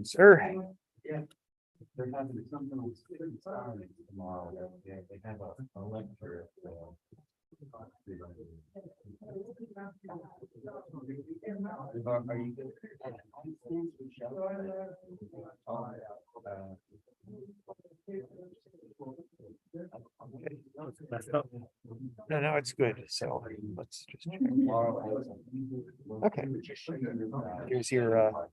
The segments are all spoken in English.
Sir. They're having something on tomorrow. They have a lecture. Are you good? No, it's good. So let's just check. Okay. Here's your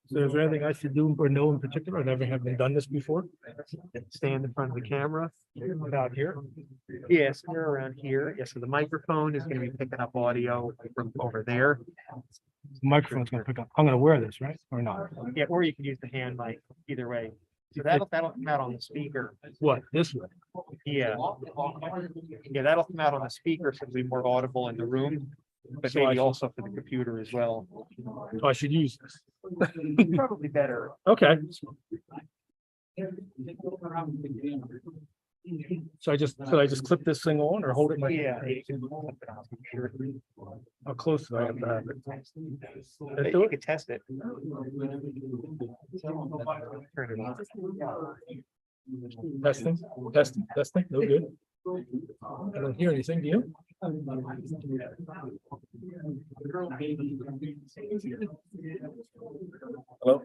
So is there anything I should do or know in particular? I never have been done this before. stand in front of the camera. About here. Yes, we're around here. Yeah, so the microphone is going to be picking up audio from over there. The microphone's gonna pick up. I'm gonna wear this, right? Or not? Yeah, or you can use the hand mic, either way. So that'll come out on the speaker. What, this way? Yeah. Yeah, that'll come out on the speaker, so it'll be more audible in the room, but So I maybe should- also for the computer as well. So I should use this. Probably better. Okay. So could I just clip this thing on or hold it? Like, Yeah. how close do I have to have it? But you could test it. Turn it on. Testing, no good. I don't hear anything, do you? Hello?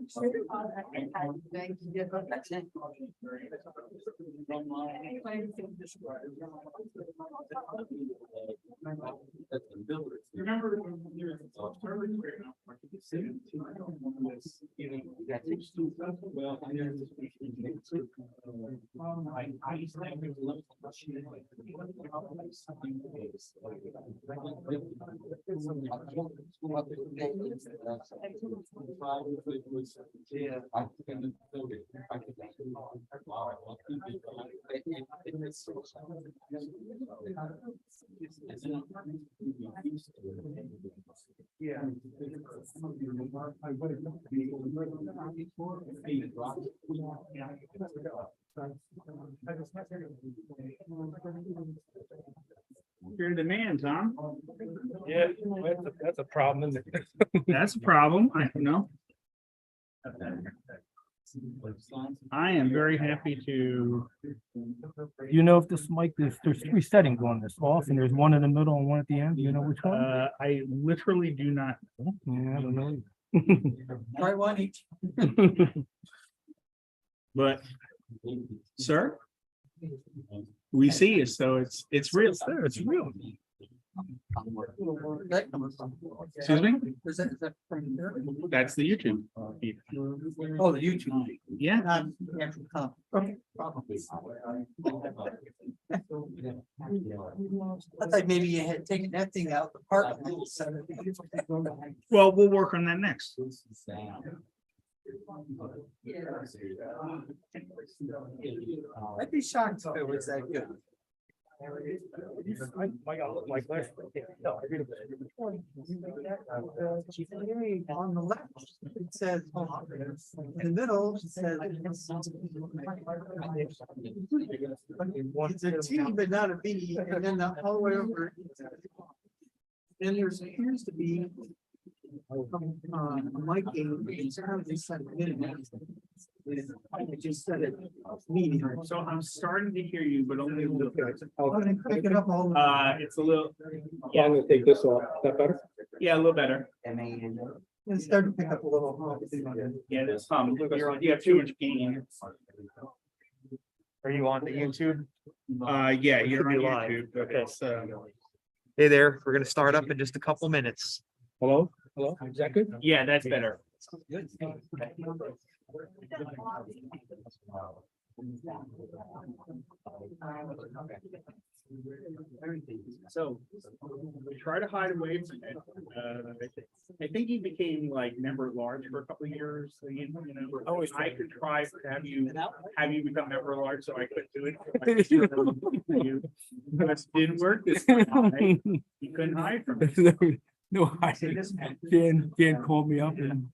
Yeah. You're in demand, Tom. Yeah, that's a problem, isn't it? That's a problem. I know. I am very happy to. You know if this mic, there's three settings on this off and there's one in the middle and one at the end. Do you know which one? I literally do not. Yeah, I don't know. Try one each. But, sir, we see you, so it's real. There, it's real. Excuse me? Is that from there? That's the YouTube. feed. Oh, the YouTube. Yeah, Not the actual comment. Okay. Probably. I thought maybe you had taken that thing out the park. well, we'll work on that next. I'd be shocked if it was that good. I gotta look like last. On the left, it says, in the middle, it says. It's a T, but not a B, and then the whole way over. Then there's appears to be. Mike. I just said it. Medium. So I'm starting to hear you, but only a little bit. I'm gonna crank it up all. It's a little, Yeah, I'm gonna take this off. Is that better? yeah, a little better. It's starting to pick up a little. Yeah, that's you have too much gain. Are you on the YouTube? Yeah, you're on be live. YouTube. Okay. So, Hey there, we're gonna start up in just a couple minutes. Hello? Hello? Is that good? yeah, that's better. So try to hide away from it. I think he became like member at large for a couple of years. So, you know, I could try to have you become member at large, so I couldn't do it. It didn't work this time. Right? You couldn't hide from it. No, Dan called me up and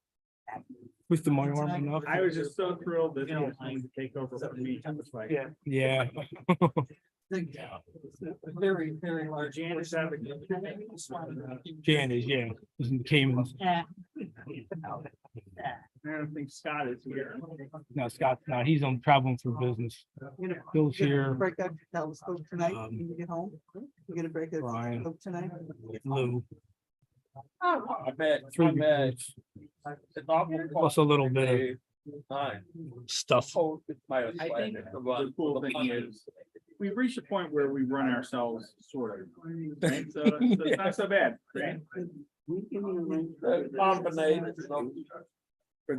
twisted my arm enough. I was just so thrilled that he was going to take over for me. I was like, Yeah. Yeah. Very, very large. Jan is having. Jan is, yeah, was in the Caymans. I don't think Scott is here. No, Scott, no, he's on traveling for business. Bill's here. Break out your telescope tonight Um, when you get home. You're gonna break out your Brian. telescope tonight. Lou. I bet. Three recruits, plus a little bit of stuff. I think the cool thing is, we've reached a point where we run ourselves sort of, right? So it's not so bad, right? For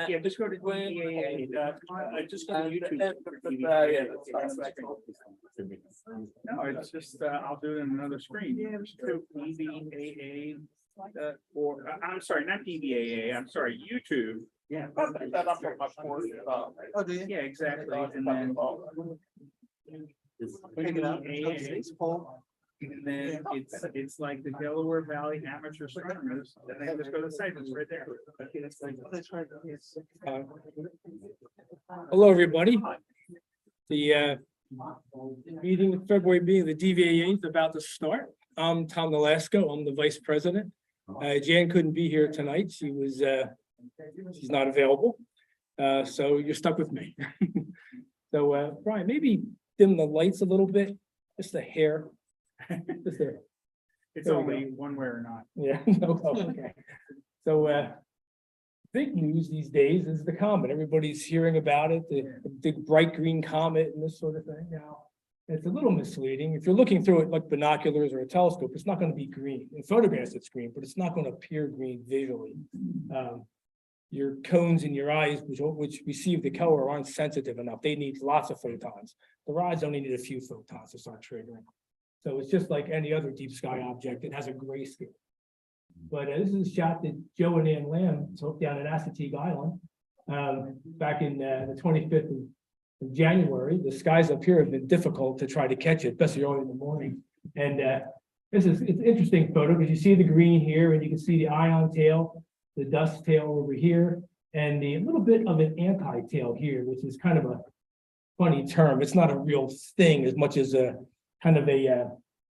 yeah, just go to DVAA, just go to YouTube. No, it's just, I'll do it in another screen. DVAA, or, I'm sorry, not DVAA, I'm sorry, YouTube. Yeah. Oh, do you? Yeah, exactly, and then. Pick it up. DVAA. It's full. And then it's like the Delaware Valley Amateur Astronomers, and then just go to the site, it's right there. That's right. Yes. Hello, everybody. The meeting, February meeting, the DVAA is about to start. I'm Tom Nolasco, I'm the vice president. Jan couldn't be here tonight, she's not available. So you're stuck with me. So Brian, maybe dim the lights a little bit, just a hair. Just there. It's There we only one way or not. Yeah, no, okay. So big news these days is the comet. Everybody's hearing about it, the big bright green comet and this sort of thing now. It's a little misleading. If you're looking through it like binoculars or a telescope, it's not going to be green. In photographs, it's green, but it's not going to appear green visually. Your cones in your eyes, which receive the color, aren't sensitive enough. They need lots of photons. The rods only need a few photons to start triggering. So it's just like any other deep sky object. It has a grayscale. But this is a shot that Joe and Ann Lamb took down at Assateague Island back in the 25th of January. The skies up here have been difficult to try to catch it, especially early in the morning. And it's an interesting photo because you see the green here and you can see the ion tail, the dust tail over here, and the little bit of an anti-tail here, which is kind of a funny term. It's not a real thing as much as a kind of a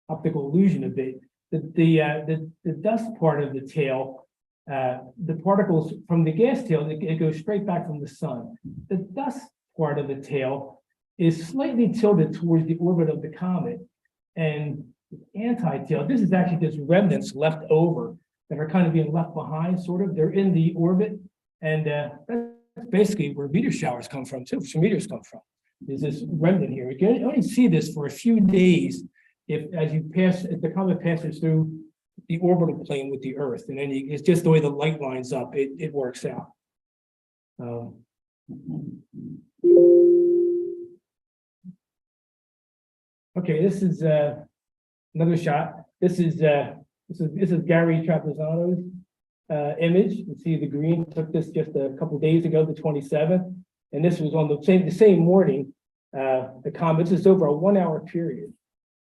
optical illusion a bit. The dust part of the tail, the particles from the gas tail, it goes straight back from the sun. The dust part of the tail is slightly tilted towards the orbit of the comet, and anti-tail, this is actually just remnants left over that are kind of being left behind, sort of. They're in the orbit, and that's basically where meteor showers come from too. Some meteors come from. There's this remnant here. You can only see this for a few days if the comet passes through the orbital plane with the Earth, and then it's just the way the light lines up. It works out. Okay, this is another shot. This is Gary Trapezzano's image. You can see the green. Took this just a couple days ago, the 27th. And this was on the same morning, the comet. This is over a 1 hour period.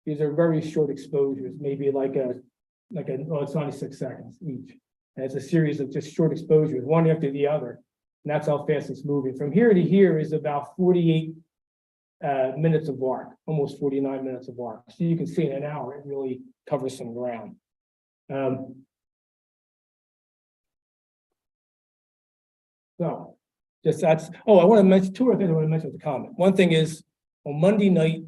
These are very short exposures, maybe it's 96 seconds each. And it's a series of just short exposures, one after the other. And that's how fast it's moving. From here to here is about 48 minutes of arc, almost 49 minutes of arc. So you can see in an hour, it really covers some ground. So just I want to mention two other things I want to mention with the comet. One thing is on Monday night,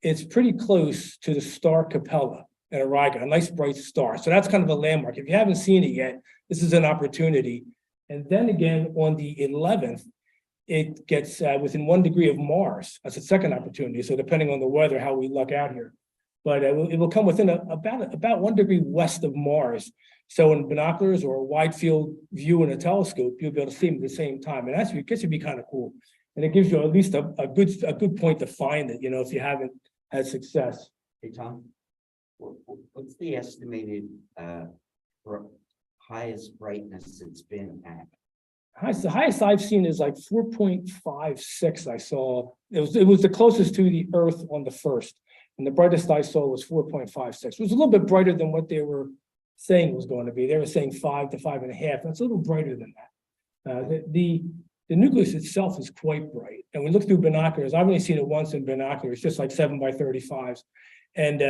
it's pretty close to the star Capella at Auriga, a nice bright star. So that's kind of a landmark. If you haven't seen it yet, this is an opportunity. And then again, on the 11th, it gets within 1 degree of Mars. That's a second opportunity. So depending on the weather, how we luck out here. But it will come within about 1 degree west of Mars. So in binoculars or a wide field view in a telescope, you'll be able to see them at the same time. And I guess it'd be kind of cool. And it gives you at least a good point to find it, if you haven't had success. Hey, Tom, what's the estimated highest brightness it's been at? The highest I've seen is like 4.56. I saw it was the closest to the Earth on the first. And the brightest I saw was 4.56, which was a little bit brighter than what they were saying was going to be. They were saying 5 to 5.5. That's a little brighter than that. The nucleus itself is quite bright. And we look through binoculars. I've only seen it once in binoculars, just like 7x35s. And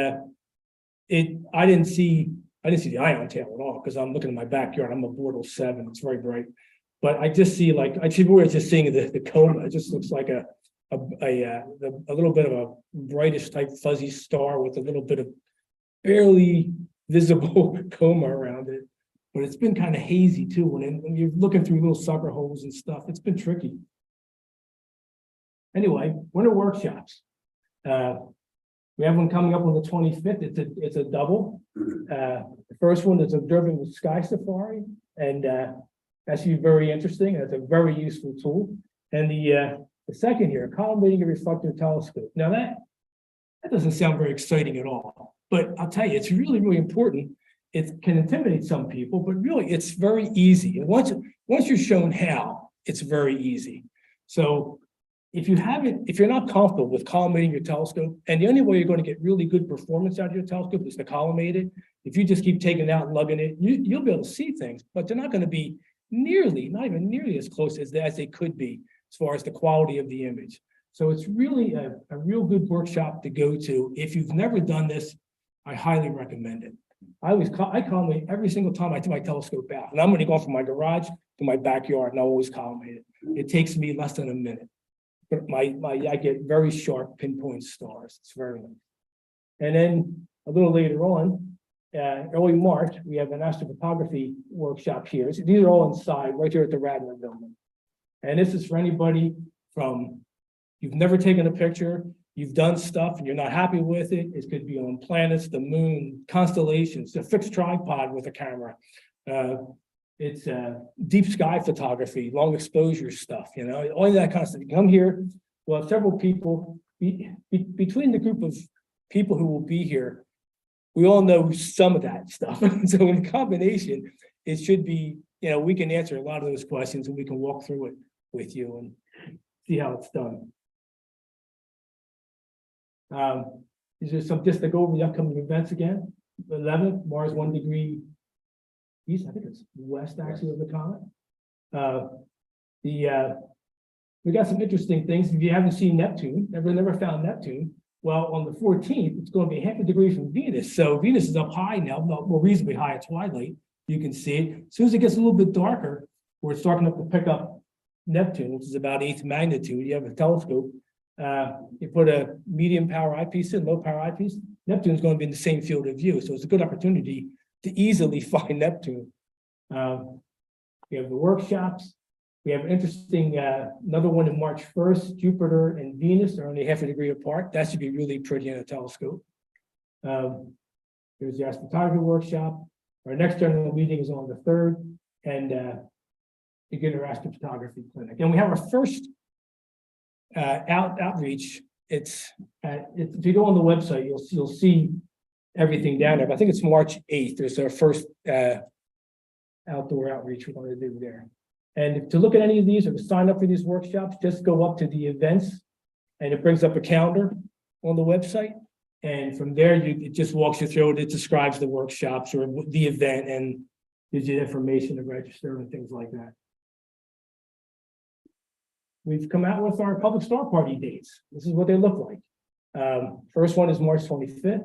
I didn't see the ion tail at all because I'm looking at my backyard. I'm a Bortle 7. It's very bright. But I just see we're just seeing the coma. It just looks like a little bit of a brightish type fuzzy star with a little bit of barely visible coma around it. But it's been kind of hazy too. When you're looking through little sucker holes and stuff, it's been tricky. Anyway, winter workshops. We have one coming up on the 25th. It's a double. The first one is observing the sky safari, and that should be very interesting. It's a very useful tool. And the second here, collimating a reflector telescope. Now that doesn't sound very exciting at all, but I'll tell you, it's really, really important. It can intimidate some people, but really it's very easy. And once you're shown how, it's very easy. So if you're not comfortable with collimating your telescope, and the only way you're going to get really good performance out of your telescope is to collimate it. If you just keep taking it out and lugging it, you'll be able to see things, but they're not going to be not even nearly as close as they could be as far as the quality of the image. So it's really a real good workshop to go to. If you've never done this, I highly recommend it. I collimate every single time I take my telescope out, and I'm going to go from my garage to my backyard, and I always collimate it. It takes me less than a minute, but I get very sharp pinpoint stars. It's very nice. And then a little later on, early March, we have an astrophotography workshop here. These are all inside, right here at the Radnor building. And this is for anybody from you've never taken a picture, you've done stuff and you're not happy with it. It could be on planets, the moon, constellations, a fixed tripod with a camera. It's deep sky photography, long exposure stuff, all that kind of stuff. You come here, we'll have several people between the group of people who will be here. We all know some of that stuff. So in combination, it should be, we can answer a lot of those questions and we can walk through it with you and see how it's done. These are some, just to go over the upcoming events again. The 11th, Mars 1 degree east, I think it's west actually of the comet. We got some interesting things. If you haven't seen Neptune, never found Neptune, well, on the 14th, it's going to be half a degree from Venus. So Venus is up high now, well, reasonably high at twilight. You can see it. As soon as it gets a little bit darker, where it's dark enough to pick up Neptune, which is about 8th magnitude, you have a telescope. You put a medium power eyepiece in, low power eyepiece, Neptune's going to be in the same field of view. So it's a good opportunity to easily find Neptune. We have the workshops. We have an interesting, another one in March 1st, Jupiter and Venus are only half a degree apart. That should be really pretty in a telescope. There's the astrophotography workshop. Our next general meeting is on the 3rd, and beginner astrophotography clinic. And we have our first outreach. If you go on the website, you'll see everything down there. But I think it's March 8th. There's our first outdoor outreach we're going to do there. And to look at any of these or to sign up for these workshops, just go up to the events, and it brings up a calendar on the website. And from there, it just walks you through it. It describes the workshops or the event and gives you information to register and things like that. We've come out with our public star party dates. This is what they look like. First one is March 25th,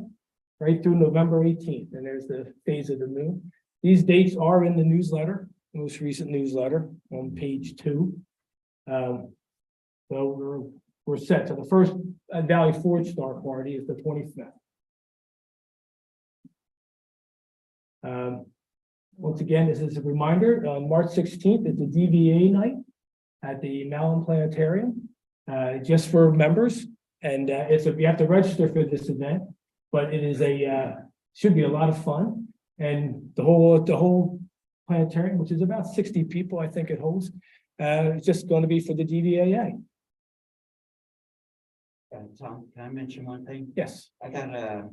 right through November 18th. And there's the phase of the moon. These dates are in the newsletter, most recent newsletter on page 2. So we're set. So the first Valley Forge star party is the 25th. Once again, this is a reminder, on March 16th is the DVAA night at the Malin Planetarium, just for members. And you have to register for this event, but it is should be a lot of fun. And the whole planetarium, which is about 60 people, I think it holds, it's just going to be for the DVAA. Tom, can I mention one thing? Yes. I got a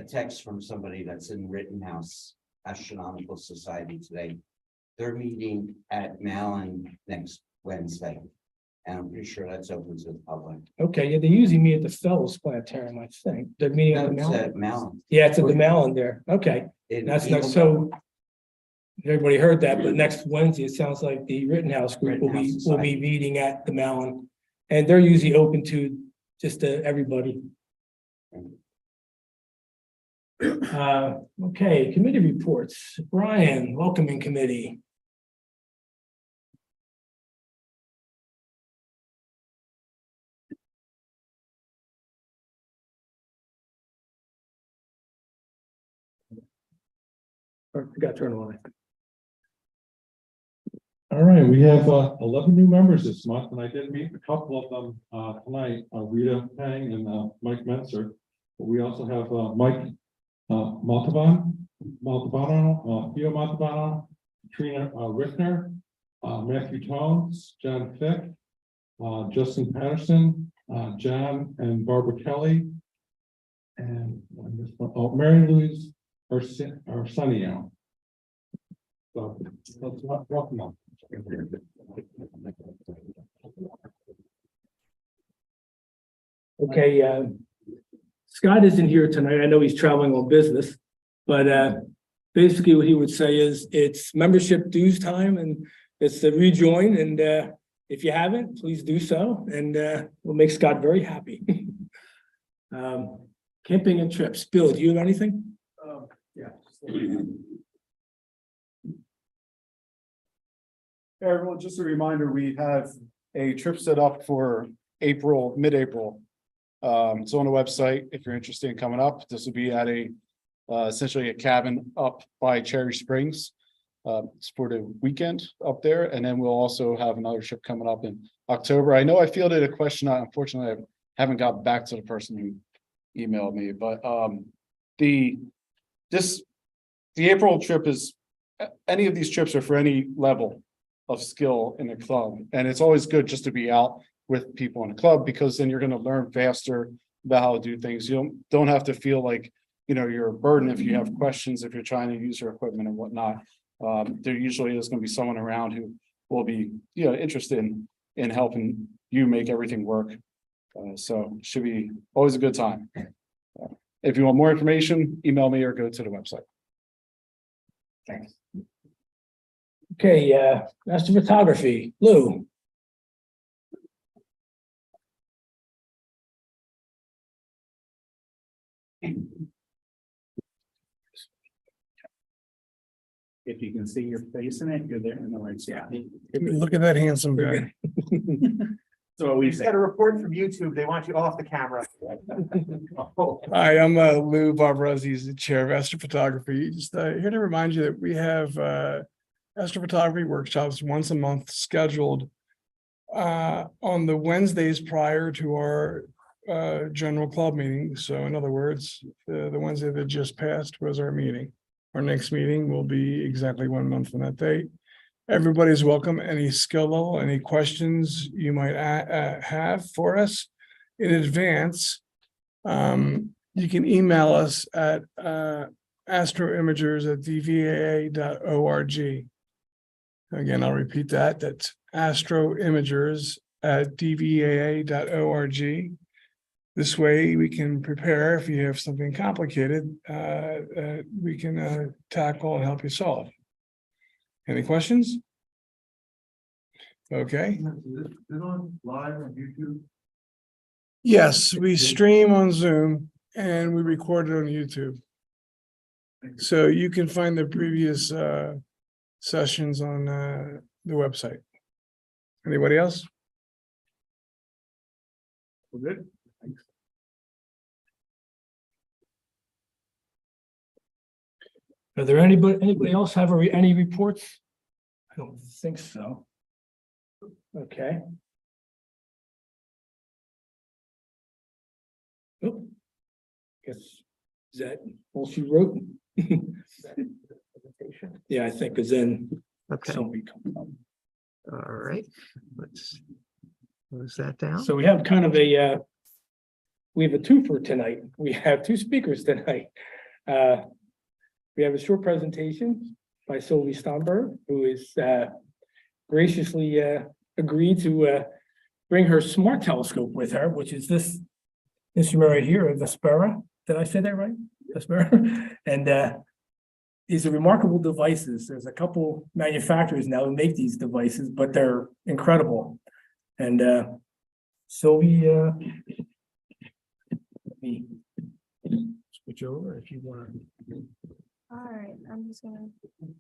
text from somebody that's in Rittenhouse Astronomical Society today. They're meeting at Malin next Wednesday. And I'm pretty sure that's open to the public. Okay, yeah, they usually meet at the Fellows Planetarium, I think. They're meeting at the That's Mountain. at Mountain. Yeah, it's at the Mountain there. Okay, that's not so. Everybody heard that, but next Wednesday, it sounds like the Rittenhouse group will be Rittenhouse meeting at the Mountain. And they're usually open to just everybody. Okay, committee reports. Brian, welcoming committee. I forgot to turn on. All right, we have 11 new members this month, and I did meet a couple of them tonight, Rita Pang and Mike Menser. But we also have Mike Montalbano, Theo Montalbano, Katrina Rickner, Matthew Tones, John Fick, Justin Patterson, John and Barbara Kelly, and Mary Louise Arsenio. So let's welcome them. Okay, Scott isn't here tonight. I know he's traveling on business, but basically what he would say is it's membership dues time and it's the rejoin. And if you haven't, please do so. And we'll make Scott very happy. Camping and trips. Bill, do you have anything? Yeah. Hey, everyone, just a reminder, we have a trip set up for April, mid-April. It's on the website if you're interested in coming up. This will be at a essentially a cabin up by Cherry Springs. It's for the weekend up there, and then we'll also have another trip coming up in October. I know I fielded a question. Unfortunately, I haven't got back to the person who emailed me, but the April trip is any of these trips are for any level of skill in the club, and it's always good just to be out with people in the club, because then you're going to learn faster about how to do things. You don't have to feel like, you know, you're a burden if you have questions, if you're trying to use your equipment and whatnot. There usually is going to be someone around who will be, you know, interested in helping you make everything work. So it should be always a good time. If you want more information, email me or go to the website. Thanks. Okay, master photography, Lou. If you can see your face in it, you're there in the right spot. Look at that handsome guy. So we He's got a report from YouTube. They want you off the camera. Hi, I'm Lou Barbarezzi, he's the chair of astrophotography. Just here to remind you that we have astrophotography workshops once a month scheduled on the Wednesdays prior to our general club meeting. So in other words, the Wednesday that just passed was our meeting. Our next meeting will be exactly 1 month from that date. Everybody's welcome. Any skill level, any questions you might have for us in advance, you can email us at astroimagers@dvaa.org. Again, I'll repeat that. That's astroimagers@dvaa.org. This way we can prepare if you have something complicated, we can tackle and help you solve. Any questions? Okay. Is it on live on YouTube? Yes, we stream on Zoom and we record it on YouTube. So you can find the previous sessions on the website. Anybody else? We're good. Are there anybody else have any reports? I don't think so. Okay. Oh, guess, is that all she wrote? Yeah, I think, because then Okay, somebody comes up. all right. Let's close that down. So we have kind of a, we have a twofer tonight. We have two speakers tonight. We have a short presentation by Sylvie Stomberg, who is graciously agreed to bring her smart telescope with her, which is this instrument right here, a Vespera. Did I say that right? Vespera. And these are remarkable devices. There's a couple manufacturers now who make these devices, but they're incredible. And so let me switch over if you want to. All right, I'm just gonna,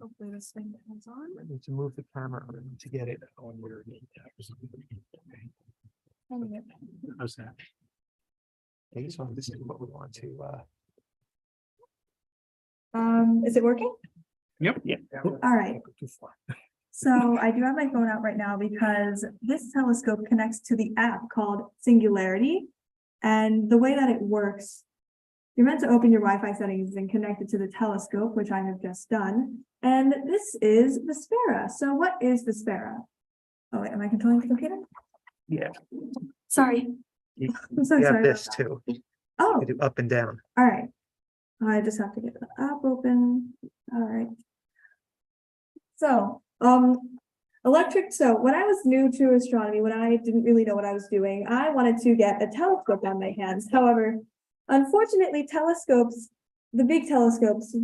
hopefully this thing comes on. I need to move the camera around to get it on your. How's that? Okay, so this is what we want to, Is it working? yeah. All right. So I do have my phone out right now because this telescope connects to the app called Singularity. And the way that it works, you're meant to open your Wi-Fi settings and connect it to the telescope, which I have just done. And this is Vespera. So what is Vespera? Oh, wait, am I controlling the computer? Yeah. Sorry. You I'm so you sorry have this about that. too. Oh, You do up and down. all right. I just have to get the app open. All right. So, so when I was new to astronomy, when I didn't really know what I was doing, I wanted to get a telescope on my hands. However, unfortunately, telescopes, the big telescopes,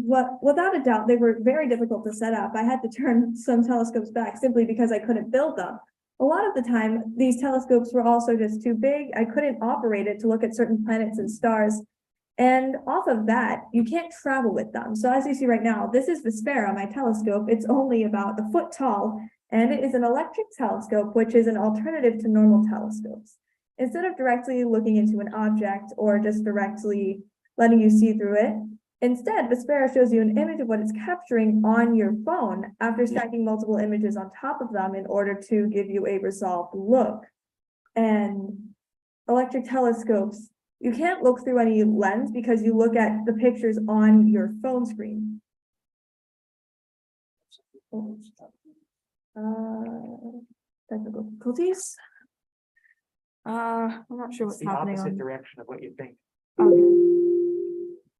without a doubt, they were very difficult to set up. I had to turn some telescopes back simply because I couldn't build them. A lot of the time, these telescopes were also just too big. I couldn't operate it to look at certain planets and stars. And off of that, you can't travel with them. So as you see right now, this is Vespera, my telescope. It's only about a foot tall, and it is an electric telescope, which is an alternative to normal telescopes. Instead of directly looking into an object or just directly letting you see through it, instead, Vespera shows you an image of what it's capturing on your phone after stacking multiple images on top of them in order to give you a resolved look. And electric telescopes, you can't look through any lens because you look at the pictures on your phone screen. Technical difficulties. I'm not sure It's what's the happening opposite on. direction of what you think. Okay.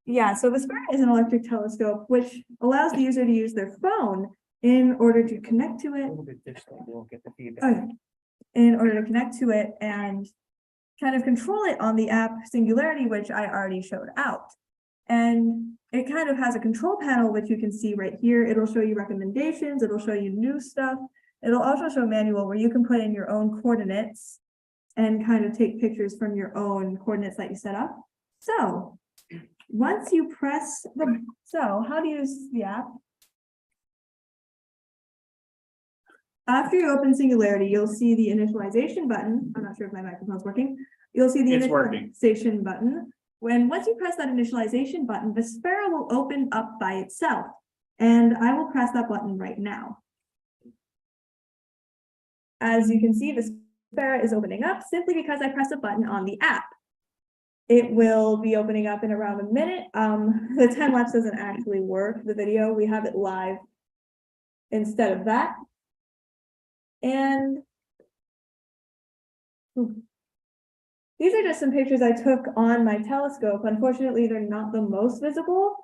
Yeah, so Vespera is an electric telescope, which allows the user to use their phone in order to connect to A it. little bit distant, you won't get the feedback. Okay. In order to connect to it and kind of control it on the app Singularity, which I already showed out. And it kind of has a control panel, which you can see right here. It'll show you recommendations. It'll show you new stuff. It'll also show manual where you can put in your own coordinates and kind of take pictures from your own coordinates that you set up. So once you press so how do you use the app? After you open Singularity, you'll see the initialization button. I'm not sure if my microphone's working. You'll see the It's working. initialization button. Once you press that initialization button, Vespera will open up by itself. And I will press that button right now. As you can see, Vespera is opening up simply because I press a button on the app. It will be opening up in around a minute. The time lapse doesn't actually work, the video. We have it live instead of that. And these are just some pictures I took on my telescope. Unfortunately, they're not the most visible.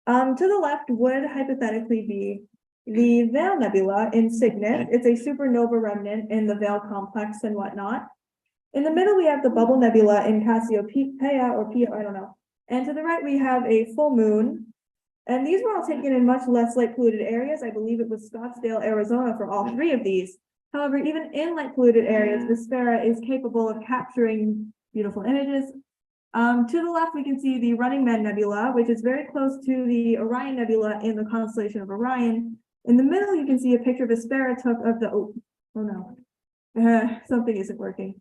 To the left would hypothetically be the Veil Nebula in Cygnus. It's a supernova remnant in the Veil complex and whatnot. In the middle, we have the Bubble Nebula in Cassiopeia or Pia, I don't know. And to the right, we have a full moon. And these were all taken in much less light polluted areas. I believe it was Scottsdale, Arizona for all three of these. However, even in light polluted areas, Vespera is capable of capturing beautiful images. To the left, we can see the Running Man Nebula, which is very close to the Orion Nebula in the constellation of Orion. In the middle, you can see a picture Vespera took of the, oh no, something isn't working.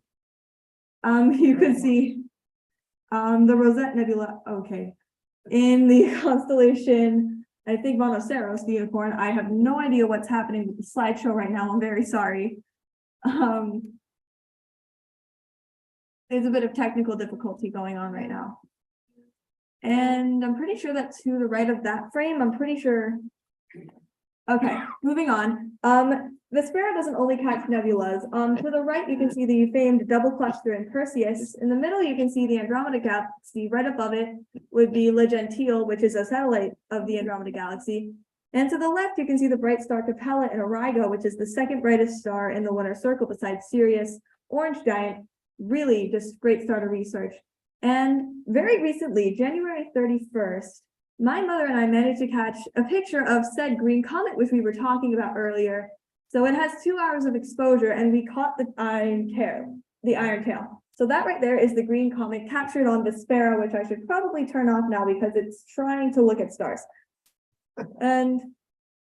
You could see the Rosette Nebula, okay. In the constellation, I think Monoceros, the unicorn. I have no idea what's happening with the slideshow right now. I'm very sorry. There's a bit of technical difficulty going on right now. And I'm pretty sure that to the right of that frame, I'm pretty sure. Okay, moving on. Vespera doesn't only catch nebulas. To the right, you can see the famed double cluster in Perseus. In the middle, you can see the Andromeda Galaxy. Right above it would be Le Gentile, which is a satellite of the Andromeda Galaxy. And to the left, you can see the bright star Capella in Auriga, which is the second brightest star in the lunar circle besides Sirius, orange giant. Really just great start of research. And very recently, January 31st, my mother and I managed to catch a picture of said green comet, which we were talking about earlier. So it has 2 hours of exposure and we caught the iron tail. So that right there is the green comet captured on the Sparrow, which I should probably turn off now because it's trying to look at stars. And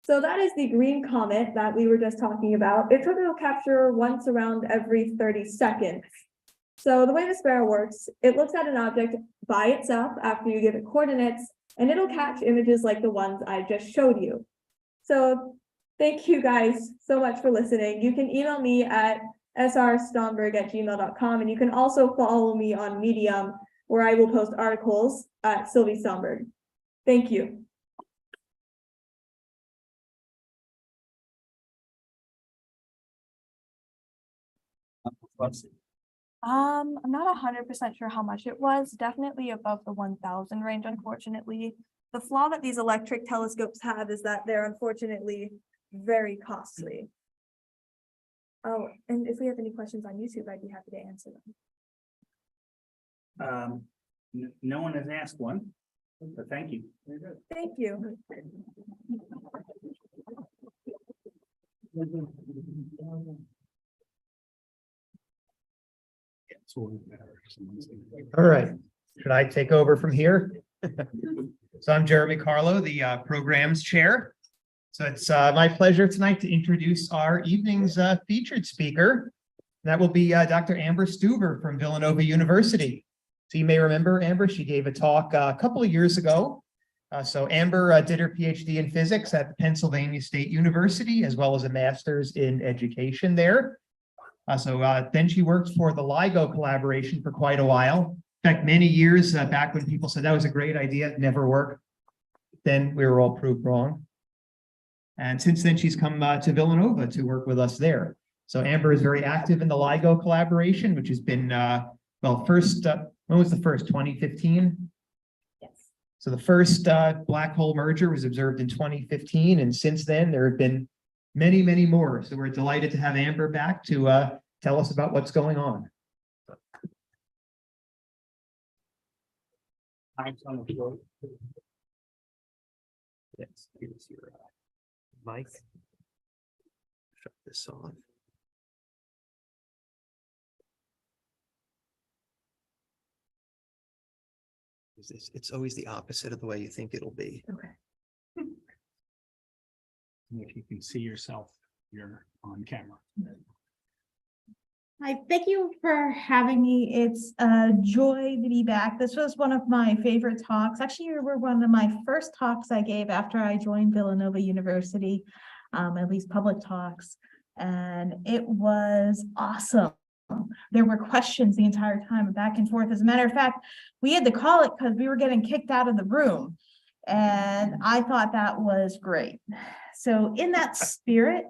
so that is the green comet that we were just talking about. It took a capture once around every 30 seconds. So the way the Sparrow works, it looks at an object by itself after you give it coordinates, and it'll catch images like the ones I just showed you. So thank you guys so much for listening. You can email me at srstomberg@gmail.com, and you can also follow me on Medium, where I will post articles at Sylvie Stomberg. Thank you. I'm not 100% sure how much it was. Definitely above the 1,000 range, unfortunately. The flaw that these electric telescopes have is that they're unfortunately very costly. Oh, and if we have any questions on YouTube, I'd be happy to answer them. No one has asked one, but thank you. Thank you. All right, should I take over from here? So I'm Jeremy Carlo, the programs chair. So it's my pleasure tonight to introduce our evening's featured speaker. That will be Dr. Amber Stuver from Villanova University. So you may remember Amber, she gave a talk a couple of years ago. So Amber did her PhD in physics at the Pennsylvania State University, as well as a master's in education there. Then she worked for the LIGO collaboration for quite a while. In fact, many years back when people said that was a great idea, it never worked. Then we were all proved wrong. And since then, she's come to Villanova to work with us there. So Amber is very active in the LIGO collaboration, which has been, when was the first, 2015? Yes. So the first black hole merger was observed in 2015. And since then, there have been many, many more. So we're delighted to have Amber back to tell us about what's going on. Thanks on the floor. Yes, here's your mic. Shut this off. It's always the opposite of the way you think it'll be. Okay. If you can see yourself, you're on camera. Hi, thank you for having me. It's a joy to be back. This was one of my favorite talks. Actually, you were one of my first talks I gave after I joined Villanova University, at least public talks, and it was awesome. There were questions the entire time, back and forth. As a matter of fact, we had to call it because we were getting kicked out of the room, and I thought that was great. So in that spirit,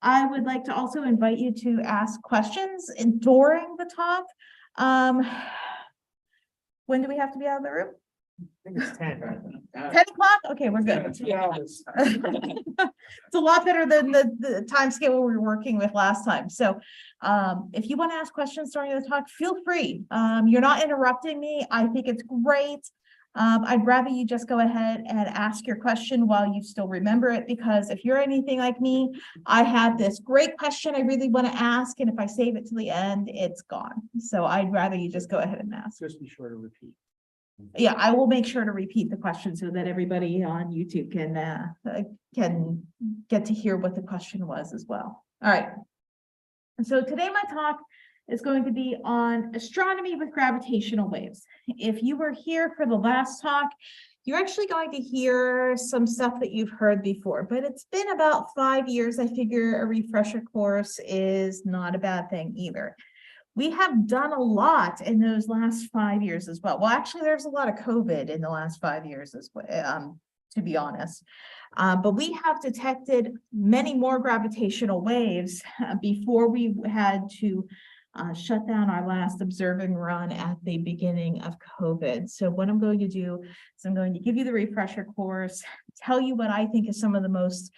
I would like to also invite you to ask questions during the talk. When do we have to be out of the room? I think it's 10. 10 o'clock? Okay, we're good. It's a lot better than the time scale we were working with last time. So if you want to ask questions during the talk, feel free. You're not interrupting me. I think it's great. I'd rather you just go ahead and ask your question while you still remember it, because if you're anything like me, I have this great question I really want to ask, and if I save it to the end, it's gone. So I'd rather you just go ahead and ask. Just be sure to repeat. Yeah, I will make sure to repeat the question so that everybody on YouTube can get to hear what the question was as well. All right. So today my talk is going to be on astronomy with gravitational waves. If you were here for the last talk, you're actually going to hear some stuff that you've heard before, but it's been about 5 years. I figure a refresher course is not a bad thing either. We have done a lot in those last 5 years as well. Well, actually, there's a lot of COVID in the last 5 years as well, to be honest. But we have detected many more gravitational waves before we had to shut down our last observing run at the beginning of COVID. So what I'm going to do is I'm going to give you the refresher course, tell you what I think is some of the most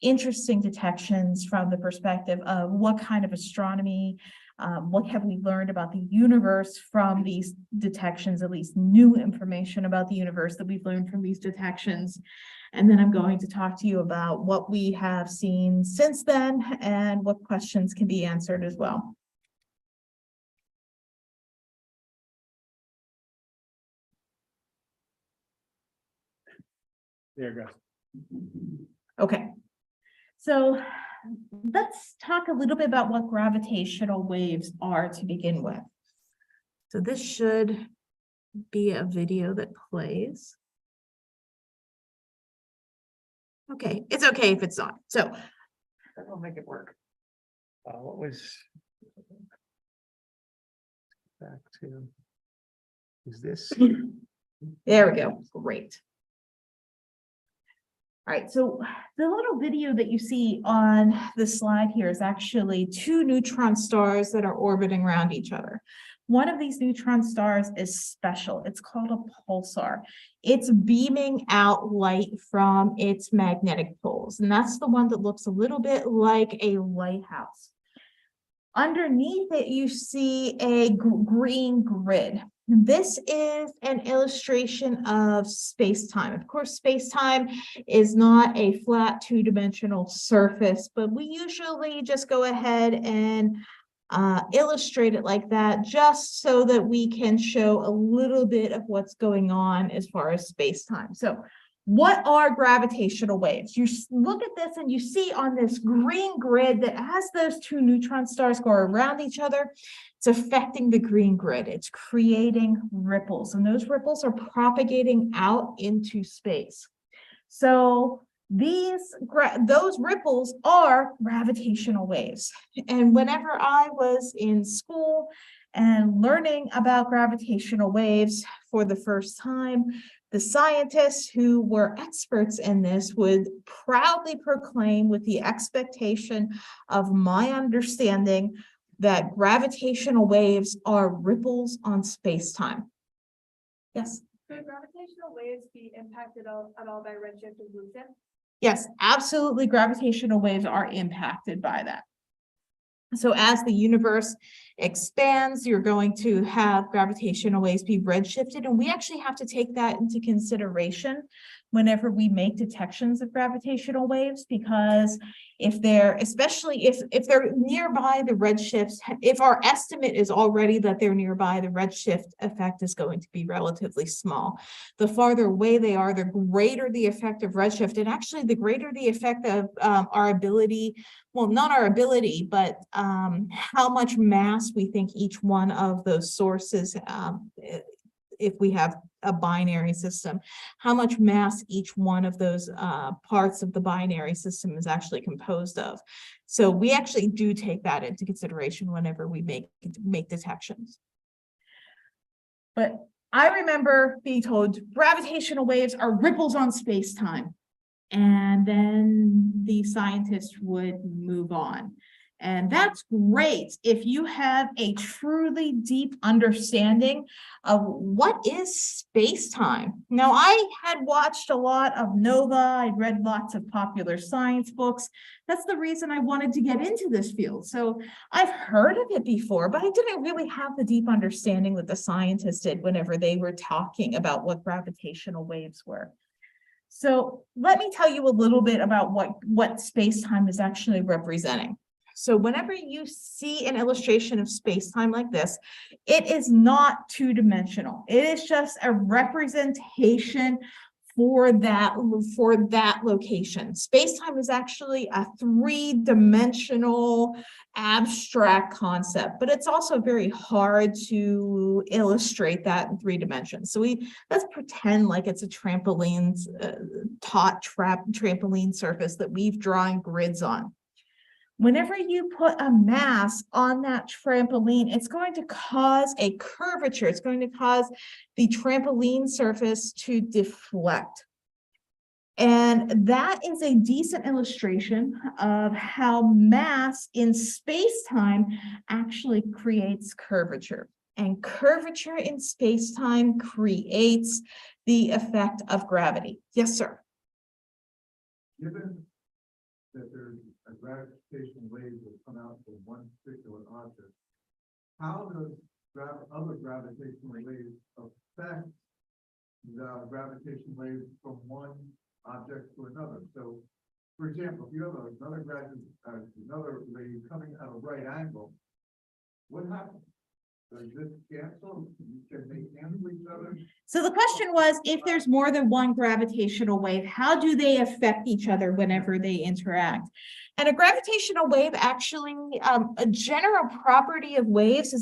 interesting detections from the perspective of what kind of astronomy What have we learned about the universe from these detections, at least new information about the universe that we've learned from these detections. And then I'm going to talk to you about what we have seen since then and what questions can be answered as well. There it goes. Okay, so let's talk a little bit about what gravitational waves are to begin with. So this should be a video that plays. Okay, it's okay if it's not. So That'll make it work. What was? Back to. Is this? there we go. Great. All right, so the little video that you see on the slide here is actually two neutron stars that are orbiting around each other. One of these neutron stars is special. It's called a pulsar. It's beaming out light from its magnetic poles, and that's the one that looks a little bit like a lighthouse. Underneath it, you see a green grid. This is an illustration of space-time. Of course, space-time is not a flat two-dimensional surface, but we usually just go ahead and illustrate it like that, just so that we can show a little bit of what's going on as far as space-time. So what are gravitational waves? You look at this and you see on this green grid that as those two neutron stars go around each other, it's affecting the green grid. It's creating ripples, and those ripples are propagating out into space. So those ripples are gravitational waves. And whenever I was in school and learning about gravitational waves for the first time, the scientists who were experts in this would proudly proclaim with the expectation of my understanding that gravitational waves are ripples on space-time. Yes? Could gravitational waves be impacted at all by redshift and blue shift? Yes, absolutely. Gravitational waves are impacted by that. So as the universe expands, you're going to have gravitational waves be redshifted, and we actually have to take that into consideration whenever we make detections of gravitational waves, because if they're, especially if they're nearby the redshift, if our estimate is already that they're nearby, the redshift effect is going to be relatively small. The farther away they are, the greater the effect of redshift, and actually the greater the effect of our ability, well, not our ability, but how much mass we think each one of those sources, if we have a binary system, how much mass each one of those parts of the binary system is actually composed of. So we actually do take that into consideration whenever we make detections. But I remember being told gravitational waves are ripples on space-time. And then the scientists would move on. And that's great if you have a truly deep understanding of what is space-time. Now, I had watched a lot of Nova, I'd read lots of popular science books. That's the reason I wanted to get into this field. So I've heard of it before, but I didn't really have the deep understanding that the scientists did whenever they were talking about what gravitational waves were. So let me tell you a little bit about what space-time is actually representing. So whenever you see an illustration of space-time like this, it is not two-dimensional. It is just a representation for that location. Space-time is actually a three-dimensional abstract concept, but it's also very hard to illustrate that in 3 dimensions. So let's pretend like it's a trampoline surface that we've drawn grids on. Whenever you put a mass on that trampoline, it's going to cause a curvature. It's going to cause the trampoline surface to deflect. And that is a decent illustration of how mass in space-time actually creates curvature. And curvature in space-time creates the effect of gravity. Yes, sir. Given that there's a gravitational wave that come out from one particular object, how does other gravitational waves affect the gravitational waves from one object to another? So, for example, if you have another wave coming at a right angle, what happens? Does this cancel? Can they cancel each other? So the question was, if there's more than one gravitational wave, how do they affect each other whenever they interact? And a gravitational wave actually, a general property of waves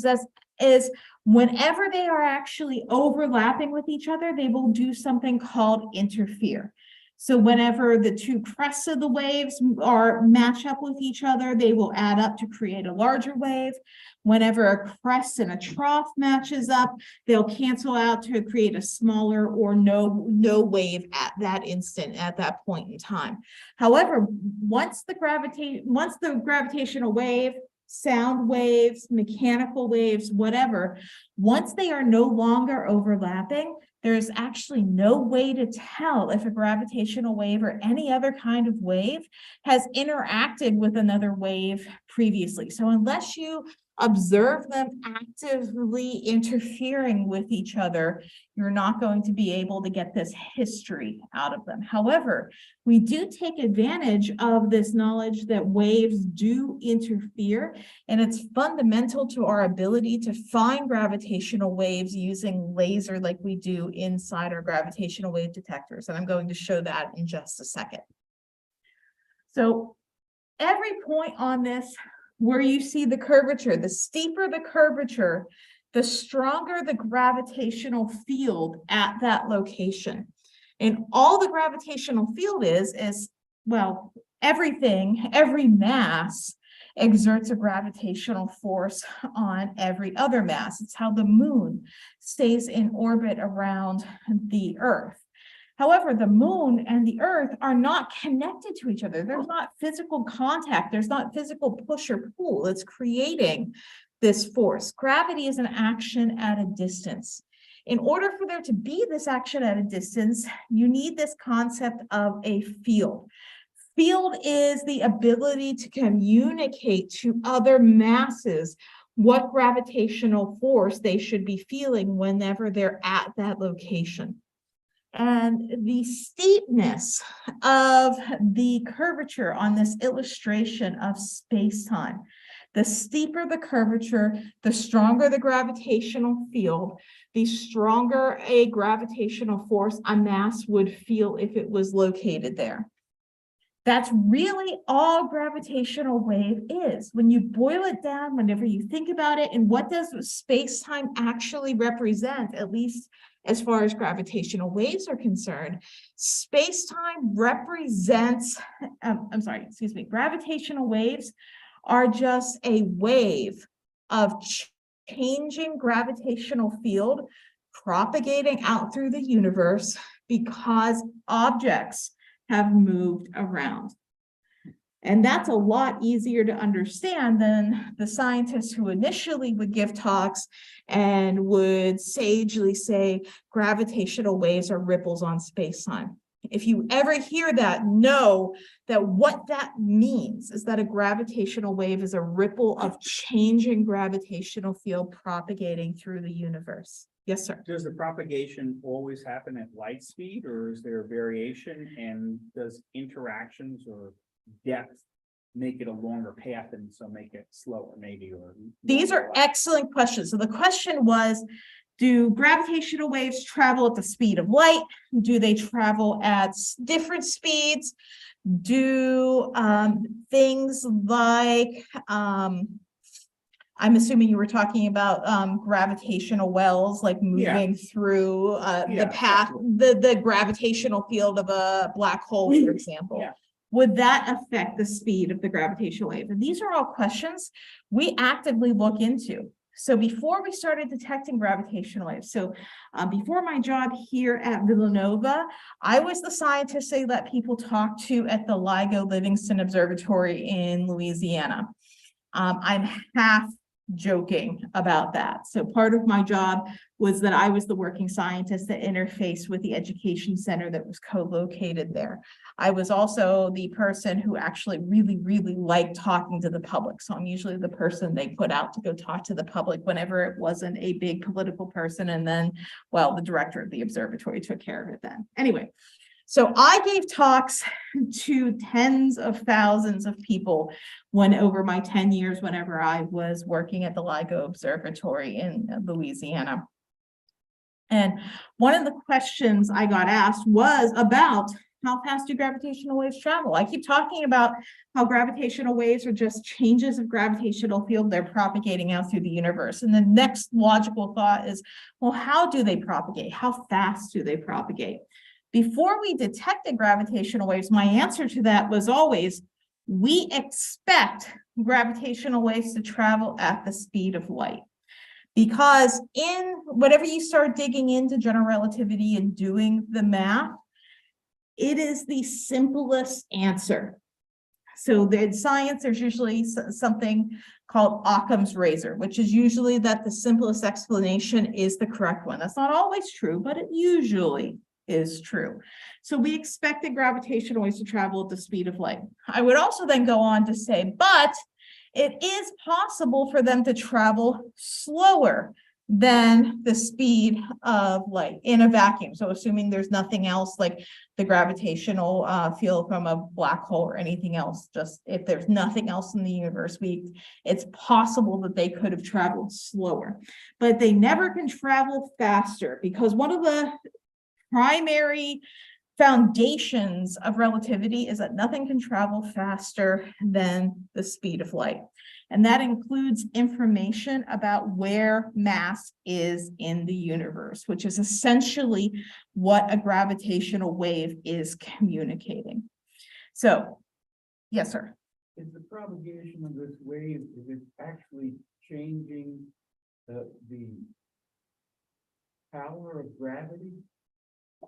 is whenever they are actually overlapping with each other, they will do something called interfere. So whenever the two crests of the waves match up with each other, they will add up to create a larger wave. Whenever a crest and a trough matches up, they'll cancel out to create a smaller or no wave at that instant, at that point in time. However, once the gravitational wave, sound waves, mechanical waves, whatever, once they are no longer overlapping, there's actually no way to tell if a gravitational wave or any other kind of wave has interacted with another wave previously. So unless you observe them actively interfering with each other, you're not going to be able to get this history out of them. However, we do take advantage of this knowledge that waves do interfere, and it's fundamental to our ability to find gravitational waves using laser like we do inside our gravitational wave detectors. And I'm going to show that in just a second. So every point on this where you see the curvature, the steeper the curvature, the stronger the gravitational field at that location. And all the gravitational field is, well, everything, every mass exerts a gravitational force on every other mass. It's how the moon stays in orbit around the Earth. However, the moon and the Earth are not connected to each other. There's not physical contact. There's not physical push or pull. It's creating this force. Gravity is an action at a distance. In order for there to be this action at a distance, you need this concept of a field. Field is the ability to communicate to other masses what gravitational force they should be feeling whenever they're at that location. And the steepness of the curvature on this illustration of space-time, the steeper the curvature, the stronger the gravitational field, the stronger a gravitational force a mass would feel if it was located there. That's really all gravitational wave is. When you boil it down, whenever you think about it, and what does space-time actually represent, at least as far as gravitational waves are concerned, space-time represents, gravitational waves are just a wave of changing gravitational field propagating out through the universe because objects have moved around. And that's a lot easier to understand than the scientists who initially would give talks and would sagely say gravitational waves are ripples on space-time. If you ever hear that, know that what that means is that a gravitational wave is a ripple of changing gravitational field propagating through the universe. Yes, sir. Does the propagation always happen at light speed, or is there a variation? And does interactions or depth make it a longer path and so make it slower maybe? Or these are excellent questions. So the question was, do gravitational waves travel at the speed of light? Do they travel at different speeds? Do things like, I'm assuming you were talking about gravitational wells, like moving through the path, the gravitational field of a black hole, for example. Yeah. Would that affect the speed of the gravitational wave? And these are all questions we actively look into. So before we started detecting gravitational waves, before my job here at Villanova, I was the scientist they let people talk to at the LIGO Livingston Observatory in Louisiana. I'm half joking about that. So part of my job was that I was the working scientist that interfaced with the education center that was co-located there. I was also the person who actually really, really liked talking to the public. So I'm usually the person they put out to go talk to the public whenever it wasn't a big political person. And then, well, the director of the observatory took care of it then. Anyway, so I gave talks to tens of thousands of people when over my 10 years, whenever I was working at the LIGO Observatory in Louisiana. And one of the questions I got asked was about how fast do gravitational waves travel? I keep talking about how gravitational waves are just changes of gravitational field. They're propagating out through the universe. And the next logical thought is, well, how do they propagate? How fast do they propagate? Before we detected gravitational waves, my answer to that was always, we expect gravitational waves to travel at the speed of light. Because in whatever you start digging into general relativity and doing the math, it is the simplest answer. So in science, there's usually something called Occam's razor, which is usually that the simplest explanation is the correct one. That's not always true, but it usually is true. So we expected gravitational waves to travel at the speed of light. I would also then go on to say, but it is possible for them to travel slower than the speed of light in a vacuum. So assuming there's nothing else like the gravitational field from a black hole or anything else, just if there's nothing else in the universe, it's possible that they could have traveled slower, but they never can travel faster, because one of the primary foundations of relativity is that nothing can travel faster than the speed of light. And that includes information about where mass is in the universe, which is essentially what a gravitational wave is communicating. So, yes, sir. Is the propagation of this wave, is it actually changing the power of gravity?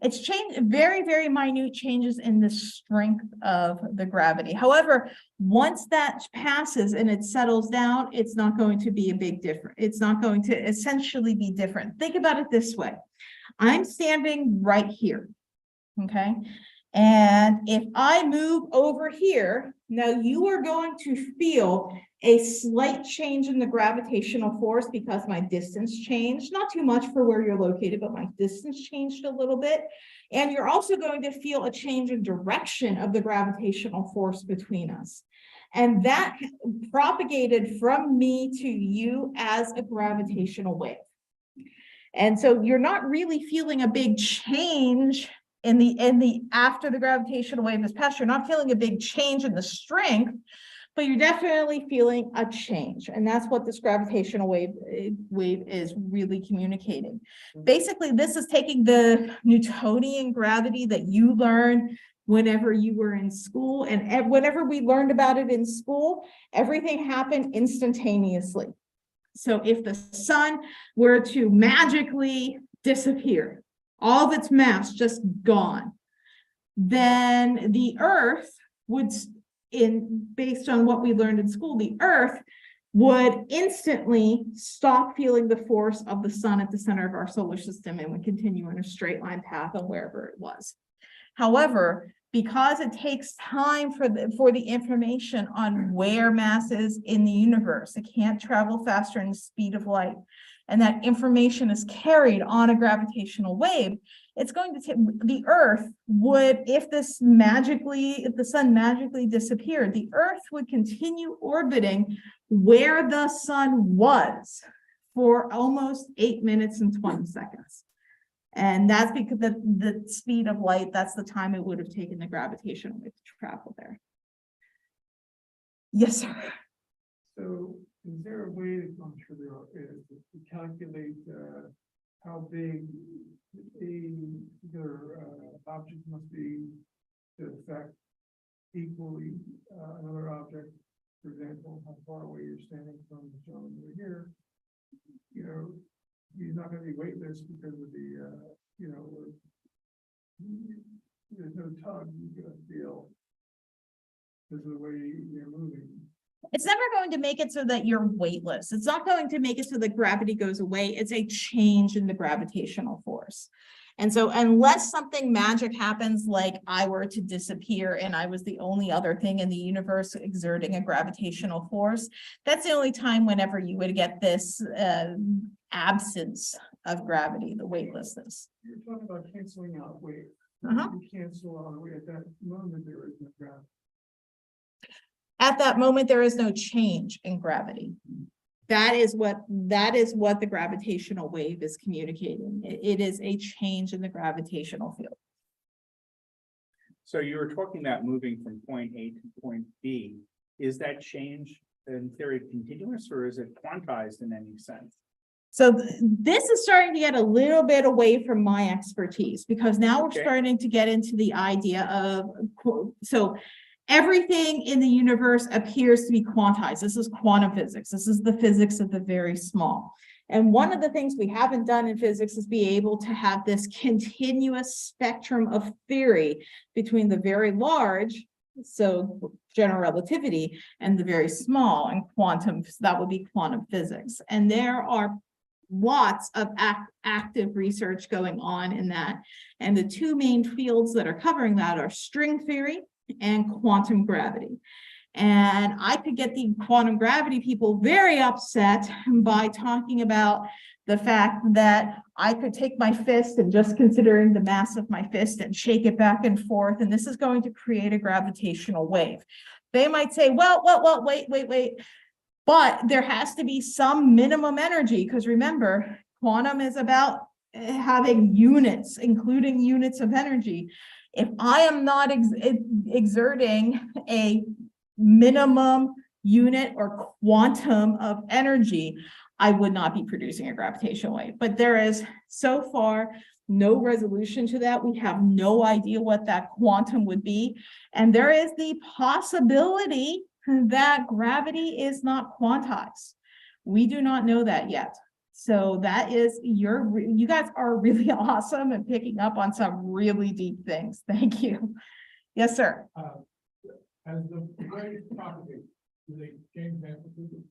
It's changed, very, very minute changes in the strength of the gravity. However, once that passes and it settles down, it's not going to be a big difference. It's not going to essentially be different. Think about it this way. I'm standing right here, okay? And if I move over here, now you are going to feel a slight change in the gravitational force because my distance changed, not too much for where you're located, but my distance changed a little bit. And you're also going to feel a change in direction of the gravitational force between us. And that propagated from me to you as a gravitational wave. And so you're not really feeling a big change in the after the gravitational wave has passed. You're not feeling a big change in the strength, but you're definitely feeling a change. And that's what this gravitational wave is really communicating. Basically, this is taking the Newtonian gravity that you learned whenever you were in school, and whenever we learned about it in school, everything happened instantaneously. So if the sun were to magically disappear, all of its mass just gone, then the Earth would, based on what we learned in school, the Earth would instantly stop feeling the force of the sun at the center of our solar system and would continue in a straight line path on wherever it was. However, because it takes time for the information on where mass is in the universe, it can't travel faster than the speed of light, and that information is carried on a gravitational wave, it's going to take the Earth would, if the sun magically disappeared, the Earth would continue orbiting where the sun was for almost 8 minutes and 20 seconds. And that's because the speed of light, that's the time it would have taken the gravitational wave to travel there. Yes, sir. So is there a way to, I'm sure there is, to calculate how big either object must be to affect equally another object? For example, how far away you're standing from the gentleman over here, you know, he's not going to be weightless because of the, you know, there's no tug you're going to feel because of the way you're moving. It's never going to make it so that you're weightless. It's not going to make it so that gravity goes away. It's a change in the gravitational force. And so unless something magic happens, like I were to disappear and I was the only other thing in the universe exerting a gravitational force, that's the only time whenever you would get this absence of gravity, the weightlessness. You're talking about canceling out weight. Uh-huh. You cancel out weight at that moment, there is no gravity. At that moment, there is no change in gravity. That is what the gravitational wave is communicating. It is a change in the gravitational field. So you were talking about moving from point A to point B. Is that change in theory continuous, or is it quantized in any sense? So this is starting to get a little bit away from my expertise, because now we're Okay. starting to get into the idea of, so everything in the universe appears to be quantized. This is quantum physics. This is the physics of the very small. And one of the things we haven't done in physics is be able to have this continuous spectrum of theory between the very large, so general relativity, and the very small, and quantum, so that would be quantum physics. And there are lots of active research going on in that. And the two main fields that are covering that are string theory and quantum gravity. And I could get the quantum gravity people very upset by talking about the fact that I could take my fist and just considering the mass of my fist and shake it back and forth, and this is going to create a gravitational wave. They might say, well, wait. But there has to be some minimum energy, because remember, quantum is about having units, including units of energy. If I am not exerting a minimum unit or quantum of energy, I would not be producing a gravitational wave. But there is so far no resolution to that. We have no idea what that quantum would be. And there is the possibility that gravity is not quantized. We do not know that yet. So that is you guys are really awesome and picking up on some really deep things. Thank you. Yes, sir. As the waves propagate, do they change amplitude?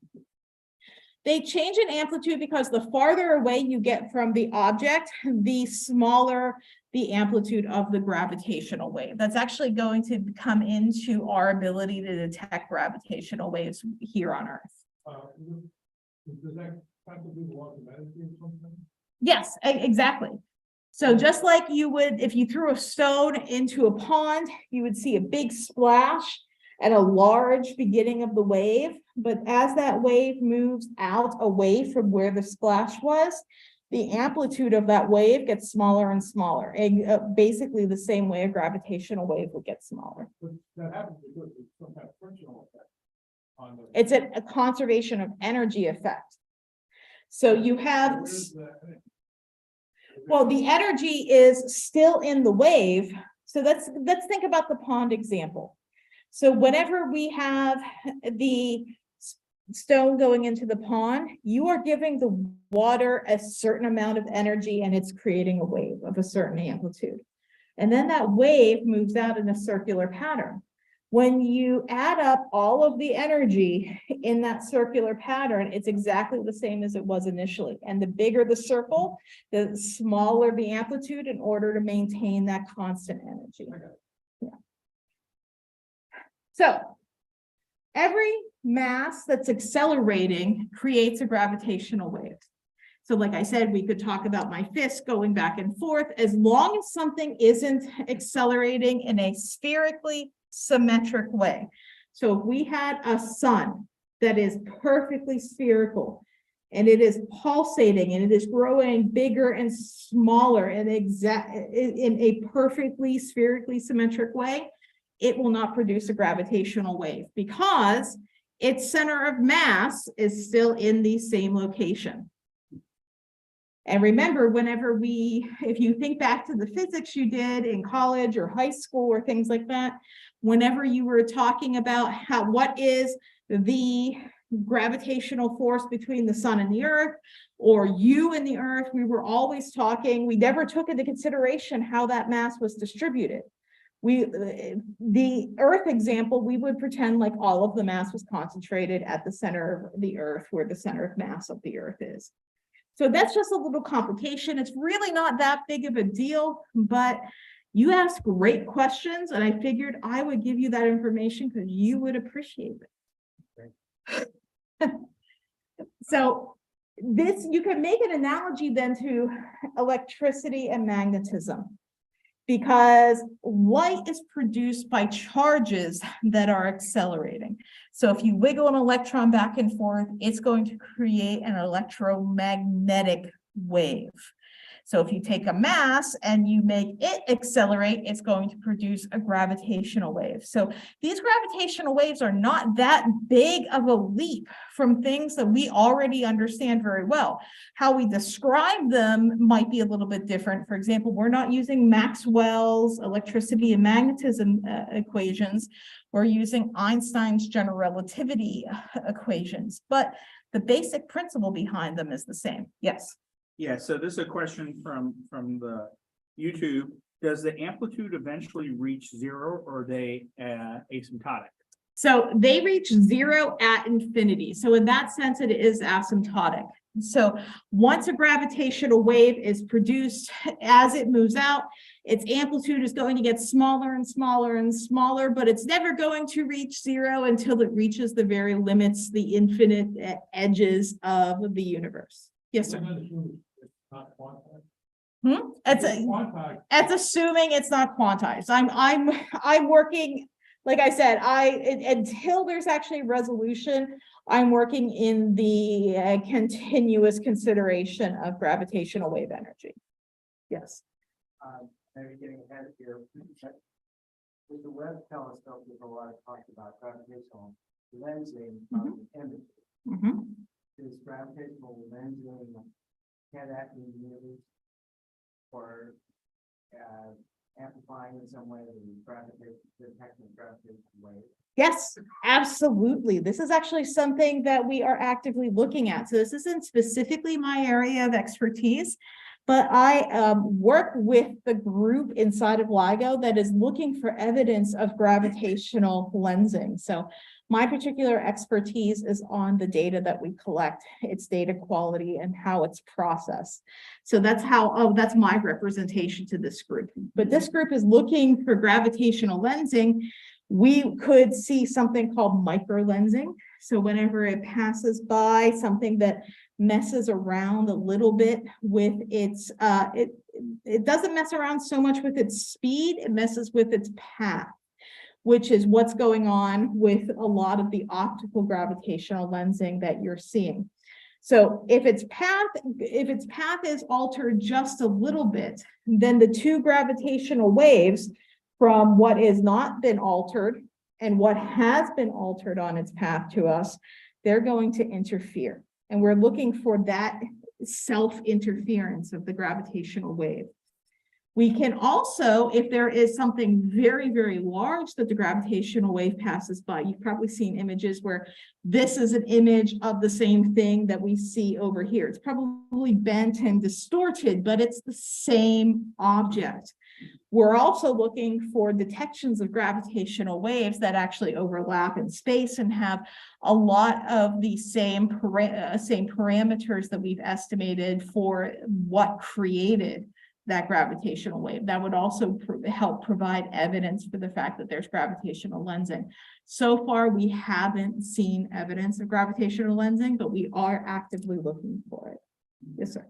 They change in amplitude because the farther away you get from the object, the smaller the amplitude of the gravitational wave. That's actually going to come into our ability to detect gravitational waves here on Earth. Does that have to do with quantum energy or something? Yes, exactly. So just like you would, if you threw a stone into a pond, you would see a big splash and a large beginning of the wave. But as that wave moves out away from where the splash was, the amplitude of that wave gets smaller and smaller, and basically the same way a gravitational wave would get smaller. But that happens because it's some kind of frictional effect on the. It's a conservation of energy effect. So you have, Where's the energy? well, the energy is still in the wave. So let's think about the pond example. So whenever we have the stone going into the pond, you are giving the water a certain amount of energy and it's creating a wave of a certain amplitude. And then that wave moves out in a circular pattern. When you add up all of the energy in that circular pattern, it's exactly the same as it was initially. And the bigger the circle, the smaller the amplitude in order to maintain that constant energy. Yeah. So every mass that's accelerating creates a gravitational wave. So like I said, we could talk about my fist going back and forth. As long as something isn't accelerating in a spherically symmetric way. So if we had a sun that is perfectly spherical and it is pulsating and it is growing bigger and smaller in a perfectly spherically symmetric way, it will not produce a gravitational wave because its center of mass is still in the same location. And remember, if you think back to the physics you did in college or high school or things like that, whenever you were talking about what is the gravitational force between the sun and the earth, or you and the earth, we were always talking, we never took into consideration how that mass was distributed. the Earth example, we would pretend like all of the mass was concentrated at the center of the Earth, where the center of mass of the Earth is. So that's just a little complication. It's really not that big of a deal, but you ask great questions, and I figured I would give you that information because you would appreciate it. So this, you can make an analogy then to electricity and magnetism, because light is produced by charges that are accelerating. So if you wiggle an electron back and forth, it's going to create an electromagnetic wave. So if you take a mass and you make it accelerate, it's going to produce a gravitational wave. So these gravitational waves are not that big of a leap from things that we already understand very well. How we describe them might be a little bit different. For example, we're not using Maxwell's electricity and magnetism equations. We're using Einstein's general relativity equations, but the basic principle behind them is the same. Yes. Yeah, so this is a question from the YouTube. Does the amplitude eventually reach zero, or are they asymptotic? So they reach zero at infinity. So in that sense, it is asymptotic. So once a gravitational wave is produced, as it moves out, its amplitude is going to get smaller and smaller and smaller, but it's never going to reach zero until it reaches the very limits, the infinite edges of the universe. Yes, sir. It's assuming it's not quantized. I'm working, like I said, until there's actually resolution, I'm working in the continuous consideration of gravitational wave energy. Yes. Maybe getting ahead here. With the Webb telescope, there's a lot of talk about gravitational lensing of the image. Is gravitational lensing, can that be used for amplifying in some way the detection of gravitational waves? Yes, absolutely. This is actually something that we are actively looking at. So this isn't specifically my area of expertise, but I work with the group inside of LIGO that is looking for evidence of gravitational lensing. So my particular expertise is on the data that we collect, its data quality and how it's processed. So that's how, that's my representation to this group. But this group is looking for gravitational lensing. We could see something called microlensing. So whenever it passes by something that messes around a little bit with its, it doesn't mess around so much with its speed, it messes with its path, which is what's going on with a lot of the optical gravitational lensing that you're seeing. So if its path is altered just a little bit, then the two gravitational waves from what is not been altered and what has been altered on its path to us, they're going to interfere. And we're looking for that self-interference of the gravitational wave. We can also, if there is something very, very large that the gravitational wave passes by, you've probably seen images where this is an image of the same thing that we see over here. It's probably bent and distorted, but it's the same object. We're also looking for detections of gravitational waves that actually overlap in space and have a lot of the same parameters that we've estimated for what created that gravitational wave. That would also help provide evidence for the fact that there's gravitational lensing. So far, we haven't seen evidence of gravitational lensing, but we are actively looking for it. Yes, sir.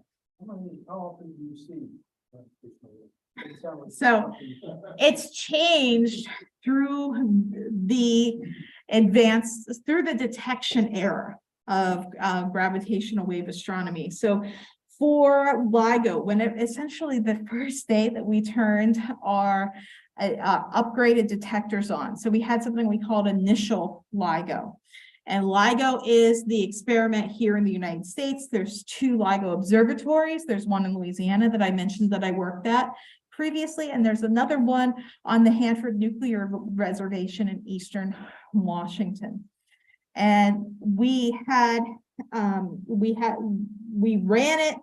How often do you see? So it's changed through the detection era of gravitational wave astronomy. So for LIGO, when essentially the first day that we turned our upgraded detectors on. So we had something we called initial LIGO. And LIGO is the experiment here in the United States. There's 2 LIGO observatories. There's one in Louisiana that I mentioned that I worked at previously, and there's another one on the Hanford Nuclear Reservation in Eastern Washington. And we ran it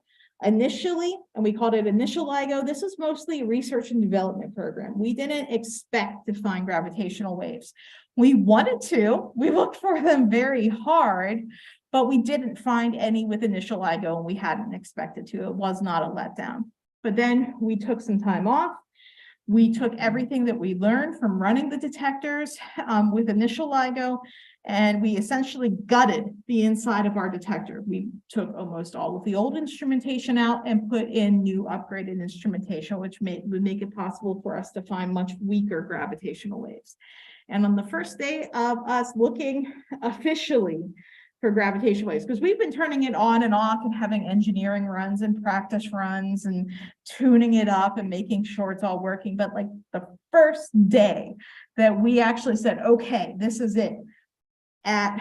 Initially, and we called it initial LIGO, this was mostly a research and development program. We didn't expect to find gravitational waves. We wanted to, we looked for them very hard, but we didn't find any with initial LIGO, and we hadn't expected to. It was not a letdown. But then we took some time off. We took everything that we learned from running the detectors with initial LIGO, and we essentially gutted the inside of our detector. We took almost all of the old instrumentation out and put in new upgraded instrumentation, which would make it possible for us to find much weaker gravitational waves. And on the first day of us looking officially for gravitational waves, because we've been turning it on and off and having engineering runs and practice runs and tuning it up and making sure it's all working. But like the first day that we actually said, okay, this is it. At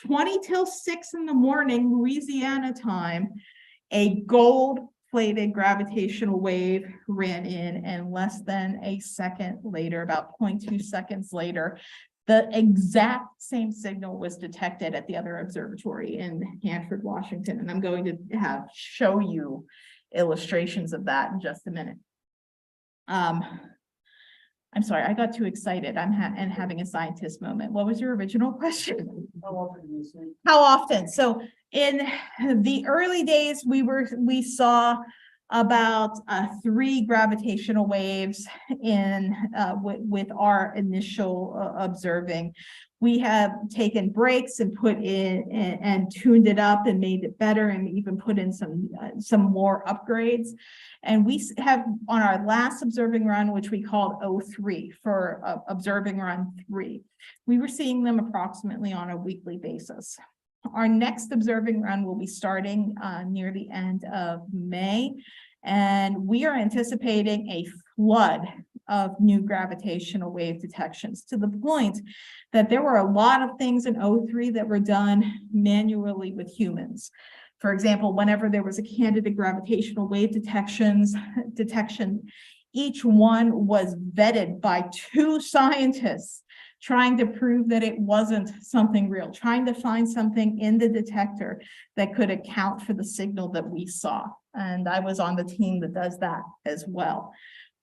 20 till 6 in the morning, Louisiana time, a gold-plated gravitational wave ran in, and less than a second later, about 0.2 seconds later, the exact same signal was detected at the other observatory in Hanford, Washington. And I'm going to show you illustrations of that in just a minute. I'm sorry, I got too excited. I'm having a scientist moment. What was your original question? How often do you see? How often? So in the early days, we saw about 3 gravitational waves in with our initial observing. We have taken breaks and put in and tuned it up and made it better, and even put in some more upgrades. And we have on our last observing run, which we called 03 for observing run 3, we were seeing them approximately on a weekly basis. Our next observing run will be starting near the end of May, and we are anticipating a flood of new gravitational wave detections, to the point that there were a lot of things in 03 that were done manually with humans. For example, whenever there was a candidate gravitational wave detection, each one was vetted by 2 scientists trying to prove that it wasn't something real, trying to find something in the detector that could account for the signal that we saw. And I was on the team that does that as well.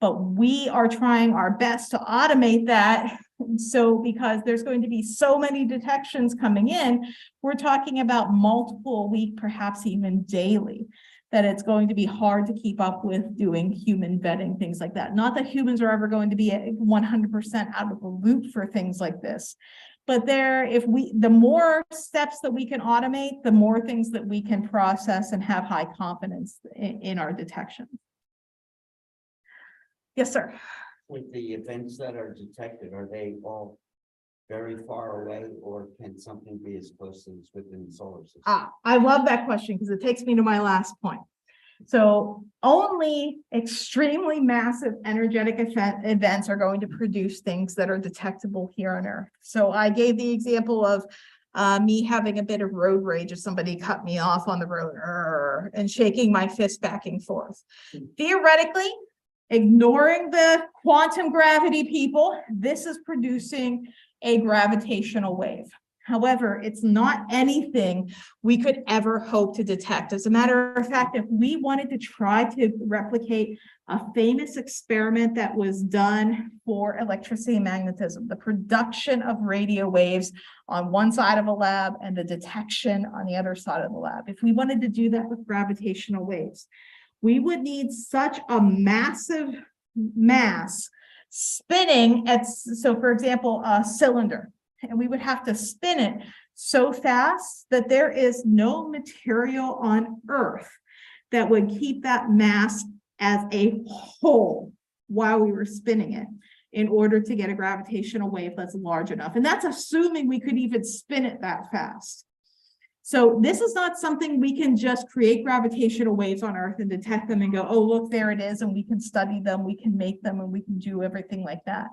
But we are trying our best to automate that. So because there's going to be so many detections coming in, we're talking about multiple a week, perhaps even daily, that it's going to be hard to keep up with doing human vetting, things like that. Not that humans are ever going to be 100% out of the loop for things like this, but the more steps that we can automate, the more things that we can process and have high confidence in our detection. Yes, sir. With the events that are detected, are they all very far away, or can something be as close as within the solar system? I love that question because it takes me to my last point. So only extremely massive energetic events are going to produce things that are detectable here on Earth. So I gave the example of me having a bit of road rage if somebody cut me off on the road and shaking my fist back and forth. Theoretically, ignoring the quantum gravity people, this is producing a gravitational wave. However, it's not anything we could ever hope to detect. As a matter of fact, if we wanted to try to replicate a famous experiment that was done for electricity and magnetism, the production of radio waves on one side of a lab and the detection on the other side of the lab, if we wanted to do that with gravitational waves, we would need such a massive mass spinning at, so for example, a cylinder, and we would have to spin it so fast that there is no material on Earth that would keep that mass as a whole while we were spinning it in order to get a gravitational wave that's large enough. And that's assuming we could even spin it that fast. So this is not something we can just create gravitational waves on Earth and detect them and go, oh, look, there it is, and we can study them, we can make them, and we can do everything like that.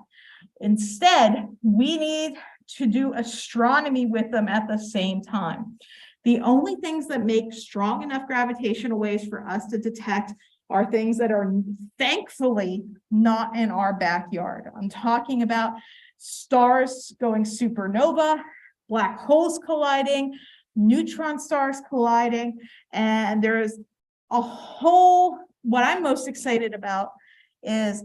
Instead, we need to do astronomy with them at the same time. The only things that make strong enough gravitational waves for us to detect are things that are thankfully not in our backyard. I'm talking about stars going supernova, black holes colliding, neutron stars colliding, and there's what I'm most excited about is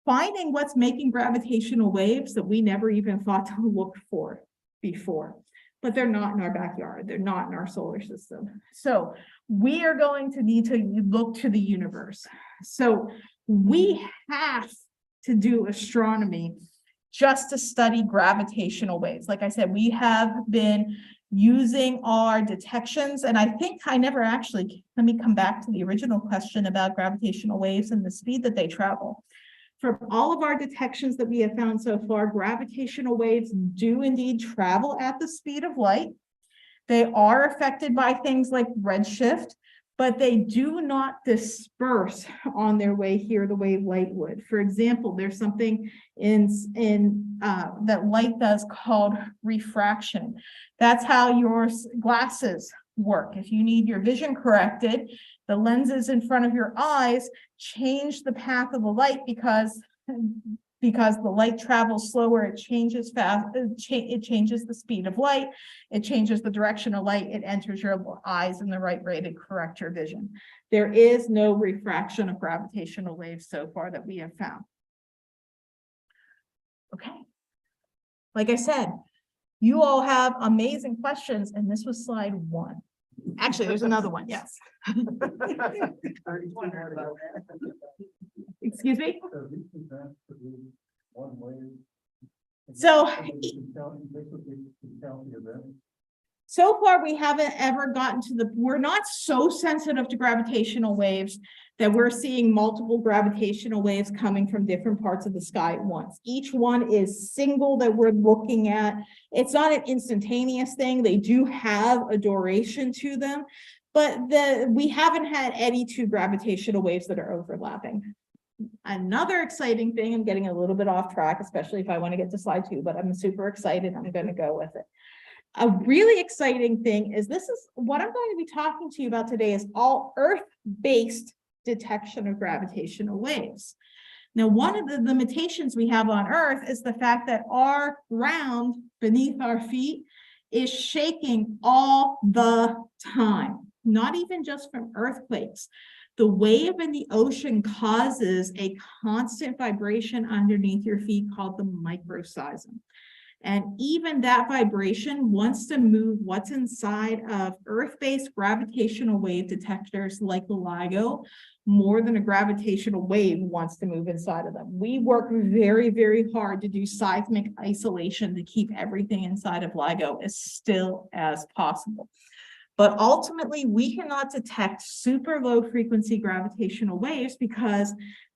finding what's making gravitational waves that we never even thought to look for before. But they're not in our backyard. They're not in our solar system. So we are going to need to look to the universe. So we have to do astronomy just to study gravitational waves. Like I said, we have been using our detections, and I think I never actually, let me come back to the original question about gravitational waves and the speed that they travel. From all of our detections that we have found so far, gravitational waves do indeed travel at the speed of light. They are affected by things like redshift, but they do not disperse on their way here the way light would. For example, there's something that light does called refraction. That's how your glasses work. If you need your vision corrected, the lenses in front of your eyes change the path of the light because the light travels slower, it changes fast, it changes the speed of light, it changes the direction of light, it enters your eyes in the right way to correct your vision. There is no refraction of gravitational waves so far that we have found. Okay. Like I said, you all have amazing questions, and this was slide 1. Actually, there's another one, yes. Excuse me? So far, we haven't ever gotten to we're not so sensitive to gravitational waves that we're seeing multiple gravitational waves coming from different parts of the sky at once. Each one is single that we're looking at. It's not an instantaneous thing. They do have a duration to them, but we haven't had any 2 gravitational waves that are overlapping. Another exciting thing, I'm getting a little bit off track, especially if I want to get to slide 2, but I'm super excited. I'm going to go with it. A really exciting thing is this is what I'm going to be talking to you about today is all Earth-based detection of gravitational waves. Now, one of the limitations we have on Earth is the fact that our ground beneath our feet is shaking all the time, not even just from earthquakes. The wave in the ocean causes a constant vibration underneath your feet called the microseism. And even that vibration wants to move what's inside of Earth-based gravitational wave detectors like the LIGO more than a gravitational wave wants to move inside of them. We work very, very hard to do seismic isolation to keep everything inside of LIGO as still as possible. But ultimately, we cannot detect super low frequency gravitational waves because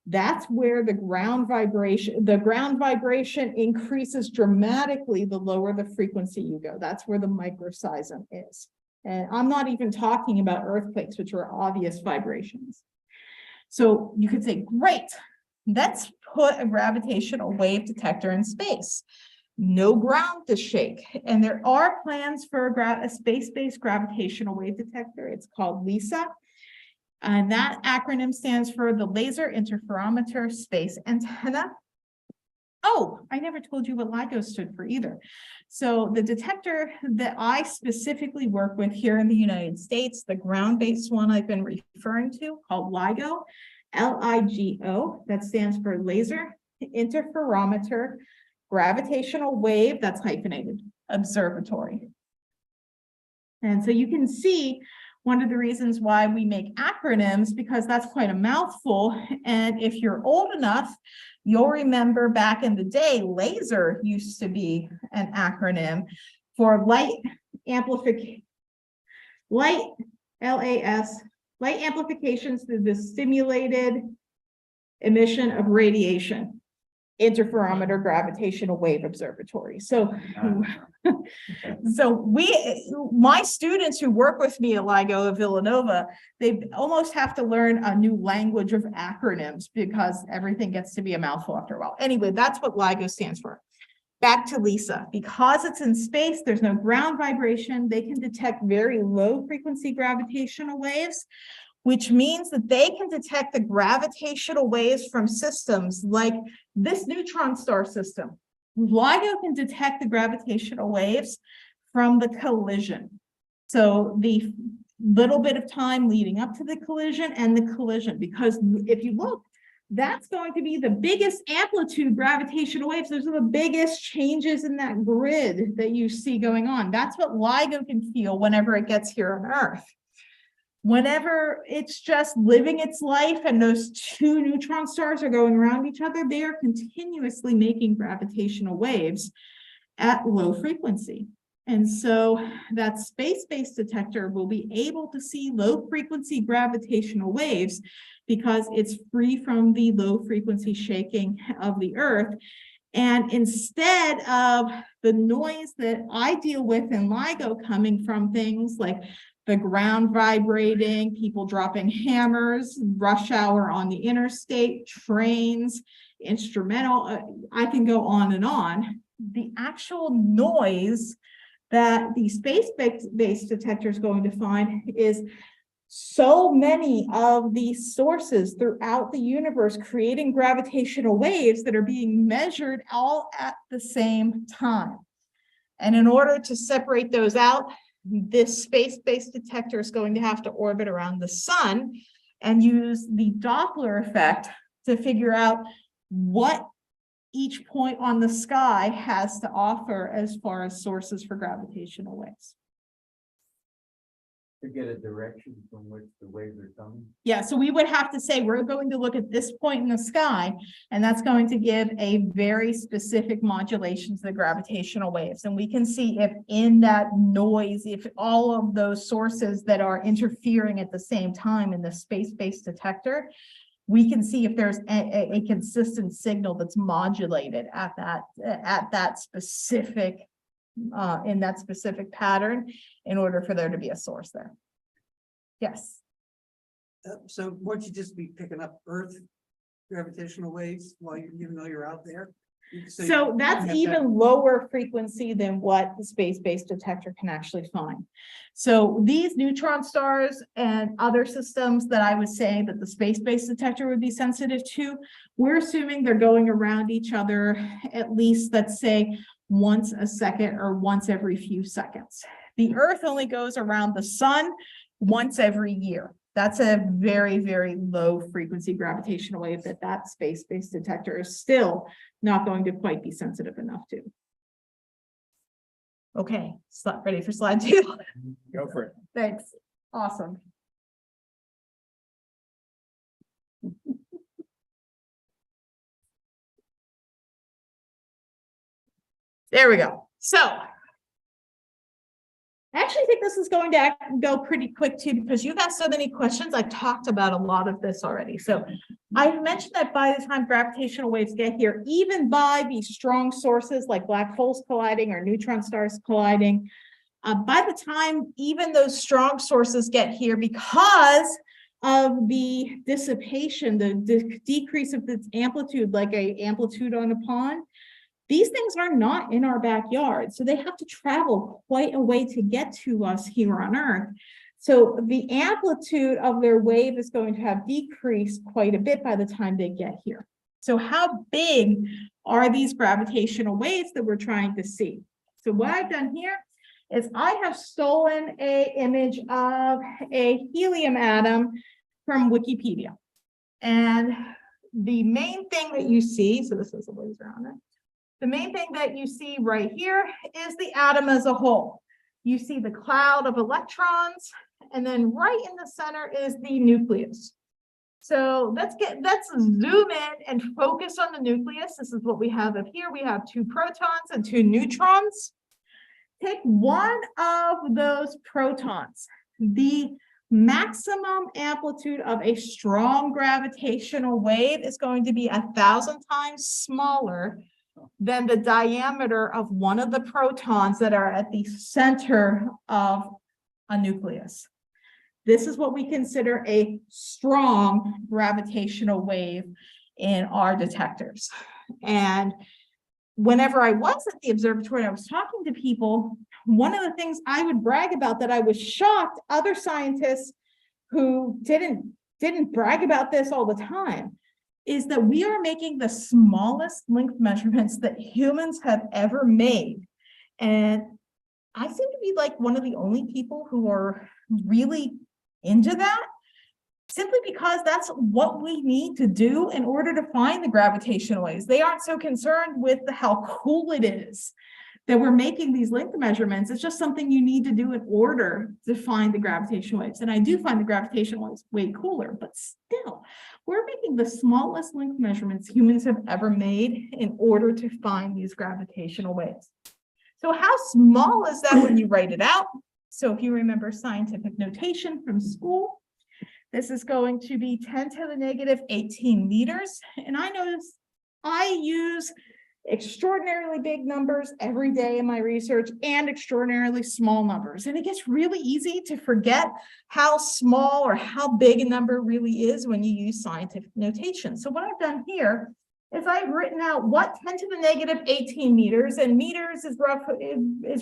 that's where the ground vibration increases dramatically the lower the frequency you go. That's where the microseism is. And I'm not even talking about earthquakes, which are obvious vibrations. So you could say, great, let's put a gravitational wave detector in space. No ground to shake. And there are plans for a space-based gravitational wave detector. It's called LISA. And that acronym stands for the Laser Interferometer Space Antenna. Oh, I never told you what LIGO stood for either. So the detector that I specifically work with here in the United States, the ground-based one I've been referring to called LIGO, L-I-G-O, that stands for Laser Interferometer Gravitational Wave, that's hyphenated, Observatory. And so you can see one of the reasons why we make acronyms, because that's quite a mouthful. And if you're old enough, you'll remember back in the day, LASER used to be an acronym for light amplification, L-A-S, light amplifications through the stimulated emission of radiation. Interferometer gravitational wave observatory. So, my students who work with me at LIGO of Villanova, they almost have to learn a new language of acronyms because everything gets to be a mouthful after a while. Anyway, that's what LIGO stands for. Back to LISA. Because it's in space, there's no ground vibration. They can detect very low frequency gravitational waves, which means that they can detect the gravitational waves from systems like this neutron star system. LIGO can detect the gravitational waves from the collision. So little bit of time leading up to the collision and the collision, because if you look, that's going to be the biggest amplitude gravitational waves. Those are the biggest changes in that grid that you see going on. That's what LIGO can feel whenever it gets here on Earth. Whenever it's just living its life and those two neutron stars are going around each other, they are continuously making gravitational waves at low frequency. And so that space-based detector will be able to see low frequency gravitational waves because it's free from the low frequency shaking of the Earth. And instead of the noise that I deal with in LIGO coming from things like the ground vibrating, people dropping hammers, rush hour on the interstate, trains, instrumental, I can go on and on. The actual noise that the space-based detector is going to find is so many of these sources throughout the universe creating gravitational waves that are being measured all at the same time. And in order to separate those out, this space-based detector is going to have to orbit around the sun and use the Doppler effect to figure out what each point on the sky has to offer as far as sources for gravitational waves. To get a direction from which the waves are coming. Yeah, so we would have to say we're going to look at this point in the sky, and that's going to give a very specific modulation to the gravitational waves. And we can see if in that noise, if all of those sources that are interfering at the same time in the space-based detector, we can see if there's a consistent signal that's modulated at that specific in that specific pattern in order for there to be a source there. Yes. So won't you just be picking up Earth gravitational waves while you, even though you're out there? So that's even lower frequency than what the space-based detector can actually find. So these neutron stars and other systems that I would say that the space-based detector would be sensitive to, we're assuming they're going around each other at least, let's say, once a second or once every few seconds. The Earth only goes around the sun once every year. That's a very, very low frequency gravitational wave that space-based detector is still not going to quite be sensitive enough to. Okay, ready for slide 2? Go for it. Thanks. Awesome. There we go. So I actually think this is going to go pretty quick too, because you've asked so many questions. I talked about a lot of this already. So I mentioned that by the time gravitational waves get here, even by these strong sources like black holes colliding or neutron stars colliding, by the time even those strong sources get here, because of the dissipation, the decrease of its amplitude, like an amplitude on a pond, these things are not in our backyard, so they have to travel quite a way to get to us here on Earth. So the amplitude of their wave is going to have decreased quite a bit by the time they get here. So how big are these gravitational waves that we're trying to see? So what I've done here is I have stolen an image of a helium atom from Wikipedia. And the main thing that you see, so this is a laser on it. The main thing that you see right here is the atom as a whole. You see the cloud of electrons, and then right in the center is the nucleus. So let's zoom in and focus on the nucleus. This is what we have up here. We have 2 protons and 2 neutrons. Take one of those protons. The maximum amplitude of a strong gravitational wave is going to be 1,000 times smaller than the diameter of one of the protons that are at the center of a nucleus. This is what we consider a strong gravitational wave in our detectors. And whenever I was at the observatory, I was talking to people, one of the things I would brag about that I was shocked other scientists who didn't brag about this all the time is that we are making the smallest length measurements that humans have ever made. And I seem to be like one of the only people who are really into that. Simply because that's what we need to do in order to find the gravitational waves. They aren't so concerned with how cool it is that we're making these length measurements. It's just something you need to do in order to find the gravitational waves. And I do find the gravitational waves way cooler, but still, we're making the smallest length measurements humans have ever made in order to find these gravitational waves. So how small is that when you write it out? So if you remember scientific notation from school, this is going to be 10 to the negative 18 meters. And I notice I use extraordinarily big numbers every day in my research and extraordinarily small numbers. And it gets really easy to forget how small or how big a number really is when you use scientific notation. So what I've done here is I've written out what 10 to the negative 18 meters, and meters is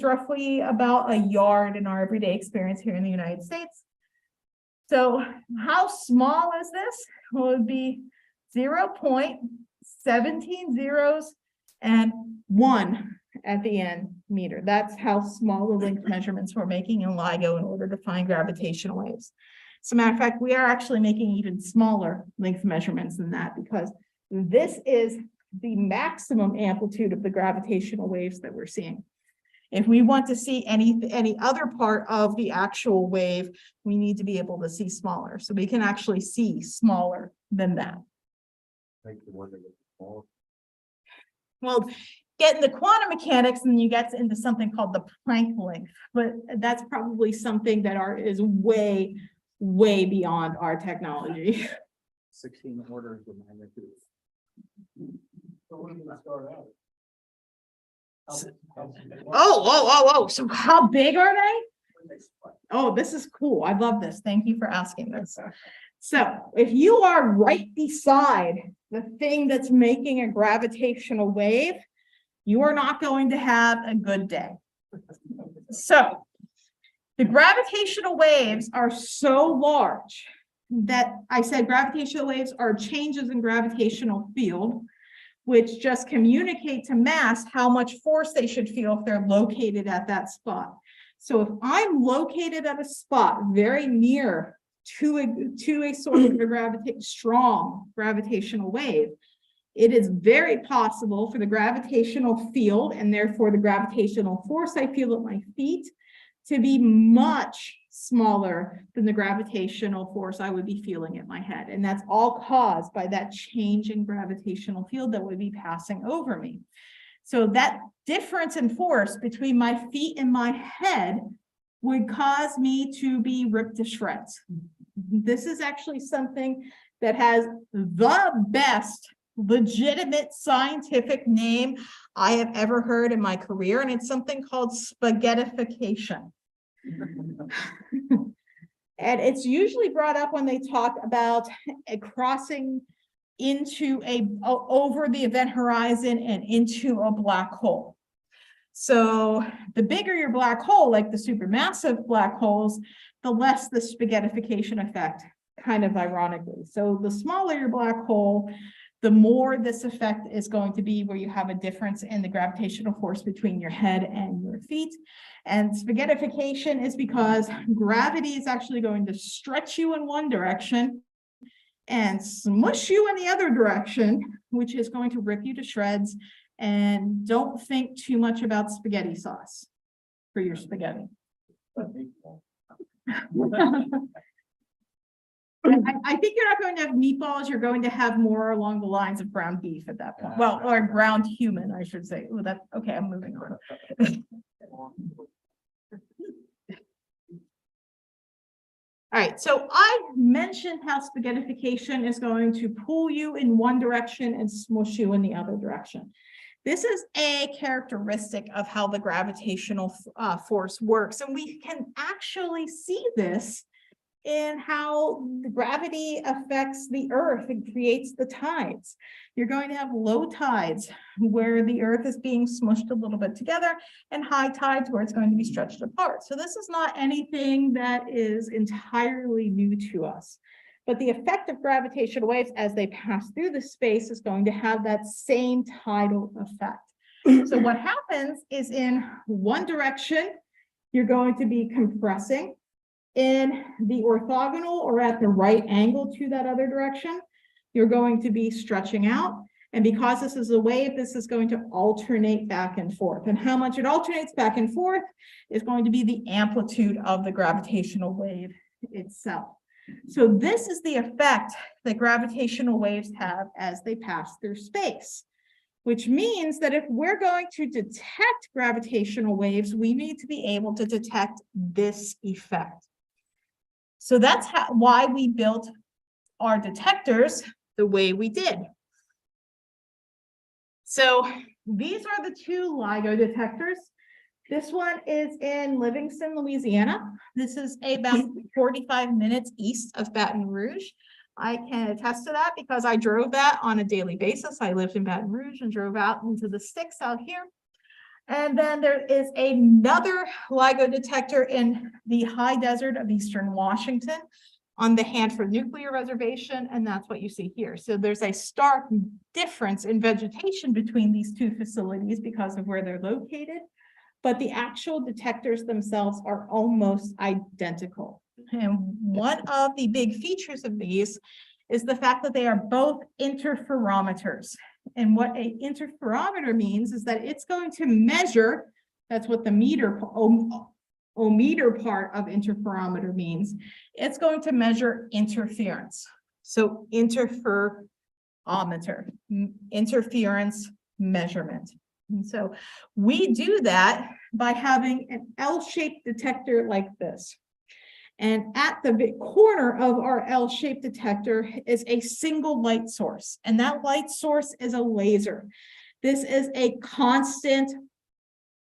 roughly about a yard in our everyday experience here in the United States. So how small is this? Well, it would be 0.17 zeros and 1 at the end meter. That's how small the length measurements we're making in LIGO in order to find gravitational waves. As a matter of fact, we are actually making even smaller length measurements than that, because this is the maximum amplitude of the gravitational waves that we're seeing. If we want to see any other part of the actual wave, we need to be able to see smaller. So we can actually see smaller than that. Well, get into quantum mechanics and you get into something called the Planck length, but that's probably something that is way, way beyond our technology. 16 orders of magnitude. So when did it start out? Oh, so how big are they? Oh, this is cool. I love this. Thank you for asking this. So if you are right beside the thing that's making a gravitational wave, you are not going to have a good day. So the gravitational waves are so large that I said gravitational waves are changes in gravitational field, which just communicate to mass how much force they should feel if they're located at that spot. So if I'm located at a spot very near to a source of a strong gravitational wave, it is very possible for the gravitational field, and therefore the gravitational force I feel at my feet, to be much smaller than the gravitational force I would be feeling at my head. And that's all caused by that change in gravitational field that would be passing over me. So that difference in force between my feet and my head would cause me to be ripped to shreds. This is actually something that has the best legitimate scientific name I have ever heard in my career, and it's something called spaghettification. And it's usually brought up when they talk about a crossing into over the event horizon and into a black hole. So the bigger your black hole, like the supermassive black holes, the less the spaghettification effect, kind of ironically. So the smaller your black hole, the more this effect is going to be, where you have a difference in the gravitational force between your head and your feet. And spaghettification is because gravity is actually going to stretch you in one direction and smush you in the other direction, which is going to rip you to shreds. And don't think too much about spaghetti sauce for your spaghetti. I think you're not going to have meatballs. You're going to have more along the lines of ground beef at that point. Well, or ground human, I should say. Oh, that's okay. I'm moving on. All right, so I mentioned how spaghettification is going to pull you in one direction and smush you in the other direction. This is a characteristic of how the gravitational force works, and we can actually see this in how the gravity affects the earth and creates the tides. You're going to have low tides where the earth is being smushed a little bit together, and high tides where it's going to be stretched apart. So this is not anything that is entirely new to us. But the effect of gravitational waves as they pass through the space is going to have that same tidal effect. So what happens is, in one direction, you're going to be compressing in the orthogonal or at the right angle to that other direction. You're going to be stretching out. And because this is a wave, this is going to alternate back and forth. And how much it alternates back and forth is going to be the amplitude of the gravitational wave itself. So this is the effect that gravitational waves have as they pass through space, which means that if we're going to detect gravitational waves, we need to be able to detect this effect. So that's why we built our detectors the way we did. So these are the two LIGO detectors. This one is in Livingston, Louisiana. This is about 45 minutes east of Baton Rouge. I can attest to that because I drove that on a daily basis. I lived in Baton Rouge and drove out into the sticks out here. And then there is another LIGO detector in the high desert of Eastern Washington on the Hanford Nuclear Reservation, and that's what you see here. So there's a stark difference in vegetation between these two facilities because of where they're located, but the actual detectors themselves are almost identical. And one of the big features of these is the fact that they are both interferometers. And what an interferometer means is that it's going to measure, that's what the ohmmeter part of interferometer means. It's going to measure interference. So interferometer, interference measurement. And so we do that by having an L-shaped detector like this. And at the corner of our L-shaped detector is a single light source. And that light source is a laser. This is a constant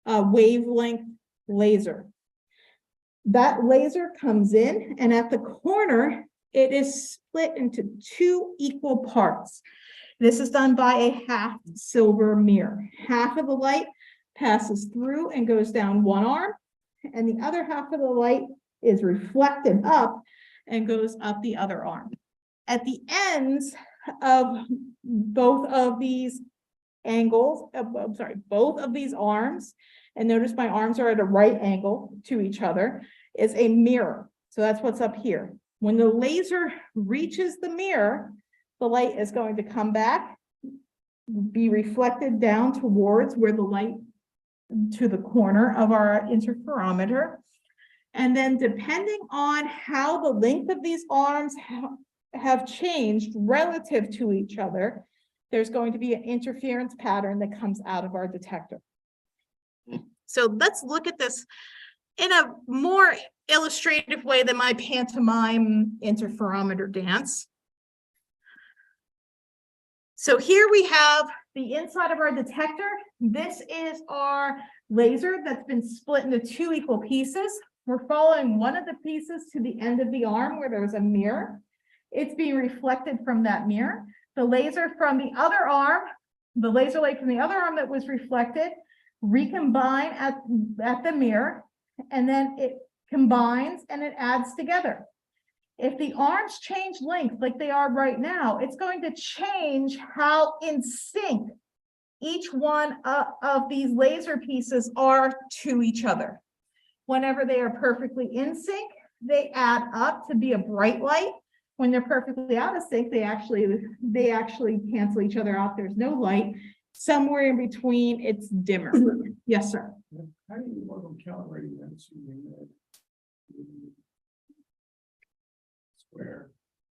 wavelength laser. That laser comes in, and at the corner, it is split into two equal parts. This is done by a half silver mirror. Half of the light passes through and goes down one arm, and the other half of the light is reflected up and goes up the other arm. At the ends of both of these angles, both of these arms, and notice my arms are at a right angle to each other, is a mirror. So that's what's up here. When the laser reaches the mirror, the light is going to come back, be reflected down towards where the light to the corner of our interferometer. And then depending on how the length of these arms have changed relative to each other, there's going to be an interference pattern that comes out of our detector. So let's look at this in a more illustrative way than my pantomime interferometer dance. So here we have the inside of our detector. This is our laser that's been split into two equal pieces. We're following one of the pieces to the end of the arm where there's a mirror. It's being reflected from that mirror. The laser from the other arm, the laser light from the other arm that was reflected, recombine at the mirror, and then it combines and it adds together. If the arms change length like they are right now, it's going to change how in sync each one of these laser pieces are to each other. Whenever they are perfectly in sync, they add up to be a bright light. When they're perfectly out of sync, they actually cancel each other out. There's no light. Somewhere in between, it's dimmer. Yes, sir. How do you work on calibrating that? Square.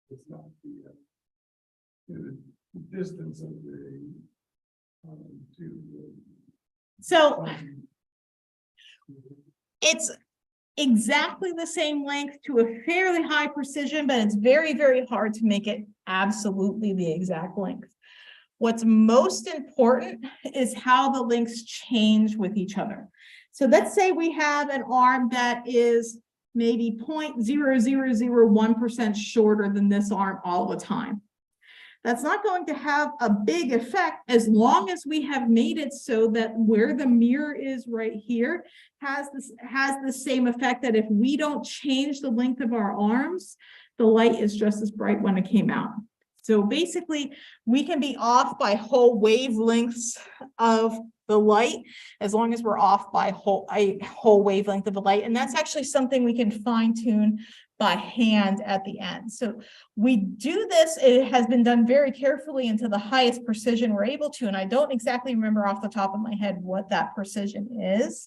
It's not the distance of the So it's exactly the same length to a fairly high precision, but it's very, very hard to make it absolutely the exact length. What's most important is how the lengths change with each other. So let's say we have an arm that is maybe 0.0001% shorter than this arm all the time. That's not going to have a big effect as long as we have made it so that where the mirror is right here has the same effect, that if we don't change the length of our arms, the light is just as bright when it came out. So basically, we can be off by whole wavelengths of the light, as long as we're off by a whole wavelength of the light. And that's actually something we can fine tune by hand at the end. So we do this, it has been done very carefully and to the highest precision we're able to, and I don't exactly remember off the top of my head what that precision is,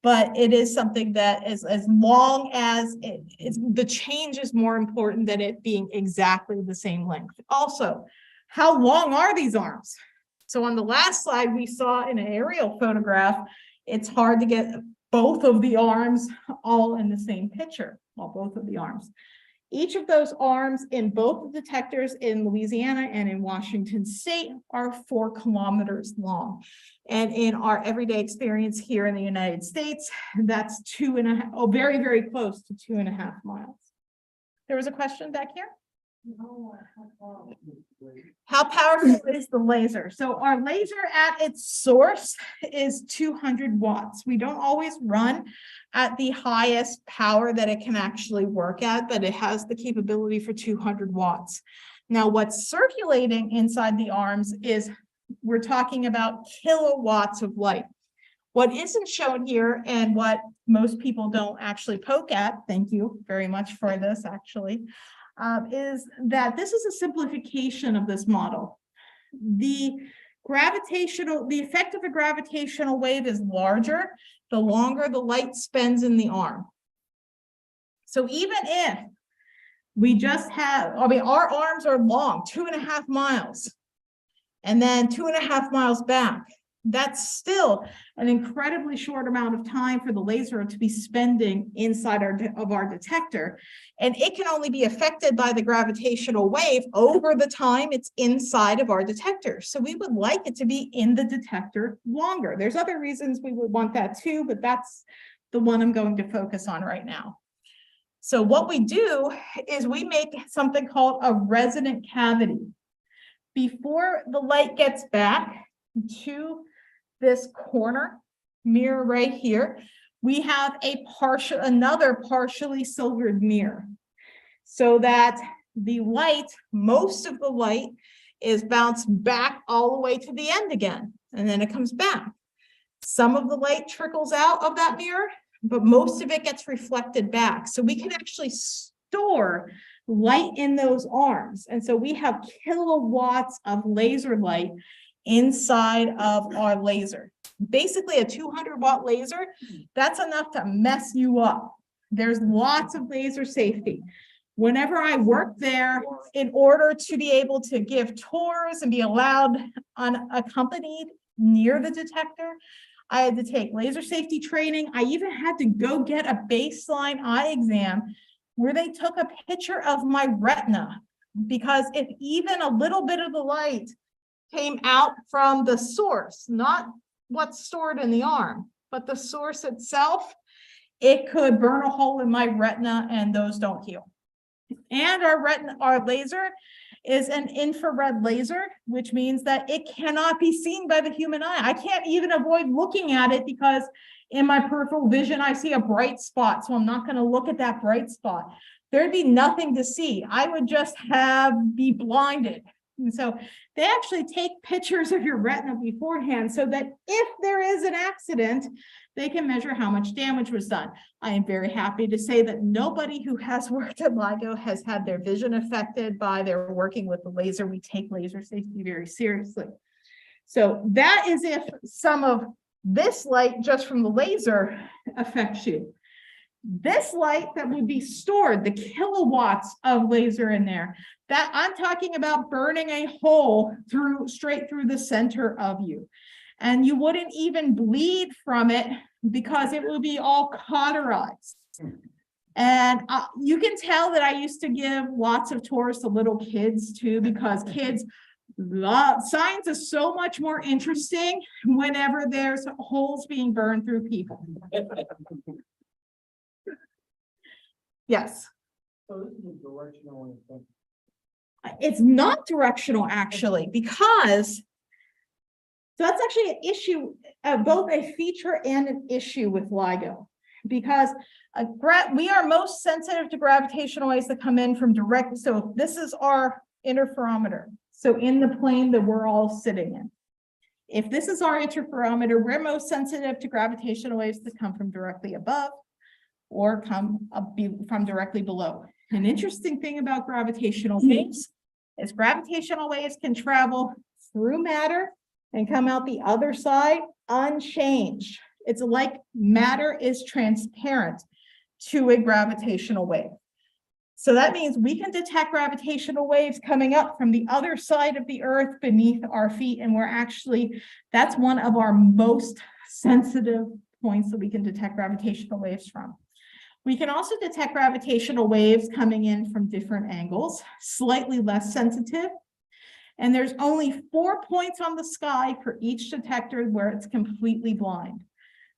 but it is something that is, as long as the change is more important than it being exactly the same length. Also, how long are these arms? So on the last slide, we saw in an aerial photograph, it's hard to get both of the arms all in the same picture, well, both of the arms. Each of those arms in both the detectors in Louisiana and in Washington State are 4 kilometers long. And in our everyday experience here in the United States, that's 2.5, very, very close to 2.5 miles. There was a question back here? How powerful is the laser? So our laser at its source is 200 watts. We don't always run at the highest power that it can actually work at, but it has the capability for 200 watts. Now, what's circulating inside the arms is, we're talking about kilowatts of light. What isn't shown here, and what most people don't actually poke at, thank you very much for this actually, is that this is a simplification of this model. The effect of a gravitational wave is larger the longer the light spends in the arm. So even if we just have, our arms are long, 2.5 miles, and then 2.5 miles back, that's still an incredibly short amount of time for the laser to be spending inside of our detector. And it can only be affected by the gravitational wave over the time it's inside of our detector. So we would like it to be in the detector longer. There's other reasons we would want that too, but that's the one I'm going to focus on right now. So what we do is we make something called a resonant cavity. Before the light gets back to this corner mirror right here, we have another partially silvered mirror, so that the light, most of the light, is bounced back all the way to the end again, and then it comes back. Some of the light trickles out of that mirror, but most of it gets reflected back. So we can actually store light in those arms. And so we have kilowatts of laser light inside of our laser. Basically a 200-watt laser, that's enough to mess you up. There's lots of laser safety. Whenever I worked there, in order to be able to give tours and be allowed unaccompanied near the detector, I had to take laser safety training. I even had to go get a baseline eye exam where they took a picture of my retina, because if even a little bit of the light came out from the source, not what's stored in the arm, but the source itself, it could burn a hole in my retina, and those don't heal. And our laser is an infrared laser, which means that it cannot be seen by the human eye. I can't even avoid looking at it, because in my peripheral vision, I see a bright spot, so I'm not going to look at that bright spot. There'd be nothing to see. I would just be blinded. And so they actually take pictures of your retina beforehand, so that if there is an accident, they can measure how much damage was done. I am very happy to say that nobody who has worked at LIGO has had their vision affected by their working with the laser. We take laser safety very seriously. So that is if some of this light just from the laser affects you. This light that would be stored, the kilowatts of laser in there, that I'm talking about burning a hole straight through the center of you. And you wouldn't even bleed from it, because it would be all cauterized. And you can tell that I used to give lots of tours to little kids too, because kids love science. Is so much more interesting whenever there's holes being burned through people. Yes. So this is directional. It's not directional, actually, because that's actually an issue, both a feature and an issue with LIGO, because we are most sensitive to gravitational waves that come in from direct. So this is our interferometer. So in the plane that we're all sitting in, If this is our interferometer, we're most sensitive to gravitational waves that come from directly above or come from directly below. An interesting thing about gravitational waves is gravitational waves can travel through matter and come out the other side unchanged. It's like matter is transparent to a gravitational wave. So that means we can detect gravitational waves coming up from the other side of the earth beneath our feet. And that's one of our most sensitive points that we can detect gravitational waves from. We can also detect gravitational waves coming in from different angles, slightly less sensitive. And there's only 4 points on the sky for each detector where it's completely blind.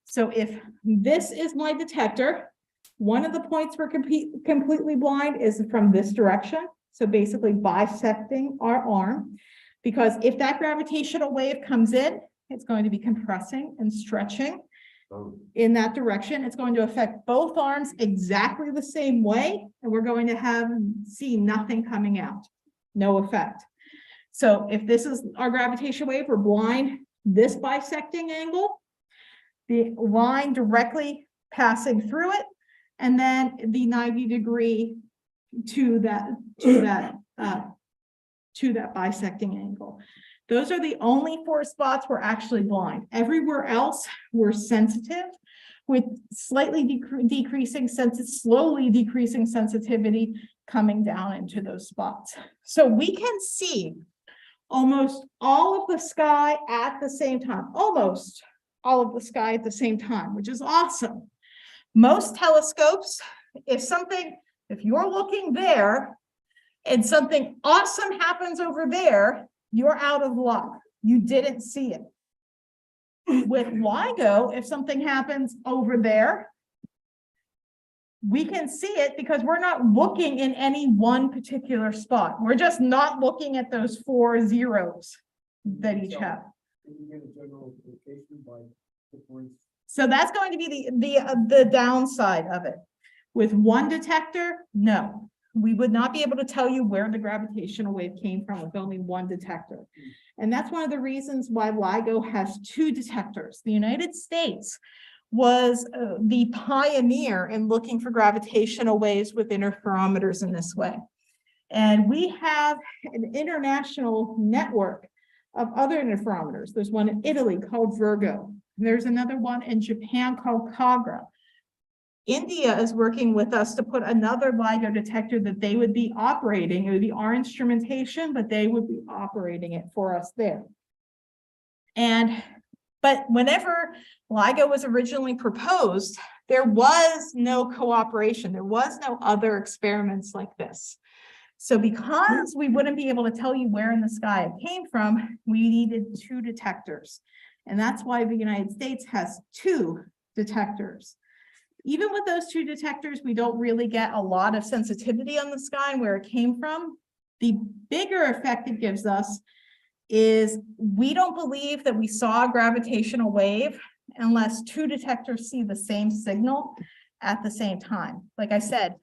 So if this is my detector, one of the points we're completely blind is from this direction. So basically bisecting our arm, because if that gravitational wave comes in, it's going to be compressing and stretching in that direction. It's going to affect both arms exactly the same way. And we're going to see nothing coming out, no effect. So if this is our gravitational wave, we're blind, this bisecting angle, the line directly passing through it, and then the 90-degree to that bisecting angle. Those are the only 4 spots we're actually blind. Everywhere else, we're sensitive with slightly slowly decreasing sensitivity coming down into those spots. So we can see almost all of the sky at the same time, almost all of the sky at the same time, which is awesome. Most telescopes, if you're looking there and something awesome happens over there, you're out of luck. You didn't see it. With LIGO, if something happens over there, we can see it because we're not looking in any one particular spot. We're just not looking at those 4 zeros that each have. So that's going to be the downside of it. With one detector, no, we would not be able to tell you where the gravitational wave came from with only one detector. And that's one of the reasons why LIGO has 2 detectors. The United States was the pioneer in looking for gravitational waves with interferometers in this way. And we have an international network of other interferometers. There's one in Italy called Virgo. There's another one in Japan called Kagra. India is working with us to put another LIGO detector that they would be operating. It would be our instrumentation, but they would be operating it for us there. But whenever LIGO was originally proposed, there was no cooperation. There was no other experiments like this. So because we wouldn't be able to tell you where in the sky it came from, we needed 2 detectors. And that's why the United States has 2 detectors. Even with those 2 detectors, we don't really get a lot of sensitivity on the sky and where it came from. The bigger effect it gives us is we don't believe that we saw a gravitational wave unless 2 detectors see the same signal at the same time. Like I said,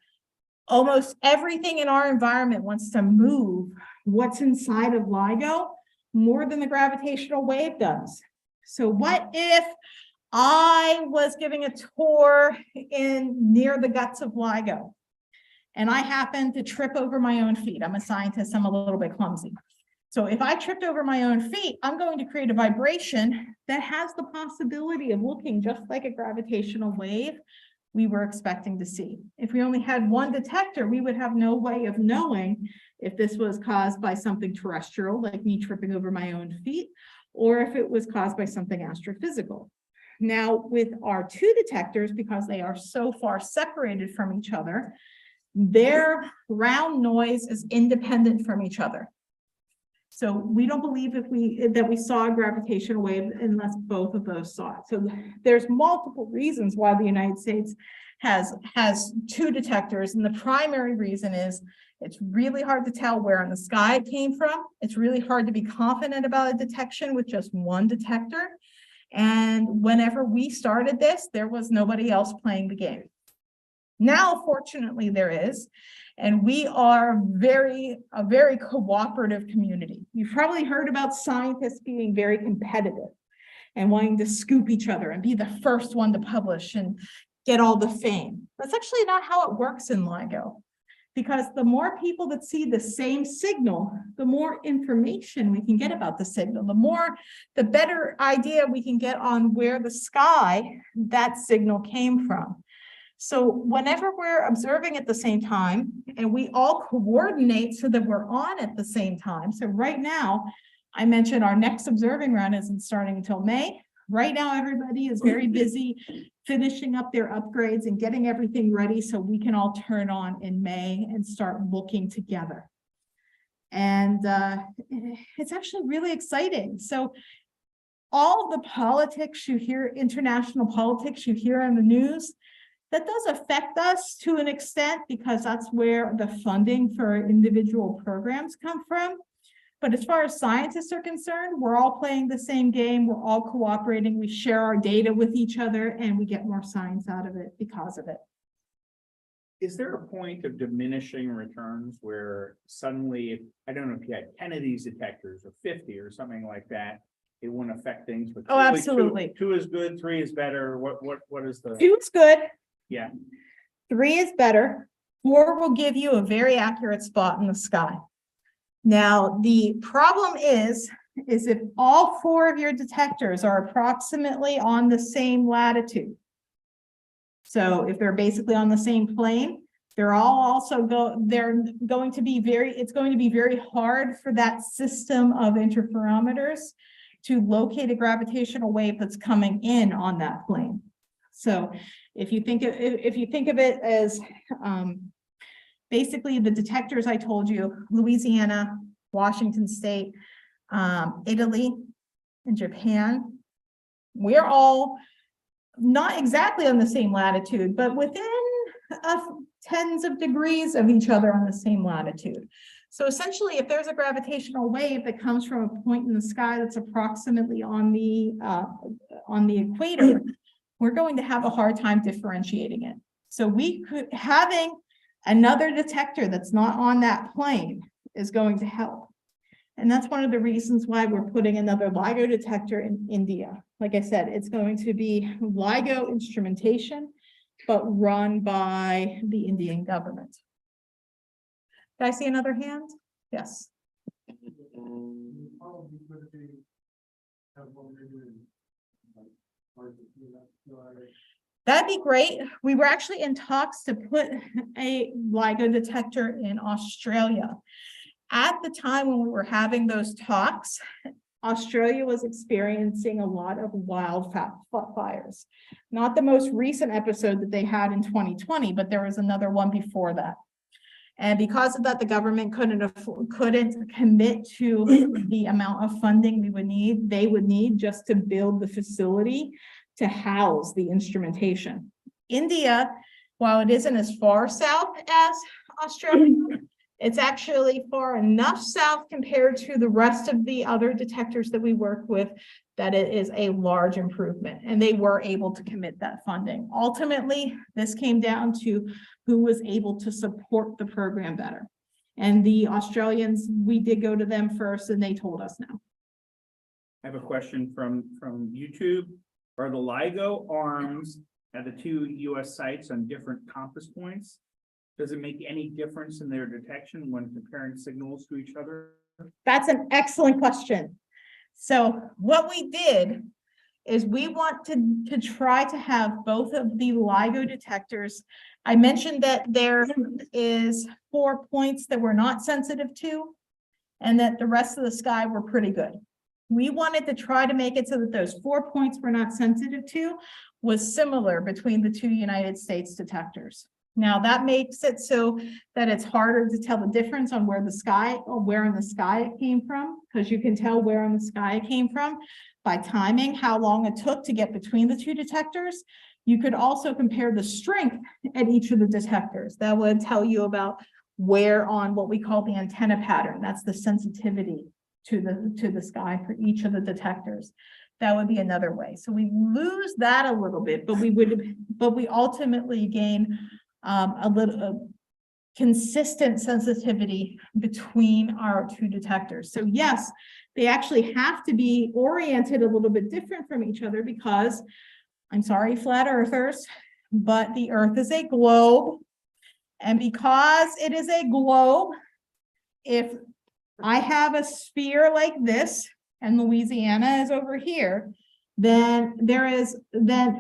almost everything in our environment wants to move what's inside of LIGO more than the gravitational wave does. So what if I was giving a tour near the guts of LIGO and I happened to trip over my own feet? I'm a scientist, I'm a little bit clumsy. So if I tripped over my own feet, I'm going to create a vibration that has the possibility of looking just like a gravitational wave we were expecting to see. If we only had 1 detector, we would have no way of knowing if this was caused by something terrestrial, like me tripping over my own feet, or if it was caused by something astrophysical. Now, with our 2 detectors, because they are so far separated from each other, their round noise is independent from each other. So we don't believe that we saw a gravitational wave unless both of those saw it. So there's multiple reasons why the United States has 2 detectors. And the primary reason is it's really hard to tell where in the sky it came from. It's really hard to be confident about a detection with just 1 detector. And whenever we started this, there was nobody else playing the game. Now, fortunately, there is, and we are a very cooperative community. You've probably heard about scientists being very competitive and wanting to scoop each other and be the first one to publish and get all the fame. That's actually not how it works in LIGO, because the more people that see the same signal, the more information we can get about the signal, the better idea we can get on where the sky that signal came from. So whenever we're observing at the same time, and we all coordinate so that we're on at the same time. So right now, I mentioned our next observing round isn't starting until May. Right now, everybody is very busy finishing up their upgrades and getting everything ready so we can all turn on in May and start looking together. And it's actually really exciting. So all the politics you hear, international politics you hear on the news, that does affect us to an extent because that's where the funding for individual programs come from. But as far as scientists are concerned, we're all playing the same game. We're all cooperating. We share our data with each other and we get more science out of it because of it. Is there a point of diminishing returns where suddenly, I don't know if you had 10 of these detectors or 50 or something like that, it wouldn't affect things, but Oh, absolutely. Two is good, 3 is better. What is the? 2 is good. Yeah. 3 is better. 4 will give you a very accurate spot in the sky. Now, the problem is if all 4 of your detectors are approximately on the same latitude. So if they're basically on the same plane, they're all also it's going to be very hard for that system of interferometers to locate a gravitational wave that's coming in on that plane. So if you think of it as basically the detectors I told you, Louisiana, Washington State, Italy, and Japan, we're all not exactly on the same latitude, but within tens of degrees of each other on the same latitude. So essentially, if there's a gravitational wave that comes from a point in the sky that's approximately on the equator, we're going to have a hard time differentiating it. So having another detector that's not on that plane is going to help. And that's one of the reasons why we're putting another LIGO detector in India. Like I said, it's going to be LIGO instrumentation, but run by the Indian government. Did I see another hand? Yes. That'd be great. We were actually in talks to put a LIGO detector in Australia. At the time when we were having those talks, Australia was experiencing a lot of wildfires. Not the most recent episode that they had in 2020, but there was another one before that. And because of that, the government couldn't commit to the amount of funding they would need just to build the facility to house the instrumentation. India, while it isn't as far south as Australia, it's actually far enough south compared to the rest of the other detectors that we work with that it is a large improvement, and they were able to commit that funding. Ultimately, this came down to who was able to support the program better. And the Australians, we did go to them first and they told us no. I have a question from YouTube. Are the LIGO arms at the 2 US sites on different compass points? Does it make any difference in their detection when comparing signals to each other? That's an excellent question. So what we did is we want to try to have both of the LIGO detectors. I mentioned that there is 4 points that we're not sensitive to, and that the rest of the sky were pretty good. We wanted to try to make it so that those 4 points we're not sensitive to was similar between the 2 United States detectors. Now that makes it so that it's harder to tell the difference on where in the sky it came from, because you can tell where in the sky it came from by timing, how long it took to get between the 2 detectors. You could also compare the strength at each of the detectors. That would tell you about where on what we call the antenna pattern. That's the sensitivity to the sky for each of the detectors. That would be another way. So we lose that a little bit, but we ultimately gain a little consistent sensitivity between our two detectors. So yes, they actually have to be oriented a little bit different from each other because, I'm sorry, flat earthers, but the Earth is a globe. And because it is a globe, if I have a sphere like this and Louisiana is over here, then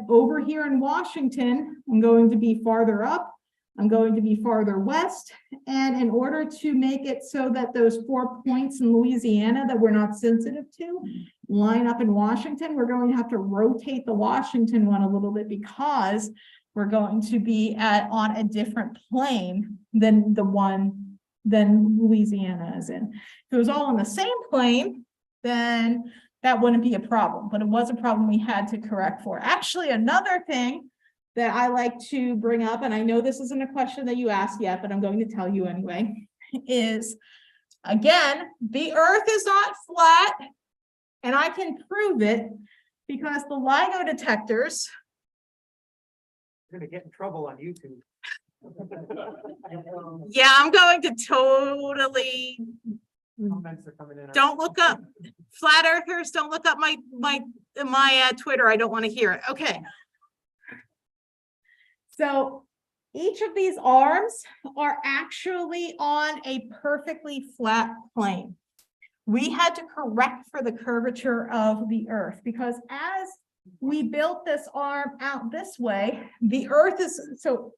over here in Washington, I'm going to be farther up, I'm going to be farther west. And in order to make it so that those 4 points in Louisiana that we're not sensitive to line up in Washington, we're going to have to rotate the Washington one a little bit because we're going to be on a different plane than Louisiana is in. If it was all on the same plane, then that wouldn't be a problem, but it was a problem we had to correct for. Actually, another thing that I like to bring up, and I know this isn't a question that you asked yet, but I'm going to tell you anyway, is again, the Earth is not flat, and I can prove it because the LIGO detectors. You're gonna get in trouble on YouTube. Yeah, I'm going to totally. Comments are coming in. Don't look up flat earthers. Don't look up my Twitter. I don't want to hear it. Okay. So each of these arms are actually on a perfectly flat plane. We had to correct for the curvature of the Earth because as we built this arm out this way, the Earth is so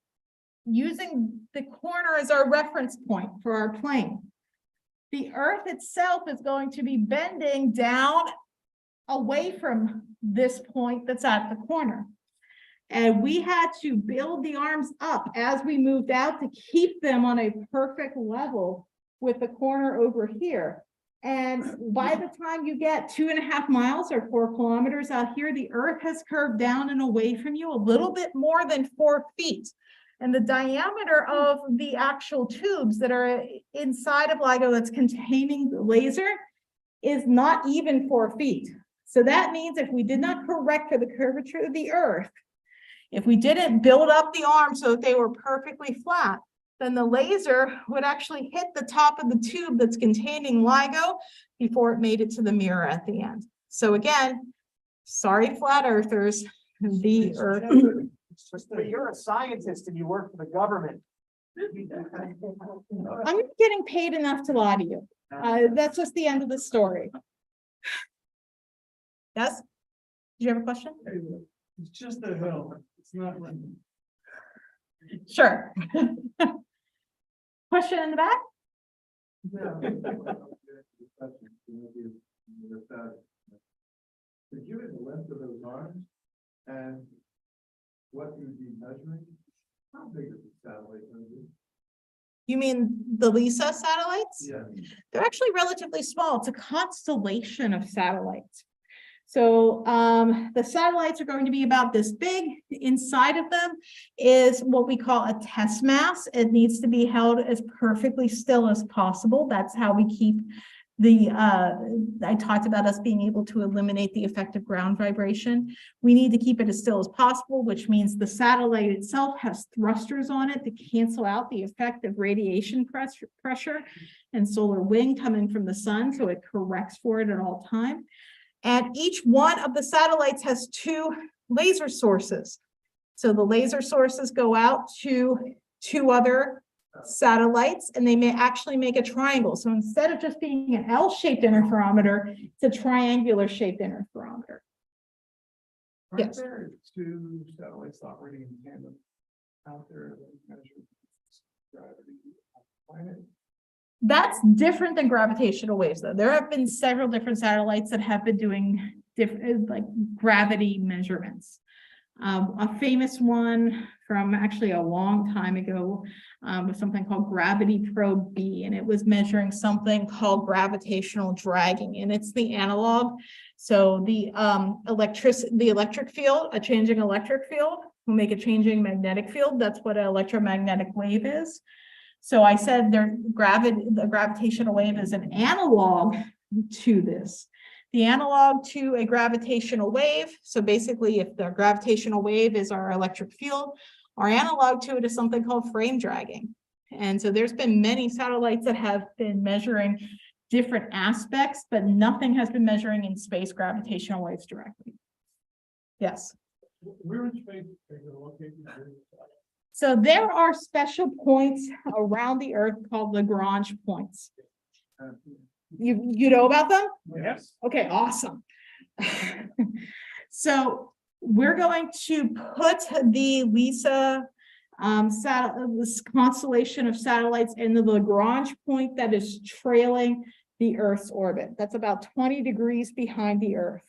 using the corner as our reference point for our plane. The Earth itself is going to be bending down away from this point that's at the corner. And we had to build the arms up as we moved out to keep them on a perfect level with the corner over here. And by the time you get 2.5 miles or 4 kilometers out here, the Earth has curved down and away from you a little bit more than 4 feet. And the diameter of the actual tubes that are inside of LIGO that's containing the laser is not even 4 feet. So that means if we did not correct for the curvature of the Earth, if we didn't build up the arms so that they were perfectly flat, then the laser would actually hit the top of the tube that's containing LIGO before it made it to the mirror at the end. So again, sorry, flat earthers, the Earth. But you're a scientist and you work for the government. I'm getting paid enough to lie to you. That's just the end of the story. Yes? Do you have a question? It's just a hill, it's not like. Sure. Question in the back? Given the length of those arms and what you would be measuring, how big is the satellite going to be? You mean the LISA satellites? Yeah. They're actually relatively small. It's a constellation of satellites. So the satellites are going to be about this big. Inside of them is what we call a test mass. It needs to be held as perfectly still as possible. That's how we keep the, I talked about us being able to eliminate the effect of ground vibration. We need to keep it as still as possible, which means the satellite itself has thrusters on it to cancel out the effect of radiation pressure and solar wind coming from the sun. So it corrects for it at all times. And each one of the satellites has 2 laser sources. So the laser sources go out to 2 other satellites and they may actually make a triangle. So instead of just being an L-shaped interferometer, it's a triangular shaped interferometer. Yes. There are 2 satellites operating in tandem out there that measure gravity on the planet. That's different than gravitational waves, though. There have been several different satellites that have been doing different, like gravity measurements. A famous one from actually a long time ago was something called Gravity Probe B, and it was measuring something called gravitational dragging, and it's the analog. So the electric field, a changing electric field will make a changing magnetic field. That's what an electromagnetic wave is. So I said the gravitational wave is an analog to this. The analog to a gravitational wave. So basically, if the gravitational wave is our electric field, Our analog to it is something called frame dragging. And so there's been many satellites that have been measuring different aspects, but nothing has been measuring in space gravitational waves directly. Yes. Where in space are you located? So there are special points around the Earth called Lagrange points. You know about them? Yes. Okay, awesome. So we're going to put the LISA this constellation of satellites in the Lagrange point that is trailing the Earth's orbit. That's about 20 degrees behind the Earth.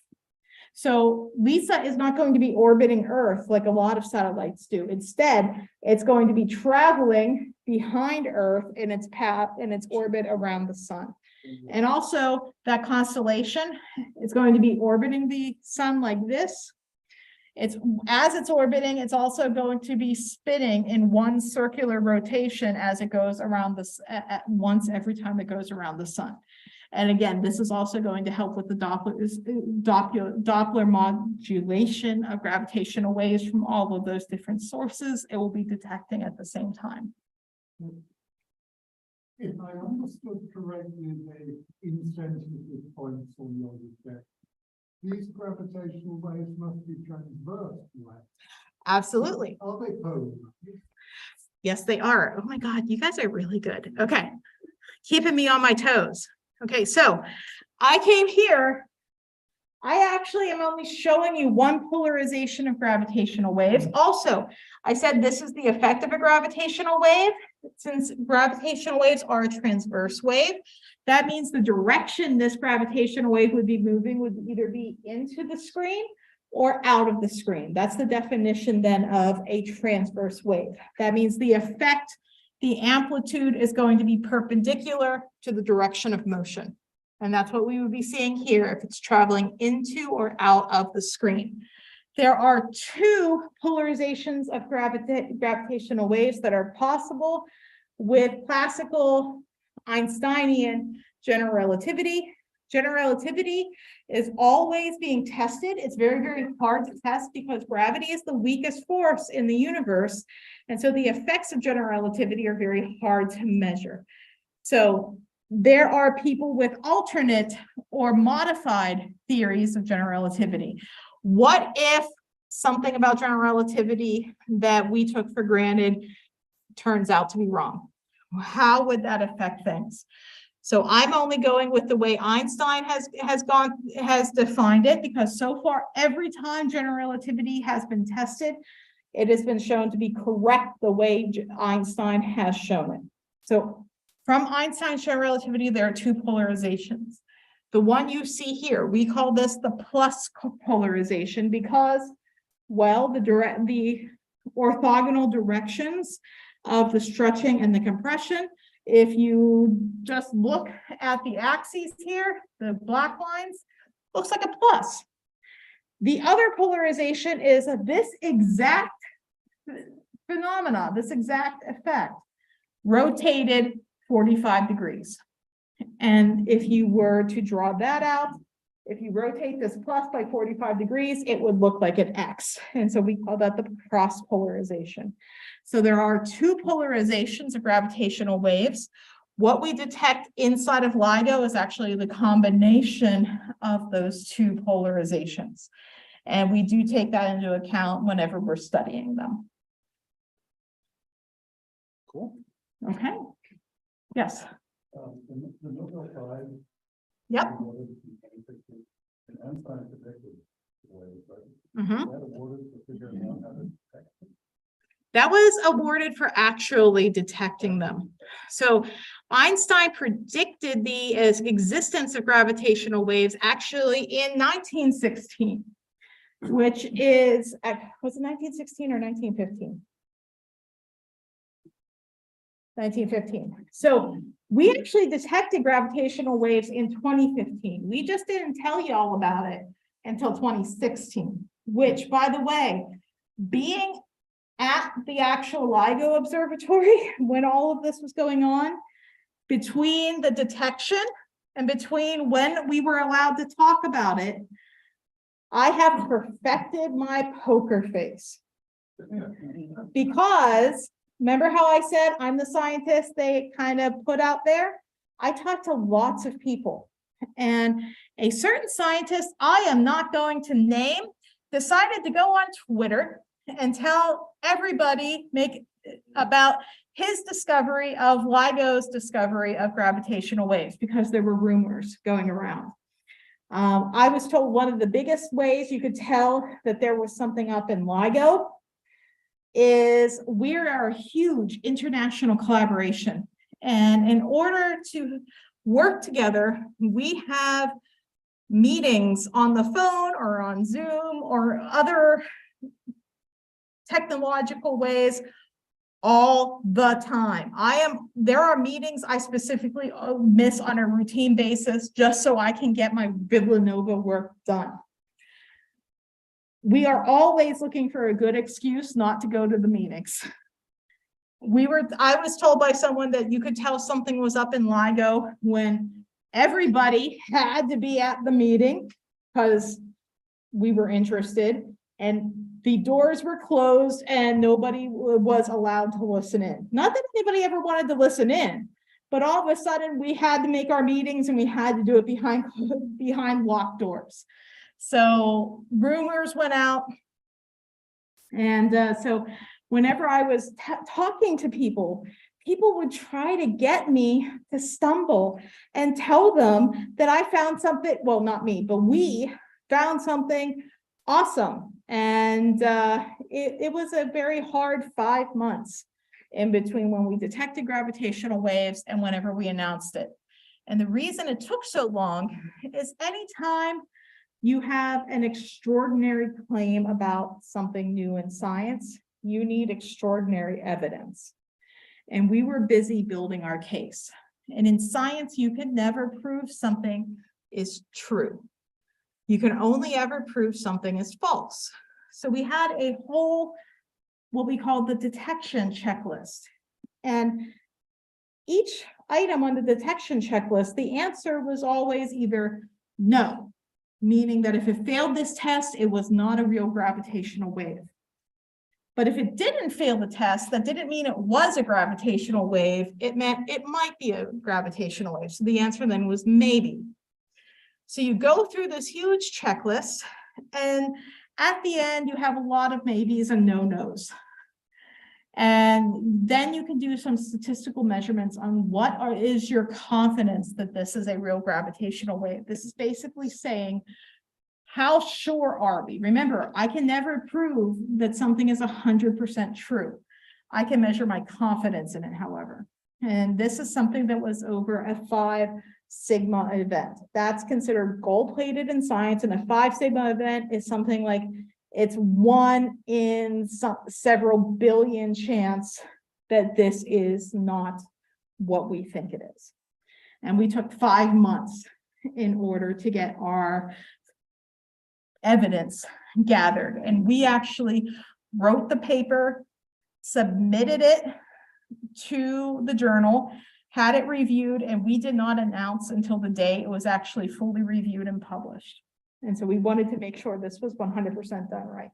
So LISA is not going to be orbiting Earth like a lot of satellites do. Instead, it's going to be traveling behind Earth in its path, in its orbit around the sun. And also that constellation is going to be orbiting the sun like this. As it's orbiting, it's also going to be spinning in one circular rotation as it goes around this once every time it goes around the sun. And again, this is also going to help with the Doppler modulation of gravitational waves from all of those different sources. It will be detecting at the same time. If I understood correctly, the insensitive points on your detect, these gravitational waves must be transverse, right? Absolutely. Are they polar? Yes, they are. Oh my God, you guys are really good. Okay. Keeping me on my toes. Okay, so I came here. I actually am only showing you one polarization of gravitational waves. Also, I said this is the effect of a gravitational wave. Since gravitational waves are a transverse wave, that means the direction this gravitational wave would be moving would either be into the screen or out of the screen. That's the definition then of a transverse wave. That means the effect, the amplitude is going to be perpendicular to the direction of motion. And that's what we would be seeing here if it's traveling into or out of the screen. There are two polarizations of gravitational waves that are possible with classical Einsteinian general relativity. General relativity is always being tested. It's very, very hard to test because gravity is the weakest force in the universe. And so the effects of general relativity are very hard to measure. So there are people with alternate or modified theories of general relativity. What if something about general relativity that we took for granted turns out to be wrong? How would that affect things? So I'm only going with the way Einstein has defined it, because so far every time general relativity has been tested, it has been shown to be correct the way Einstein has shown it. So from Einstein's general relativity, there are two polarizations. The one you see here, we call this the plus polarization because, well, the orthogonal directions of the stretching and the compression. If you just look at the axes here, the black lines, looks like a plus. The other polarization is this exact phenomena, this exact effect, rotated 45 degrees. And if you were to draw that out, if you rotate this plus by 45 degrees, it would look like an X. And so we call that the cross polarization. So there are two polarizations of gravitational waves. What we detect inside of LIGO is actually the combination of those two polarizations. And we do take that into account whenever we're studying them. Cool. Okay. Yes. The Nobel Prize. Yep. That was awarded for actually detecting them. So Einstein predicted the existence of gravitational waves actually in 1916, which is, was it 1916 or 1915? 1915. So we actually detected gravitational waves in 2015. We just didn't tell you all about it until 2016, which, by the way, being at the actual LIGO observatory when all of this was going on, between the detection and between when we were allowed to talk about it, I have perfected my poker face. Because remember how I said I'm the scientist they kind of put out there? I talked to lots of people, and a certain scientist I am not going to name decided to go on Twitter and tell everybody about his discovery of LIGO's discovery of gravitational waves, because there were rumors going around. I was told one of the biggest ways you could tell that there was something up in LIGO is we are a huge international collaboration. And in order to work together, we have meetings on the phone or on Zoom or other technological ways all the time. There are meetings I specifically miss on a routine basis just so I can get my Villanova work done. We are always looking for a good excuse not to go to the meetings. I was told by someone that you could tell something was up in LIGO when everybody had to be at the meeting because we were interested, and the doors were closed and nobody was allowed to listen in. Not that anybody ever wanted to listen in, but all of a sudden we had to make our meetings and we had to do it behind locked doors. So rumors went out. And so whenever I was talking to people, people would try to get me to stumble and tell them that I found something, well, not me, but we found something awesome. And it was a very hard 5 months in between when we detected gravitational waves and whenever we announced it. And the reason it took so long is anytime you have an extraordinary claim about something new in science, you need extraordinary evidence. And we were busy building our case. And in science, you can never prove something is true. You can only ever prove something is false. So we had a whole, what we call the detection checklist. And each item on the detection checklist, the answer was always either no, meaning that if it failed this test, it was not a real gravitational wave. But if it didn't fail the test, that didn't mean it was a gravitational wave. It meant it might be a gravitational wave. So the answer then was maybe. So you go through this huge checklist, and at the end, you have a lot of maybes and no-nos. And then you can do some statistical measurements on what is your confidence that this is a real gravitational wave. This is basically saying, how sure are we? Remember, I can never prove that something is 100% true. I can measure my confidence in it, however. And this is something that was over a 5 sigma event. That's considered gold-plated in science, and a 5 sigma event is something like it's 1 in several billion chance that this is not what we think it is. And we took 5 months in order to get our evidence gathered. And we actually wrote the paper, submitted it to the journal, had it reviewed, and we did not announce until the day it was actually fully reviewed and published. And so we wanted to make sure this was 100% done right.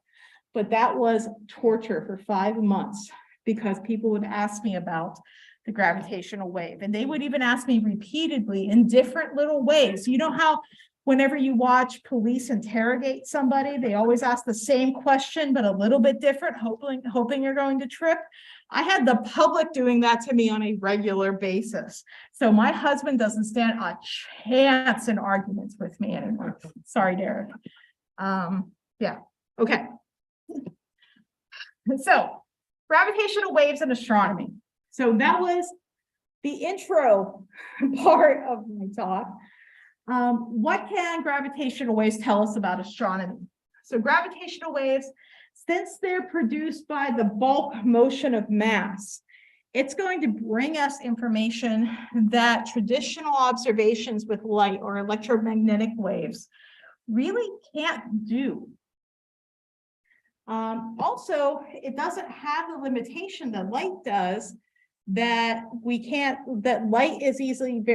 But that was torture for 5 months because people would ask me about the gravitational wave. And they would even ask me repeatedly in different little ways. You know how whenever you watch police interrogate somebody, they always ask the same question, but a little bit different, hoping you're going to trip. I had the public doing that to me on a regular basis. So my husband doesn't stand a chance in arguments with me anymore. Sorry, Derek. Yeah, okay. So gravitational waves in astronomy. So that was the intro part of my talk. What can gravitational waves tell us about astronomy? So gravitational waves, since they're produced by the bulk motion of mass, it's going to bring us information that traditional observations with light or electromagnetic waves really can't do. Also, it doesn't have the limitation that light does, that light is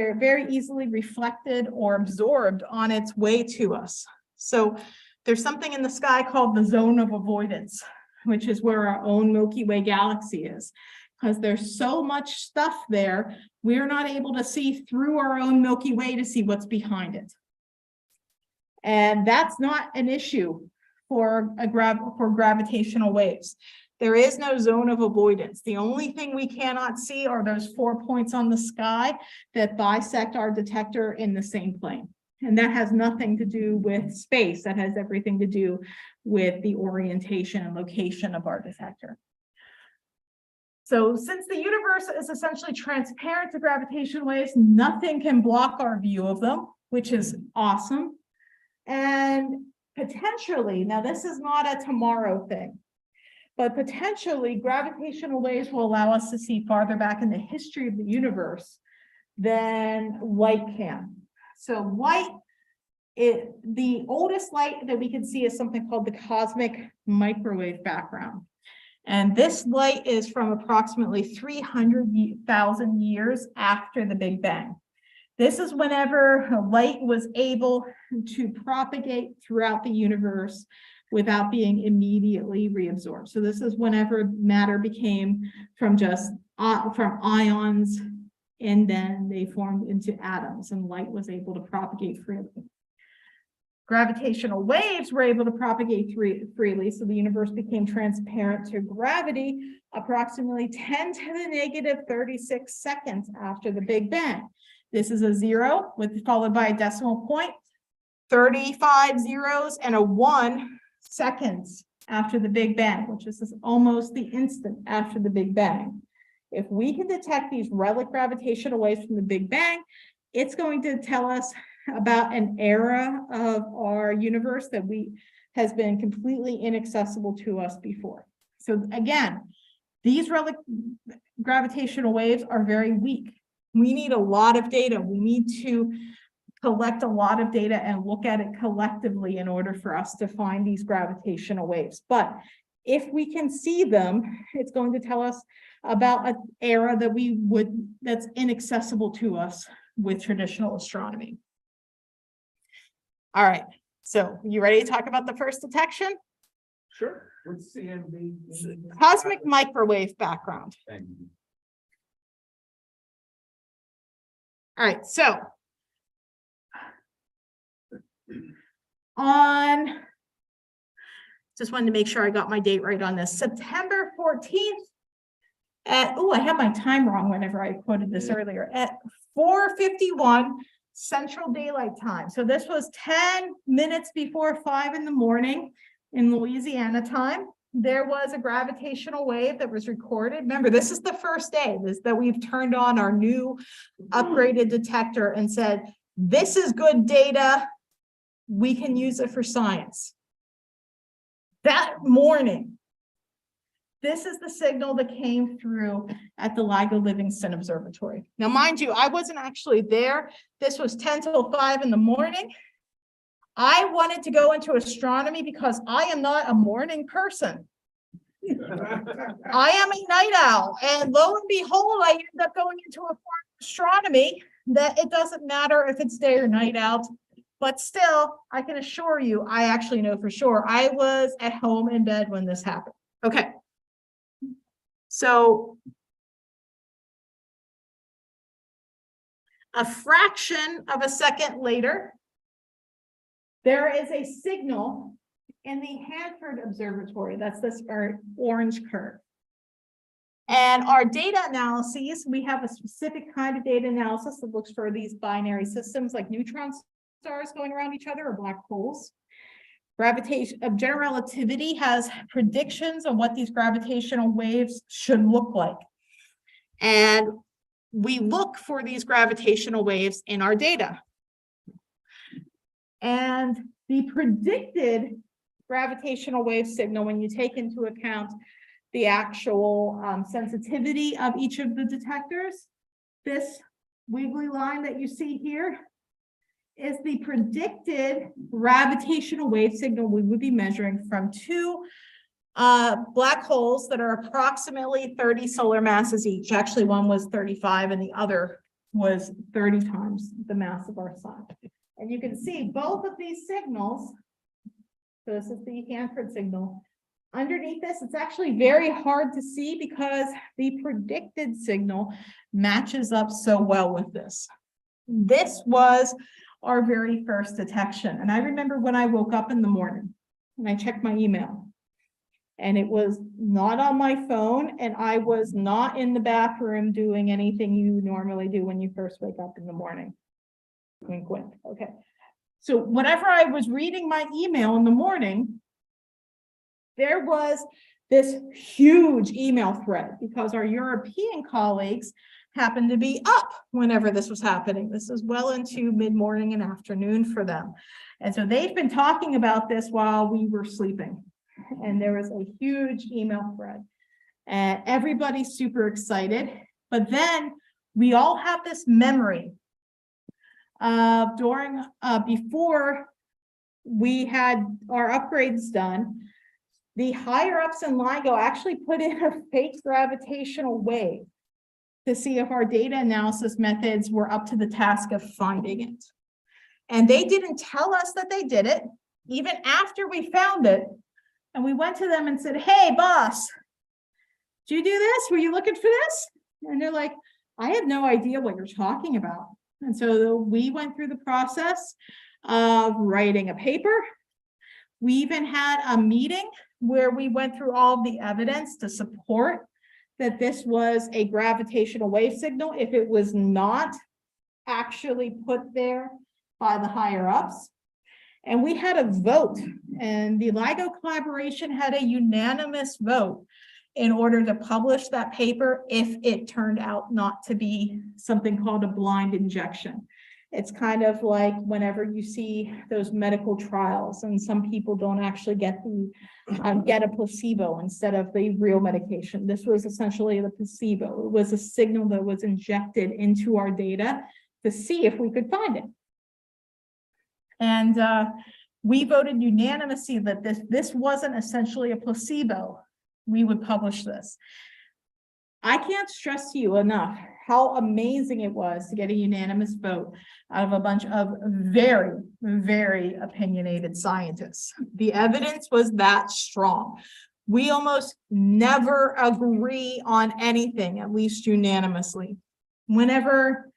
very easily reflected or absorbed on its way to us. So there's something in the sky called the zone of avoidance. which is where our own Milky Way galaxy is. Because there's so much stuff there, we're not able to see through our own Milky Way to see what's behind it. And that's not an issue for gravitational waves. There is no zone of avoidance. The only thing we cannot see are those 4 points on the sky that bisect our detector in the same plane. And that has nothing to do with space. That has everything to do with the orientation and location of our detector. So since the universe is essentially transparent to gravitational waves, nothing can block our view of them, which is awesome. And potentially, now this is not a tomorrow thing, but potentially gravitational waves will allow us to see farther back in the history of the universe than light can. So light, the oldest light that we can see is something called the cosmic microwave background. And this light is from approximately 300,000 years after the Big Bang. This is whenever light was able to propagate throughout the universe without being immediately reabsorbed. So this is whenever matter became from just from ions, and then they formed into atoms, and light was able to propagate freely. Gravitational waves were able to propagate freely, so the universe became transparent to gravity approximately 10 to the negative 36 seconds after the Big Bang. This is a 0 followed by a decimal point, 35 zeros, and a 1 seconds after the Big Bang, which is almost the instant after the Big Bang. If we can detect these relic gravitational waves from the Big Bang, it's going to tell us about an era of our universe that has been completely inaccessible to us before. So again, these relic gravitational waves are very weak. We need a lot of data. We need to collect a lot of data and look at it collectively in order for us to find these gravitational waves. But if we can see them, it's going to tell us about an era that that's inaccessible to us with traditional astronomy. All right, so you ready to talk about the first detection? Sure. What's CMB? Cosmic microwave background. All right, so just wanted to make sure I got my date right on this. September 14th at, I had my time wrong whenever I quoted this earlier, at 4:51 Central Daylight Time. So this was 10 minutes before 5 in the morning in Louisiana time. There was a gravitational wave that was recorded. Remember, this is the first day that we've turned on our new upgraded detector and said, this is good data. We can use it for science. That morning, this is the signal that came through at the LIGO Livingston Observatory. Now, mind you, I wasn't actually there. This was 10 till 5 in the morning. I wanted to go into astronomy because I am not a morning person. I am a night owl. And lo and behold, I end up going into a form of astronomy that it doesn't matter if it's day or night out. But still, I can assure you, I actually know for sure, I was at home in bed when this happened. Okay. So a fraction of a second later, there is a signal in the Hanford Observatory. That's this orange curve. And our data analyses, we have a specific kind of data analysis that looks for these binary systems like neutron stars going around each other or black holes. Gravitation of general relativity has predictions of what these gravitational waves should look like. And we look for these gravitational waves in our data. And the predicted gravitational wave signal, when you take into account the actual sensitivity of each of the detectors, this wiggly line that you see here is the predicted gravitational wave signal we would be measuring from two black holes that are approximately 30 solar masses each. Actually, one was 35 and the other was 30 times the mass of our sun. And you can see both of these signals, so this is the Hanford signal, underneath this, it's actually very hard to see because the predicted signal matches up so well with this. This was our very first detection. And I remember when I woke up in the morning and I checked my email, and it was not on my phone, and I was not in the bathroom doing anything you normally do when you first wake up in the morning. Wink, wink. Okay. So whenever I was reading my email in the morning, there was this huge email thread because our European colleagues happened to be up whenever this was happening. This is well into mid-morning and afternoon for them. And so they've been talking about this while we were sleeping. And there was a huge email thread. And everybody's super excited. But then we all have this memory before we had our upgrades done, the higher ups in LIGO actually put in a fake gravitational wave to see if our data analysis methods were up to the task of finding it. And they didn't tell us that they did it, even after we found it. And we went to them and said, hey, boss, did you do this? Were you looking for this? And they're like, I have no idea what you're talking about. And so we went through the process of writing a paper. We even had a meeting where we went through all of the evidence to support that this was a gravitational wave signal if it was not actually put there by the higher ups. And we had a vote, and the LIGO collaboration had a unanimous vote in order to publish that paper if it turned out not to be something called a blind injection. It's kind of like whenever you see those medical trials and some people don't actually get a placebo instead of the real medication. This was essentially the placebo. It was a signal that was injected into our data to see if we could find it. And we voted unanimously that this wasn't essentially a placebo. We would publish this. I can't stress to you enough how amazing it was to get a unanimous vote out of a bunch of very, very opinionated scientists. The evidence was that strong. We almost never agree on anything, at least unanimously. Whenever,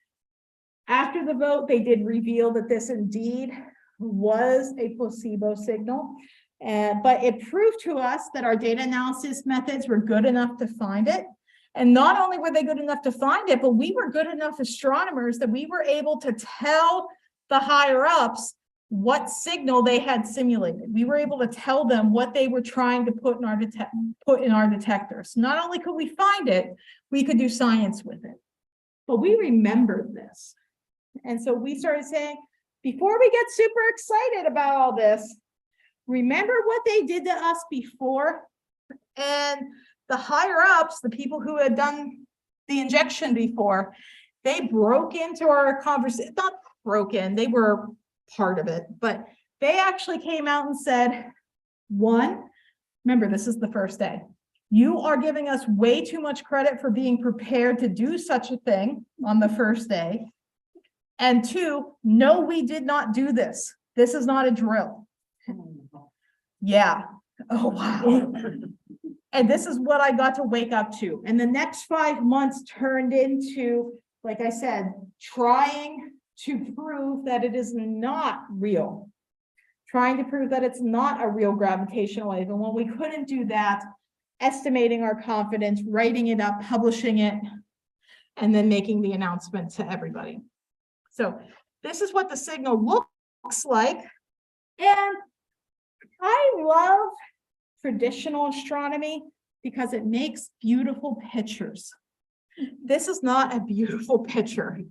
after the vote, they did reveal that this indeed was a placebo signal. But it proved to us that our data analysis methods were good enough to find it. And not only were they good enough to find it, but we were good enough astronomers that we were able to tell the higher ups what signal they had simulated. We were able to tell them what they were trying to put in our detectors. Not only could we find it, we could do science with it. But we remembered this. And so we started saying, before we get super excited about all this, remember what they did to us before? And the higher ups, the people who had done the injection before, they broke into our conversation, not broke in, they were part of it, but they actually came out and said, one, remember, this is the first day. You are giving us way too much credit for being prepared to do such a thing on the first day. And two, no, we did not do this. This is not a drill. Yeah. Oh, wow. And this is what I got to wake up to. And the next 5 months turned into, like I said, trying to prove that it is not real. Trying to prove that it's not a real gravitational wave. And when we couldn't do that, estimating our confidence, writing it up, publishing it, and then making the announcement to everybody. So this is what the signal looks like. And I love traditional astronomy because it makes beautiful pictures. This is not a beautiful picture.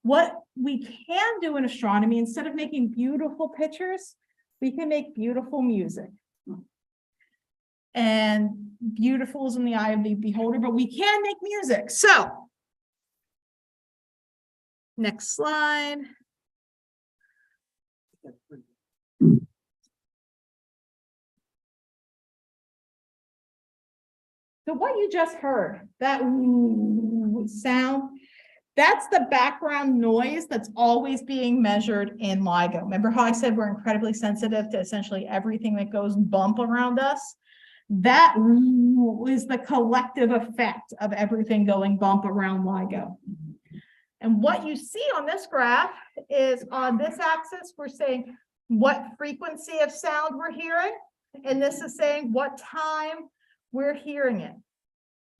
What we can do in astronomy, instead of making beautiful pictures, we can make beautiful music. And beautiful is in the eye of the beholder, but we can make music. So, next slide. So what you just heard, that sound, that's the background noise that's always being measured in LIGO. Remember how I said we're incredibly sensitive to essentially everything that goes bump around us? That is the collective effect of everything going bump around LIGO. And what you see on this graph is on this axis, we're saying what frequency of sound we're hearing. And this is saying what time we're hearing it.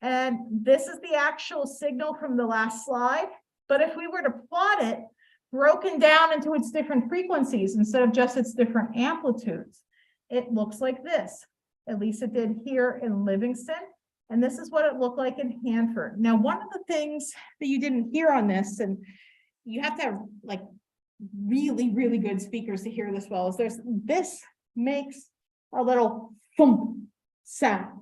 And this is the actual signal from the last slide. But if we were to plot it broken down into its different frequencies instead of just its different amplitudes, it looks like this. At least it did here in Livingston. And this is what it looked like in Hanford. Now, one of the things that you didn't hear on this, and you have to have like really, really good speakers to hear this well, is this makes a little thump sound.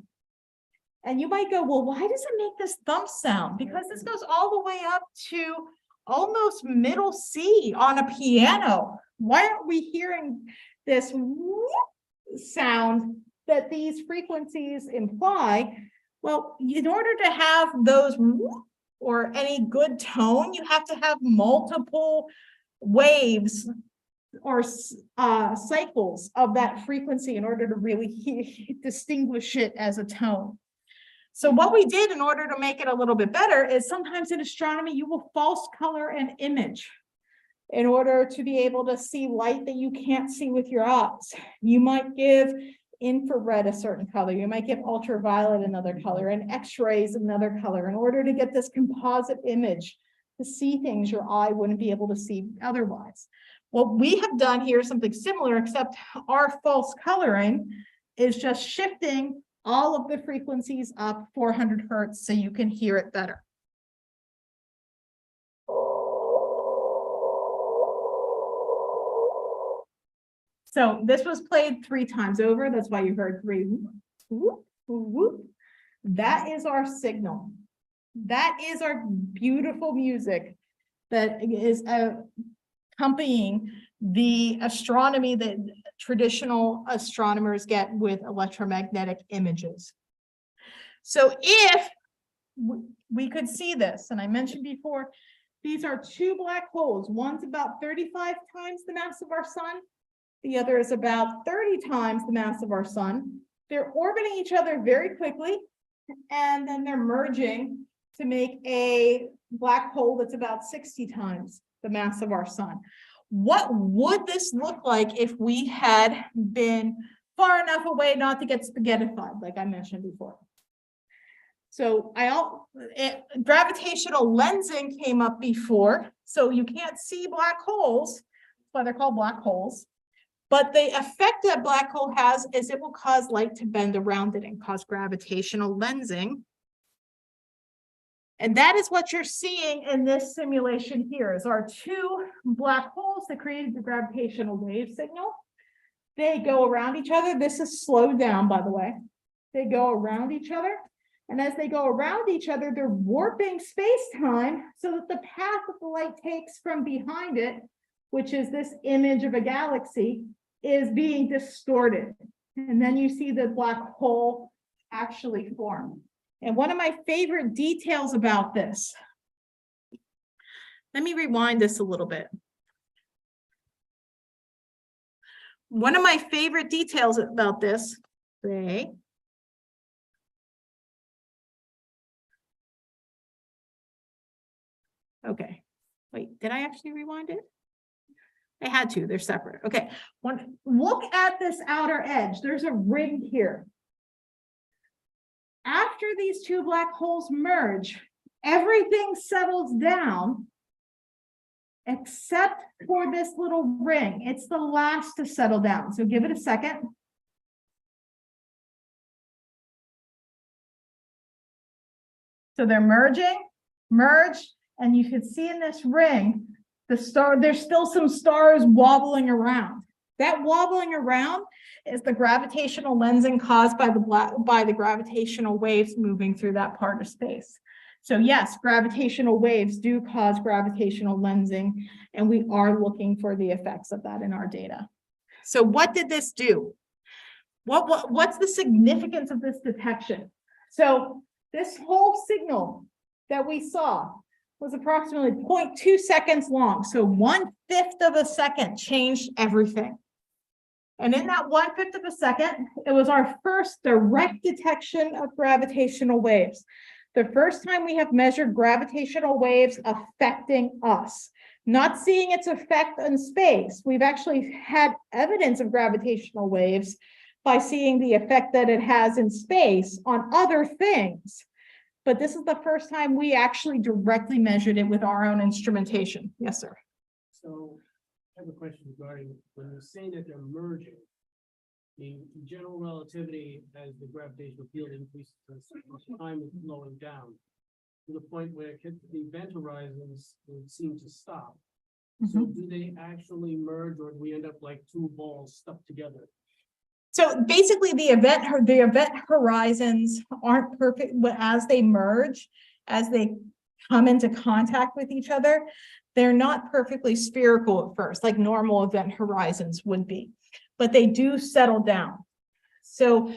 And you might go, well, why does it make this thump sound? Because this goes all the way up to almost middle C on a piano. Why aren't we hearing this sound that these frequencies imply? Well, in order to have those or any good tone, you have to have multiple waves or cycles of that frequency in order to really distinguish it as a tone. So what we did in order to make it a little bit better is sometimes in astronomy, you will false color an image in order to be able to see light that you can't see with your eyes. You might give infrared a certain color, you might give ultraviolet another color, and x-rays another color in order to get this composite image to see things your eye wouldn't be able to see otherwise. What we have done here is something similar, except our false coloring is just shifting all of the frequencies up 400 hertz so you can hear it better. So this was played 3 times over. That's why you heard 3. Whoop, whoop, whoop. That is our signal. That is our beautiful music that is accompanying the astronomy that traditional astronomers get with electromagnetic images. So if we could see this, and I mentioned before, these are 2 black holes. One's about 35 times the mass of our sun. The other is about 30 times the mass of our sun. They're orbiting each other very quickly, and then they're merging to make a black hole that's about 60 times the mass of our sun. What would this look like if we had been far enough away not to get spaghettified, like I mentioned before? So gravitational lensing came up before, so you can't see black holes. That's why they're called black holes. But the effect that black hole has is it will cause light to bend around it and cause gravitational lensing. And that is what you're seeing in this simulation here, is our 2 black holes that created the gravitational wave signal. They go around each other. This is slowed down, by the way. They go around each other. And as they go around each other, they're warping space-time so that the path that the light takes from behind it, which is this image of a galaxy, is being distorted. And then you see the black hole actually form. And one of my favorite details about this, let me rewind this a little bit. One of my favorite details about this, okay, wait, did I actually rewind it? I had to, they're separate. Okay, look at this outer edge. There's a ring here. After these 2 black holes merge, everything settles down except for this little ring. It's the last to settle down. So give it a second. So they're merge, and you can see in this ring, there's still some stars wobbling around. That wobbling around is the gravitational lensing caused by the gravitational waves moving through that part of space. So yes, gravitational waves do cause gravitational lensing, and we are looking for the effects of that in our data. So what did this do? What's the significance of this detection? So this whole signal that we saw was approximately 0.2 seconds long. So 1/5 of a second changed everything. And in that 1/5 of a second, it was our first direct detection of gravitational waves. The first time we have measured gravitational waves affecting us, not seeing its effect on space. We've actually had evidence of gravitational waves by seeing the effect that it has in space on other things. But this is the first time we actually directly measured it with our own instrumentation. Yes, sir. So I have a question regarding when you're saying that they're merging. The general relativity as the gravitational field increases, time is slowing down to the point where it hits the event horizons would seem to stop. So do they actually merge, or do we end up like two balls stuck together? So basically the event horizons aren't perfect, but as they merge, as they come into contact with each other, they're not perfectly spherical at first, like normal event horizons would be, but they do settle down. So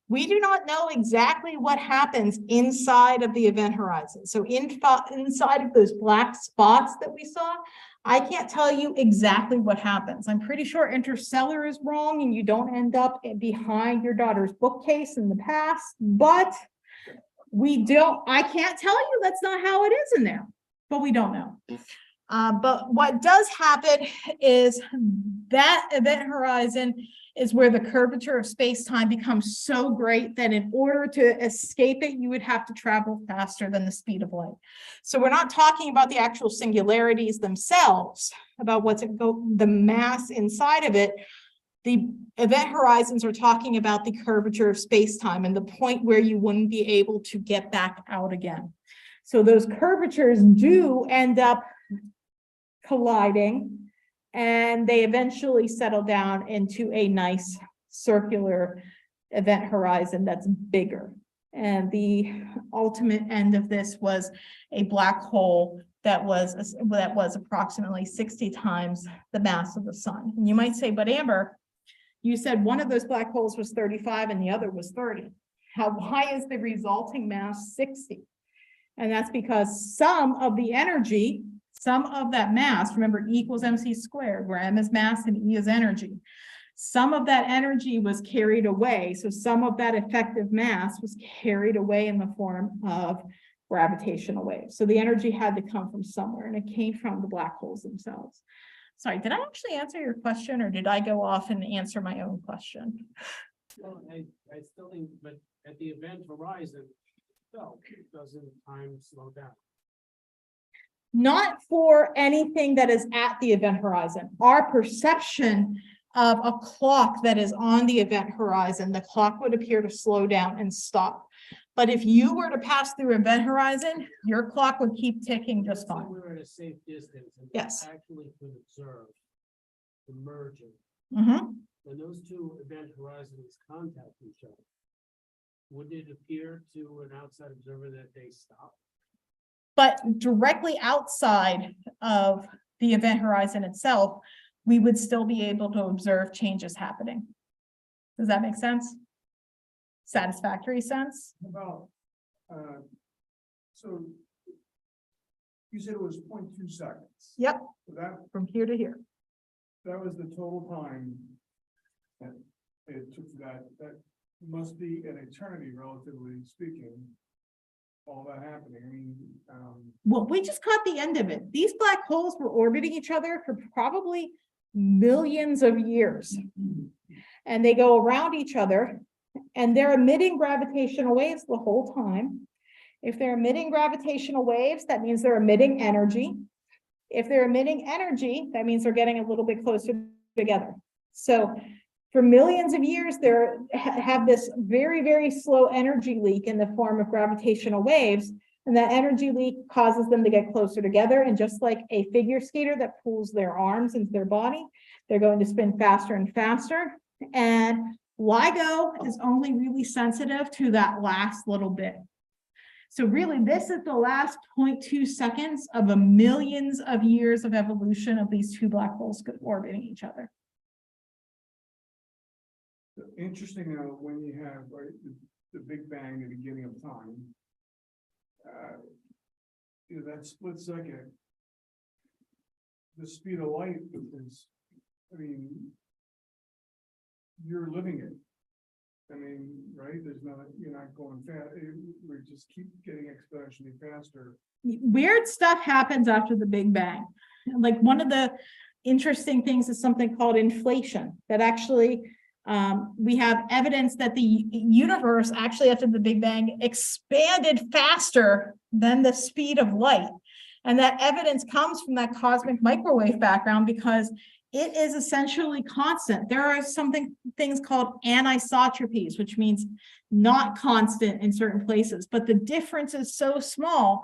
we do not know exactly what happens inside of the event horizon. So inside of those black spots that we saw, I can't tell you exactly what happens. I'm pretty sure Interstellar is wrong and you don't end up behind your daughter's bookcase in the past, but I can't tell you that's not how it is in there, but we don't know. But what does happen is that event horizon is where the curvature of space-time becomes so great that in order to escape it, you would have to travel faster than the speed of light. So we're not talking about the actual singularities themselves, about the mass inside of it. The event horizons are talking about the curvature of space-time and the point where you wouldn't be able to get back out again. So those curvatures do end up colliding, and they eventually settle down into a nice circular event horizon that's bigger. And the ultimate end of this was a black hole that was approximately 60 times the mass of the sun. And you might say, but Amber, you said one of those black holes was 35 and the other was 30. Why is the resulting mass 60? And that's because some of that mass, remember E equals mc squared, where m is mass and E is energy. Some of that energy was carried away. So some of that effective mass was carried away in the form of gravitational waves. So the energy had to come from somewhere, and it came from the black holes themselves. Sorry, did I actually answer your question, or did I go off and answer my own question? Well, I still think, but at the event horizon, doesn't time slow down? Not for anything that is at the event horizon. Our perception of a clock that is on the event horizon, the clock would appear to slow down and stop. But if you were to pass through event horizon, your clock would keep ticking just fine. We're at a safe distance and Yes. actually could observe the merging. Mm-hmm. When those two event horizons contact each other, would it appear to an outside observer that they stop? But directly outside of the event horizon itself, we would still be able to observe changes happening. Does that make sense? Satisfactory sense? About, so you said it was 0.2 seconds. Yep, So that from here to here. was the total time that it took that must be an eternity, relatively speaking. All that happening, I mean, Well, we just caught the end of it. These black holes were orbiting each other for probably millions of years. And they go around each other, and they're emitting gravitational waves the whole time. If they're emitting gravitational waves, that means they're emitting energy. If they're emitting energy, that means they're getting a little bit closer together. So for millions of years, they have this very, very slow energy leak in the form of gravitational waves. And that energy leak causes them to get closer together. And just like a figure skater that pulls their arms into their body, they're going to spin faster and faster. And LIGO is only really sensitive to that last little bit. So really, this is the last 0.2 seconds of the millions of years of evolution of these two black holes orbiting each other. interesting though, when you have the Big Bang, the beginning of time. That split second. The speed of light is, I mean, you're living it. I mean, right, there's not, you're not going fast, we just keep getting exponentially faster. Weird stuff happens after the Big Bang. Like one of the interesting things is something called inflation, that actually we have evidence that the universe actually after the Big Bang expanded faster than the speed of light. And that evidence comes from that cosmic microwave background because it is essentially constant. There are things called anisotropies, which means not constant in certain places, but the difference is so small.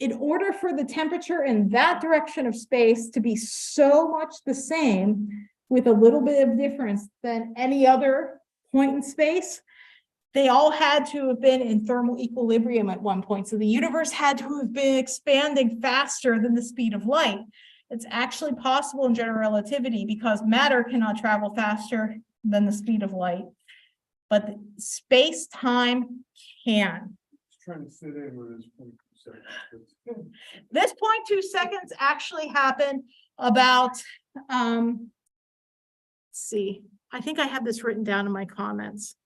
In order for the temperature in that direction of space to be so much the same with a little bit of difference than any other point in space, they all had to have been in thermal equilibrium at one point. So the universe had to have been expanding faster than the speed of light. It's actually possible in general relativity because matter cannot travel faster than the speed of light, but space-time can. Just trying to fit in with this 0.2 seconds. This 0.2 seconds actually happened about, let's see, I think I have this written down in my comments.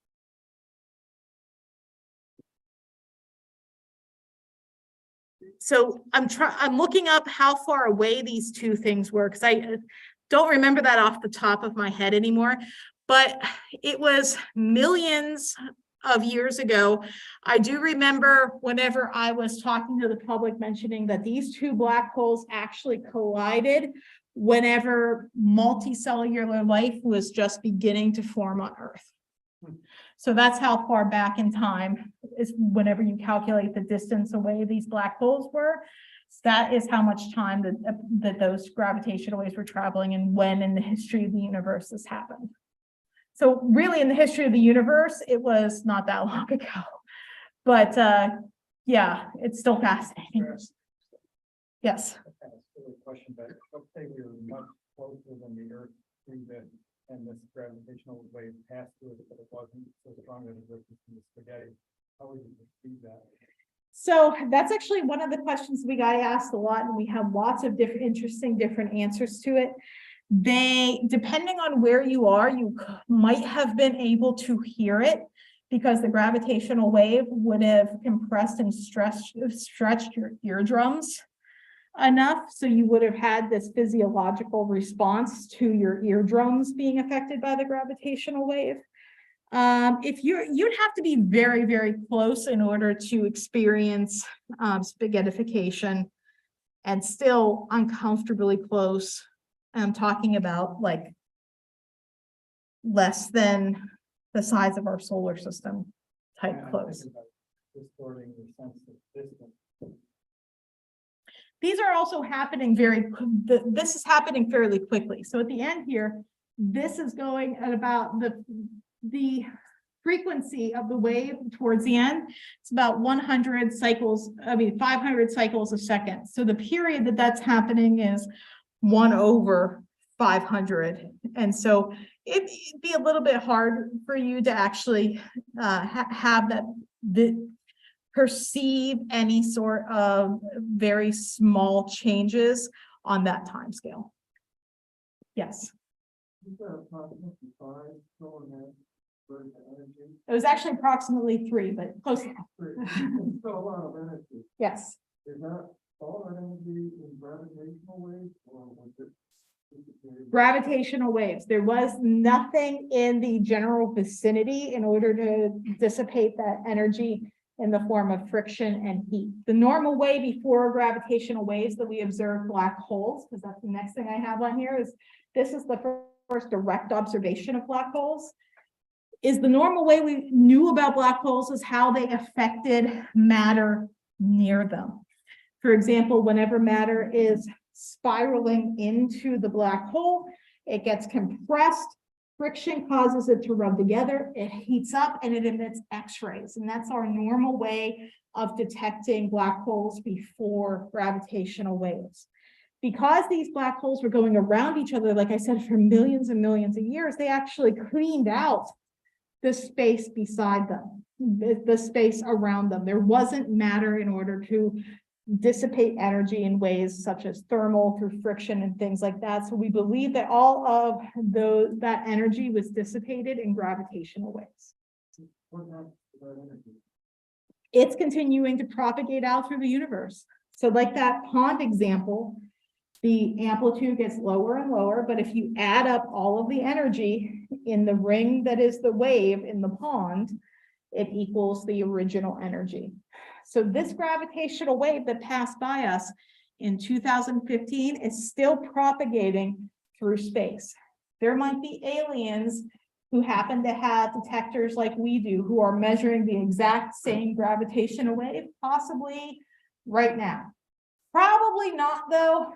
So I'm looking up how far away these two things were because I don't remember that off the top of my head anymore, but it was millions of years ago. I do remember whenever I was talking to the public mentioning that these two black holes actually collided whenever multicellular life was just beginning to form on Earth. So that's how far back in time is whenever you calculate the distance away these black holes were. So that is how much time that those gravitational waves were traveling and when in the history of the universe this happened. So really in the history of the universe, it was not that long ago. But yeah, it's still fascinating. Yes. Question, but let's say we were much closer than the Earth and this gravitational wave passed through it, but it wasn't so strong that it was in the spaghetti. How would you perceive that? So that's actually one of the questions we got asked a lot, and we have lots of interesting answers to it. Depending on where you are, you might have been able to hear it because the gravitational wave would have compressed and stretched your eardrums enough, so you would have had this physiological response to your eardrums being affected by the gravitational wave. You'd have to be very, very close in order to experience spaghettification, and still uncomfortably close. I'm talking about like less than the size of our solar system type close. Distorting the sense of distance. These are also happening this is happening fairly quickly. So at the end here, this is going at about the frequency of the wave towards the end. It's about 500 cycles a second. So the period that's happening is 1/500. And so it'd be a little bit hard for you to actually have perceive any sort of very small changes on that time scale. Yes. It was actually approximately 3, but close enough. Still a lot of energy. Yes. Is that all that energy in gravitational waves, or was it? Gravitational waves. There was nothing in the general vicinity in order to dissipate that energy in the form of friction and heat. The normal way before gravitational waves that we observe black holes, because that's the next thing I have on here, is this is the first direct observation of black holes. Is the normal way we knew about black holes is how they affected matter near them. For example, whenever matter is spiraling into the black hole, it gets compressed. Friction causes it to rub together, it heats up, and it emits X-rays. And that's our normal way of detecting black holes before gravitational waves. Because these black holes were going around each other, like I said, for millions and millions of years, they actually cleaned out the space beside them, the space around them. There wasn't matter in order to dissipate energy in ways such as thermal through friction and things like that. So we believe that all of that energy was dissipated in gravitational waves. It's continuing to propagate out through the universe. So like that pond example, the amplitude gets lower and lower, but if you add up all of the energy in the ring that is the wave in the pond, it equals the original energy. So this gravitational wave that passed by us in 2015 is still propagating through space. There might be aliens who happen to have detectors like we do, who are measuring the exact same gravitational wave, possibly right now. Probably not though,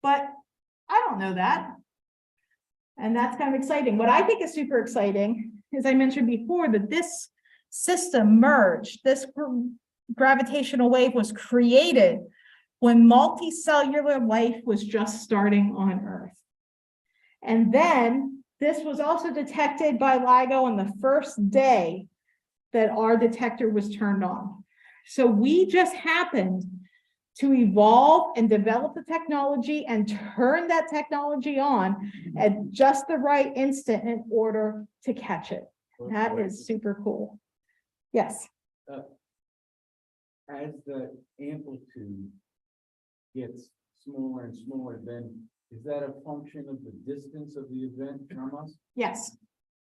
but I don't know that. And that's kind of exciting. What I think is super exciting, as I mentioned before, that this system merged, this gravitational wave was created when multicellular life was just starting on Earth. And then this was also detected by LIGO on the first day that our detector was turned on. So we just happened to evolve and develop the technology and turn that technology on at just the right instant in order to catch it. That is super cool. Yes. As the amplitude gets smaller and smaller, then is that a function of the distance of the event from us? Yes.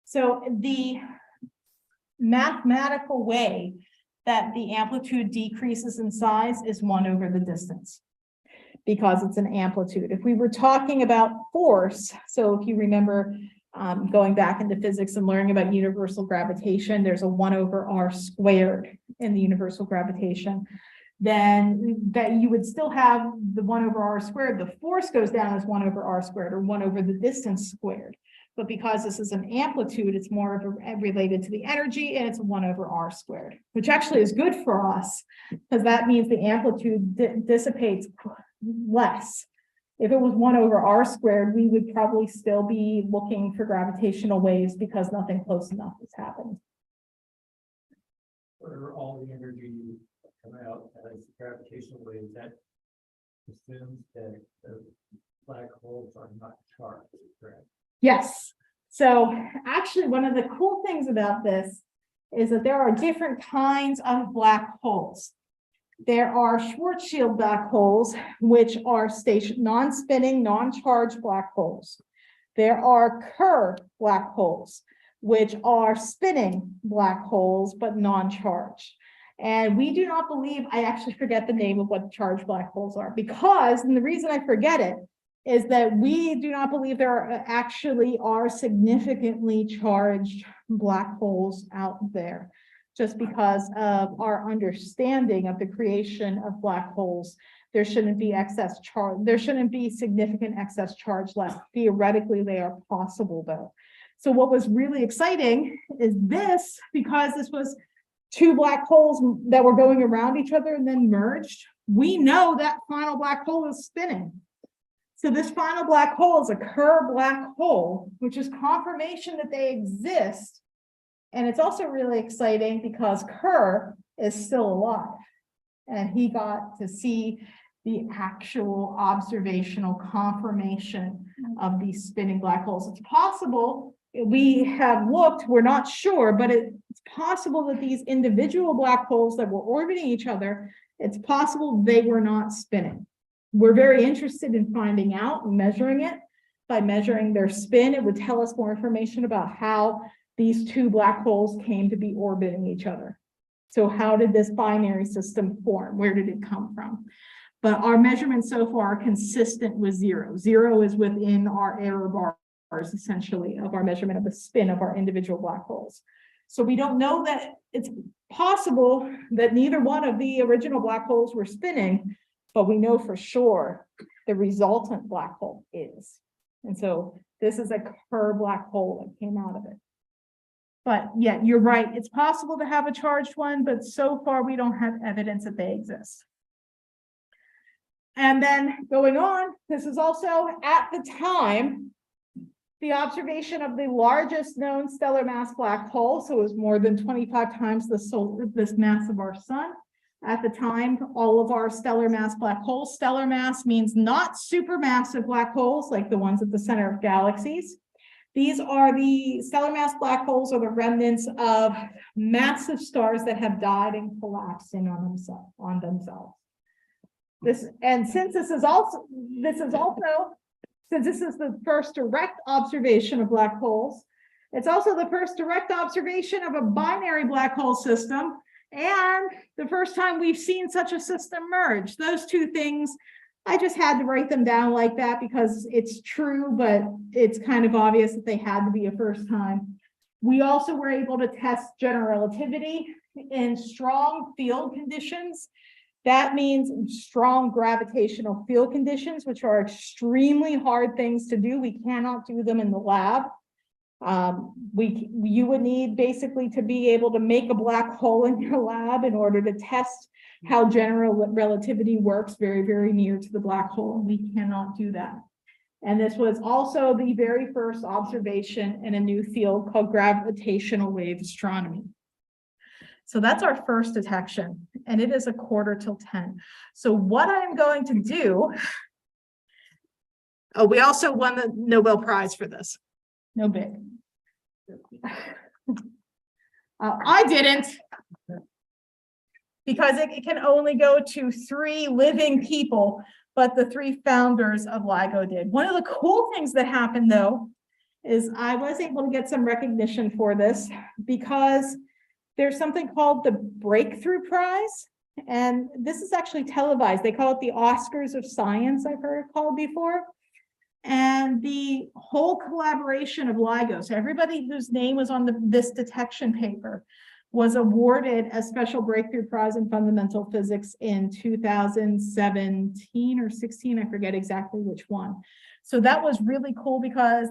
So the mathematical way that the amplitude decreases in size is 1 over the distance, because it's an amplitude. If we were talking about force, so if you remember going back into physics and learning about universal gravitation, there's a 1 over r squared in the universal gravitation, then that you would still have the 1 over r squared. The force goes down as 1 over r squared, or 1 over the distance squared. But because this is an amplitude, it's more of a related to the energy, and it's 1 over r squared, which actually is good for us, because that means the amplitude dissipates less. If it was 1 over r squared, we would probably still be looking for gravitational waves because nothing close enough has happened. Or all the energy come out as gravitational waves, that assumes that the black holes are not charged, correct? Yes. So actually, one of the cool things about this is that there are different kinds of black holes. There are Schwarzschild black holes, which are non-spinning, non-charged black holes. There are Kerr black holes, which are spinning black holes, but non-charged. And we do not believe, I actually forget the name of what charged black holes are, because, and the reason I forget it, is that we do not believe there actually are significantly charged black holes out there, just because of our understanding of the creation of black holes. There shouldn't be excess charge. There shouldn't be significant excess charge left. Theoretically, they are possible though. So what was really exciting is this, because this was 2 black holes that were going around each other and then merged, we know that final black hole is spinning. So this final black hole is a Kerr black hole, which is confirmation that they exist. And it's also really exciting because Kerr is still alive, and he got to see the actual observational confirmation of these spinning black holes. It's possible, we have looked, we're not sure, but it's possible that these individual black holes that were orbiting each other, it's possible they were not spinning. We're very interested in finding out and measuring it. By measuring their spin, it would tell us more information about how these 2 black holes came to be orbiting each other. So how did this binary system form? Where did it come from? But our measurements so far are consistent with 0. 0 is within our error bars, essentially, of our measurement of the spin of our individual black holes. So we don't know that it's possible that neither one of the original black holes were spinning, but we know for sure the resultant black hole is. And so this is a Kerr black hole that came out of it. But yeah, you're right. It's possible to have a charged one, but so far we don't have evidence that they exist. And then going on, this is also at the time, the observation of the largest known stellar mass black hole. So it was more than 25 times this mass of our sun. At the time, all of our stellar mass black holes, stellar mass means not supermassive black holes like the ones at the center of galaxies. These are the stellar mass black holes, or the remnants of massive stars that have died and collapsed in on themselves. Since this is the first direct observation of black holes, it's also the first direct observation of a binary black hole system, and the first time we've seen such a system merge. Those two things, I just had to write them down like that because it's true, but it's kind of obvious that they had to be a first time. We also were able to test general relativity in strong field conditions. That means strong gravitational field conditions, which are extremely hard things to do. We cannot do them in the lab. You would need basically to be able to make a black hole in your lab in order to test how general relativity works very, very near to the black hole. We cannot do that. And this was also the very first observation in a new field called gravitational wave astronomy. So that's our first detection, and it is 9:45. So what I'm going to do, oh, we also won the Nobel Prize for this. No big. I didn't, because it can only go to 3 living people, but the 3 founders of LIGO did. One of the cool things that happened, though, is I was able to get some recognition for this because there's something called the Breakthrough Prize, and this is actually televised. They call it the Oscars of Science, I've heard it called before. And the whole collaboration of LIGO, so everybody whose name was on this detection paper, was awarded a special breakthrough prize in fundamental physics in 2017 or 16, I forget exactly which one. So that was really cool because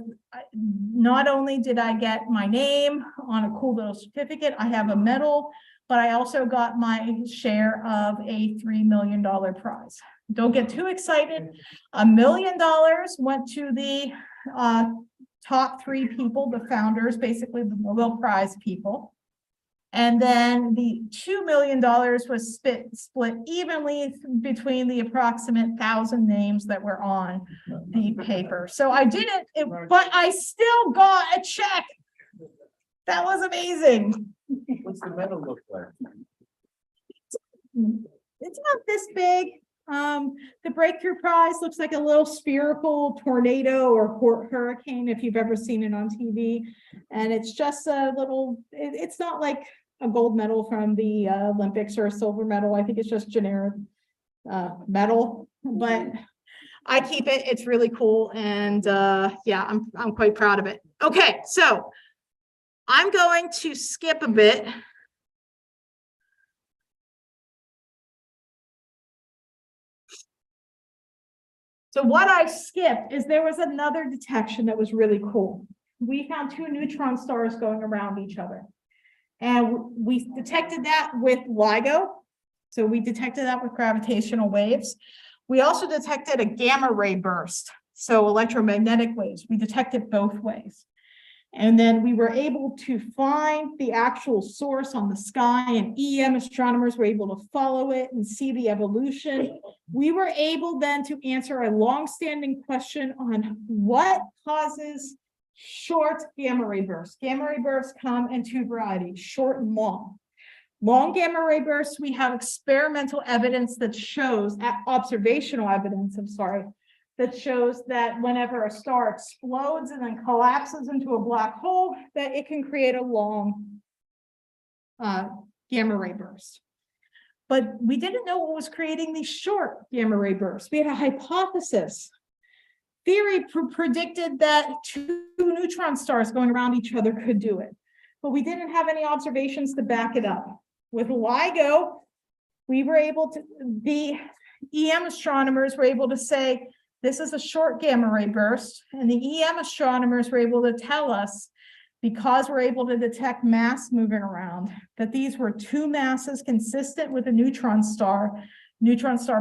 not only did I get my name on a cool little certificate, I have a medal, but I also got my share of a $3 million prize. Don't get too excited. $1 million went to the top 3 people, the founders, basically the Nobel Prize people. And then the $2 million was split evenly between the approximate 1,000 names that were on the paper. So I did it, but I still got a check. That was amazing. What's the medal look like? It's about this big. The Breakthrough Prize looks like a little spherical tornado or hurricane, if you've ever seen it on TV. And it's just a little, it's not like a gold medal from the Olympics or a silver medal. I think it's just generic medal, but I keep it. It's really cool. And yeah, I'm quite proud of it. Okay, so I'm going to skip a bit. So what I skipped is there was another detection that was really cool. We found 2 neutron stars going around each other. And we detected that with LIGO. So we detected that with gravitational waves. We also detected a gamma ray burst. So electromagnetic waves. We detected both ways. And then we were able to find the actual source on the sky, and EM astronomers were able to follow it and see the evolution. We were able then to answer a long-standing question on what causes short gamma ray bursts. Gamma ray bursts come in 2 varieties, short and long. Long gamma ray bursts, we have experimental evidence that shows, observational evidence, that shows that whenever a star explodes and then collapses into a black hole, that it can create a long gamma ray burst. But we didn't know what was creating these short gamma ray bursts. We had a hypothesis. Theory predicted that 2 neutron stars going around each other could do it, but we didn't have any observations to back it up. With LIGO, we were able to, the EM astronomers were able to say, this is a short gamma ray burst, and the EM astronomers were able to tell us, because we're able to detect mass moving around, that these were 2 masses consistent with a neutron star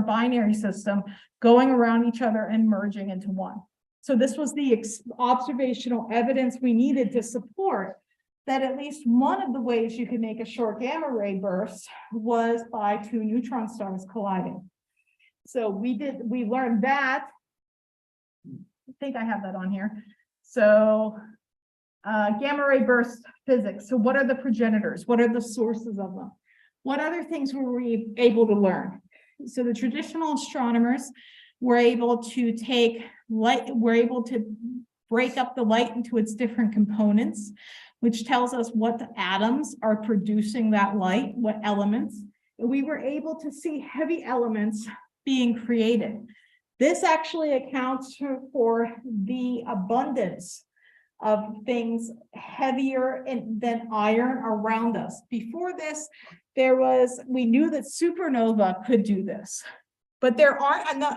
binary system going around each other and merging into one. So this was the observational evidence we needed to support that at least one of the ways you could make a short gamma ray burst was by two neutron stars colliding. So we learned that. I think I have that on here. So gamma ray burst physics. So what are the progenitors? What are the sources of them? What other things were we able to learn? So the traditional astronomers were able to take light, were able to break up the light into its different components, which tells us what the atoms are producing that light, what elements. And we were able to see heavy elements being created. This actually accounts for the abundance of things heavier than iron around us. Before this, we knew that supernova could do this, but there aren't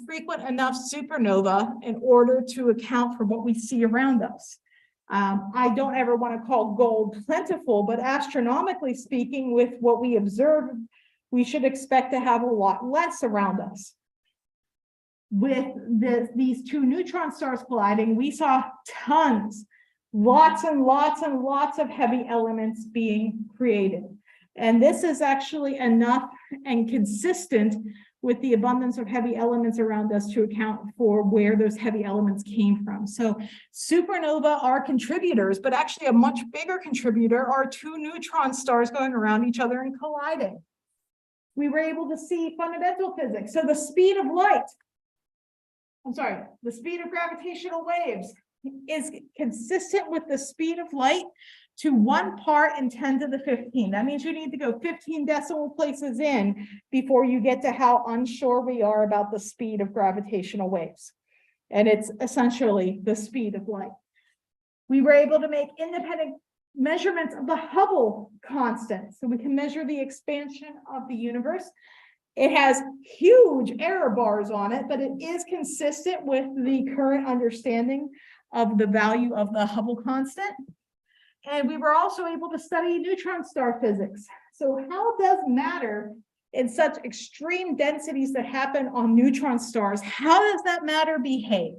frequent enough supernova in order to account for what we see around us. I don't ever want to call gold plentiful, but astronomically speaking, with what we observe, we should expect to have a lot less around us. With these two neutron stars colliding, we saw tons, lots and lots and lots of heavy elements being created. And this is actually enough and consistent with the abundance of heavy elements around us to account for where those heavy elements came from. So supernova are contributors, but actually a much bigger contributor are two neutron stars going around each other and colliding. We were able to see fundamental physics. So the speed of light, the speed of gravitational waves is consistent with the speed of light to 1 part in 10 to the 15. That means you need to go 15 decimal places in before you get to how unsure we are about the speed of gravitational waves. And it's essentially the speed of light. We were able to make independent measurements of the Hubble constant, so we can measure the expansion of the universe. It has huge error bars on it, but it is consistent with the current understanding of the value of the Hubble constant. And we were also able to study neutron star physics. So how does matter in such extreme densities that happen on neutron stars, how does that matter behave?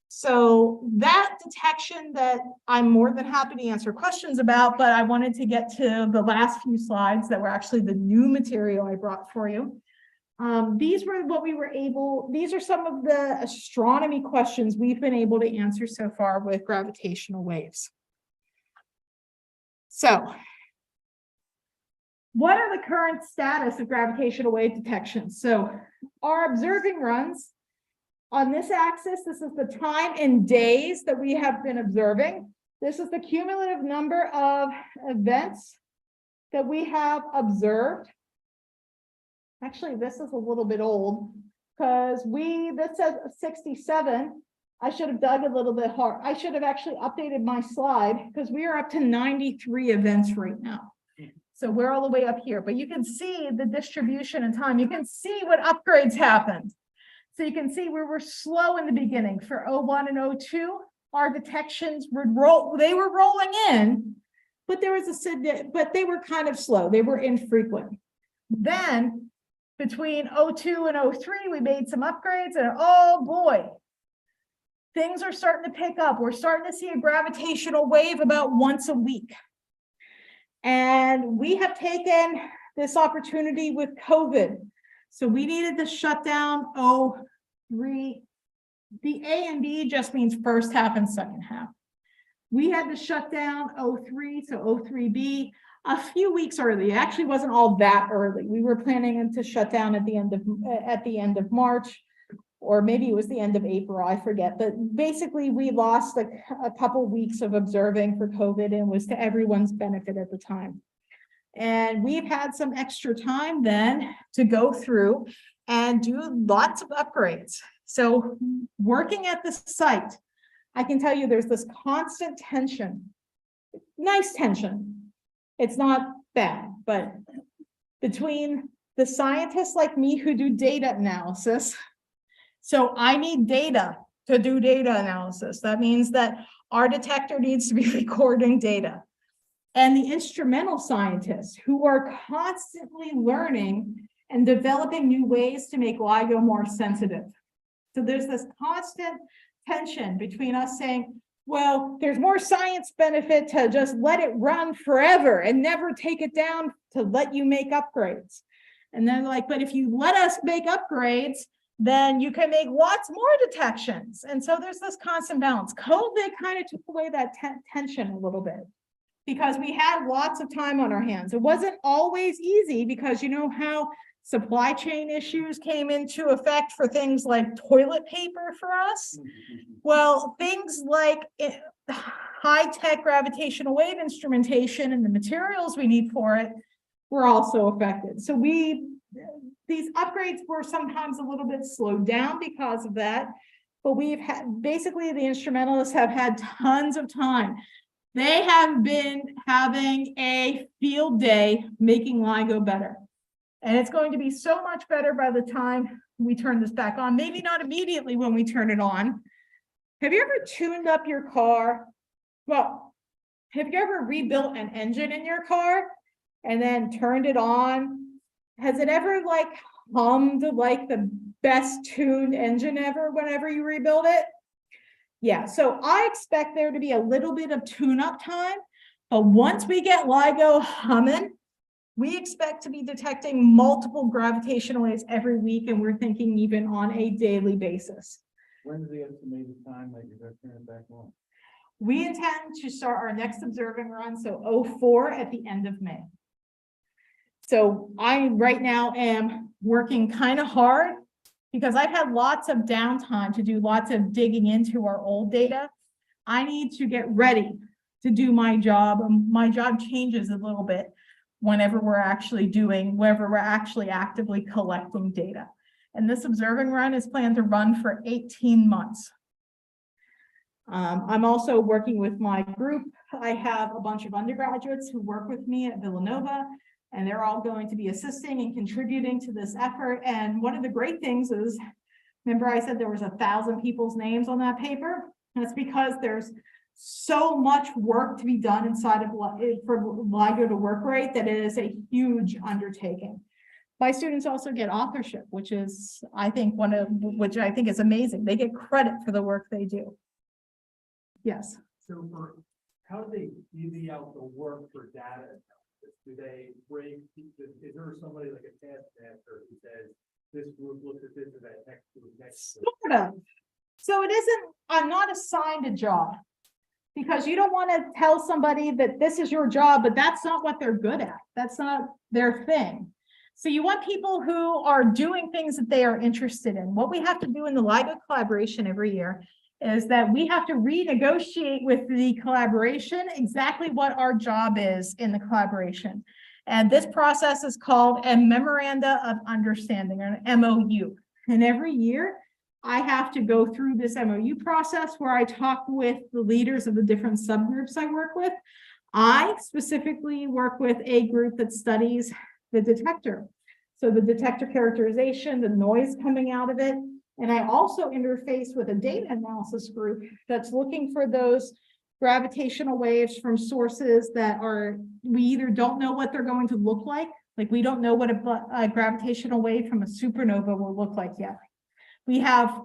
So that detection that I'm more than happy to answer questions about, but I wanted to get to the last few slides that were actually the new material I brought for you. These are some of the astronomy questions we've been able to answer so far with gravitational waves. So, what are the current status of gravitational wave detection? So, our observing runs on this axis. This is the time in days that we have been observing. This is the cumulative number of events that we have observed. Actually, this is a little bit old because this says 67. I should have dug a little bit hard. I should have actually updated my slide because we are up to 93 events right now. So we're all the way up here, but you can see the distribution in time. You can see what upgrades happened. So you can see we were slow in the beginning. For 01 and 02, our detections were rolling in, but they were kind of slow. They were infrequent. Then between 02 and 03, we made some upgrades, and oh boy, things are starting to pick up. We're starting to see a gravitational wave about once a week. And we have taken this opportunity with COVID. So we needed to shut down 03. The A and B just means first half and second half. We had to shut down 03, so 03B a few weeks early. It actually wasn't all that early. We were planning to shut down at the end of March, or maybe it was the end of April, I forget. But basically, we lost a couple weeks of observing for COVID, and it was to everyone's benefit at the time. And we've had some extra time then to go through and do lots of upgrades. So working at the site, I can tell you there's this constant tension, nice tension. It's not bad, but between the scientists like me who do data analysis. So I need data to do data analysis. That means that our detector needs to be recording data. And the instrumental scientists who are constantly learning and developing new ways to make LIGO more sensitive. So there's this constant tension between us saying, Well, there's more science benefit to just let it run forever and never take it down to let you make upgrades. And then like, but if you let us make upgrades, then you can make lots more detections. And so there's this constant balance. COVID kind of took away that tension a little bit because we had lots of time on our hands. It wasn't always easy because you know how supply chain issues came into effect for things like toilet paper for us. Well, things like high-tech gravitational wave instrumentation and the materials we need for it were also affected. So these upgrades were sometimes a little bit slowed down because of that, but we've had, basically the instrumentalists have had tons of time. They have been having a field day making LIGO better. And it's going to be so much better by the time we turn this back on, maybe not immediately when we turn it on. Have you ever tuned up your car? Well, have you ever rebuilt an engine in your car and then turned it on? Has it ever like hummed like the best tuned engine ever whenever you rebuild it? Yeah, so I expect there to be a little bit of tune-up time, but once we get LIGO humming, we expect to be detecting multiple gravitational waves every week, and we're thinking even on a daily basis. When's the estimated time that you're gonna turn it back on? We intend to start our next observing run, so 04 at the end of May. So I right now am working kind of hard because I've had lots of downtime to do lots of digging into our old data. I need to get ready to do my job. My job changes a little bit whenever we're actually actively collecting data. And this observing run is planned to run for 18 months. I'm also working with my group. I have a bunch of undergraduates who work with me at Villanova, and they're all going to be assisting and contributing to this effort. And one of the great things is, remember I said there was 1,000 people's names on that paper? That's because there's so much work to be done inside of for LIGO to work right that it is a huge undertaking. My students also get authorship, which is, I think, which I think is amazing. They get credit for the work they do. Yes. So for, how do they divvy out the work for data analysis? Do they break, is there somebody like a taskmaster who says, this group looks at this or that next group next? Sort of. So it isn't, I'm not assigned a job. Because you don't want to tell somebody that this is your job, but that's not what they're good at. That's not their thing. So you want people who are doing things that they are interested in. What we have to do in the LIGO collaboration every year is that we have to renegotiate with the collaboration exactly what our job is in the collaboration. And this process is called a Memoranda of Understanding, or an MOU. And every year, I have to go through this MOU process where I talk with the leaders of the different subgroups I work with. I specifically work with a group that studies the detector. So the detector characterization, the noise coming out of it. And I also interface with a data analysis group that's looking for those gravitational waves from sources that we either don't know what they're going to look like we don't know what a gravitational wave from a supernova will look like yet. We have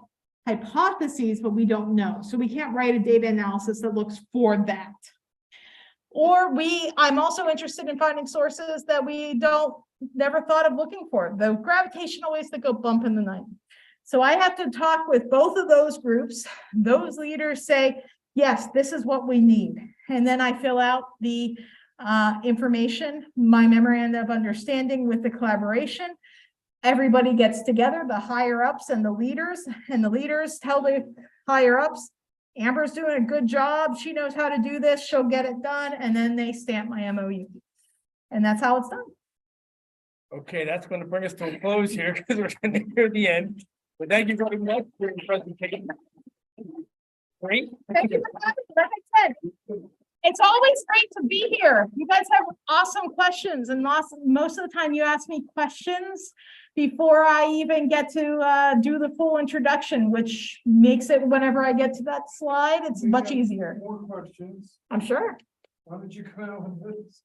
hypotheses, but we don't know. So we can't write a data analysis that looks for that. Or I'm also interested in finding sources that we never thought of looking for, the gravitational waves that go bump in the night. So I have to talk with both of those groups. Those leaders say, yes, this is what we need. And then I fill out the information, my memoranda of understanding with the collaboration. Everybody gets together, the higher ups and the leaders tell the higher ups, Amber's doing a good job. She knows how to do this. She'll get it done. And then they stamp my MOU. And that's how it's done. Okay, that's going to bring us to a close here because we're going to near the end. But thank you very much for your presentation. Great. Thank you for having me. Like I said, it's always great to be here. You guys have awesome questions, and most of the time you ask me questions before I even get to do the full introduction, which makes it, whenever I get to that slide, it's much easier. More questions. I'm sure. Why did you come out with this?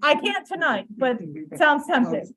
I can't tonight, but it sounds tempting.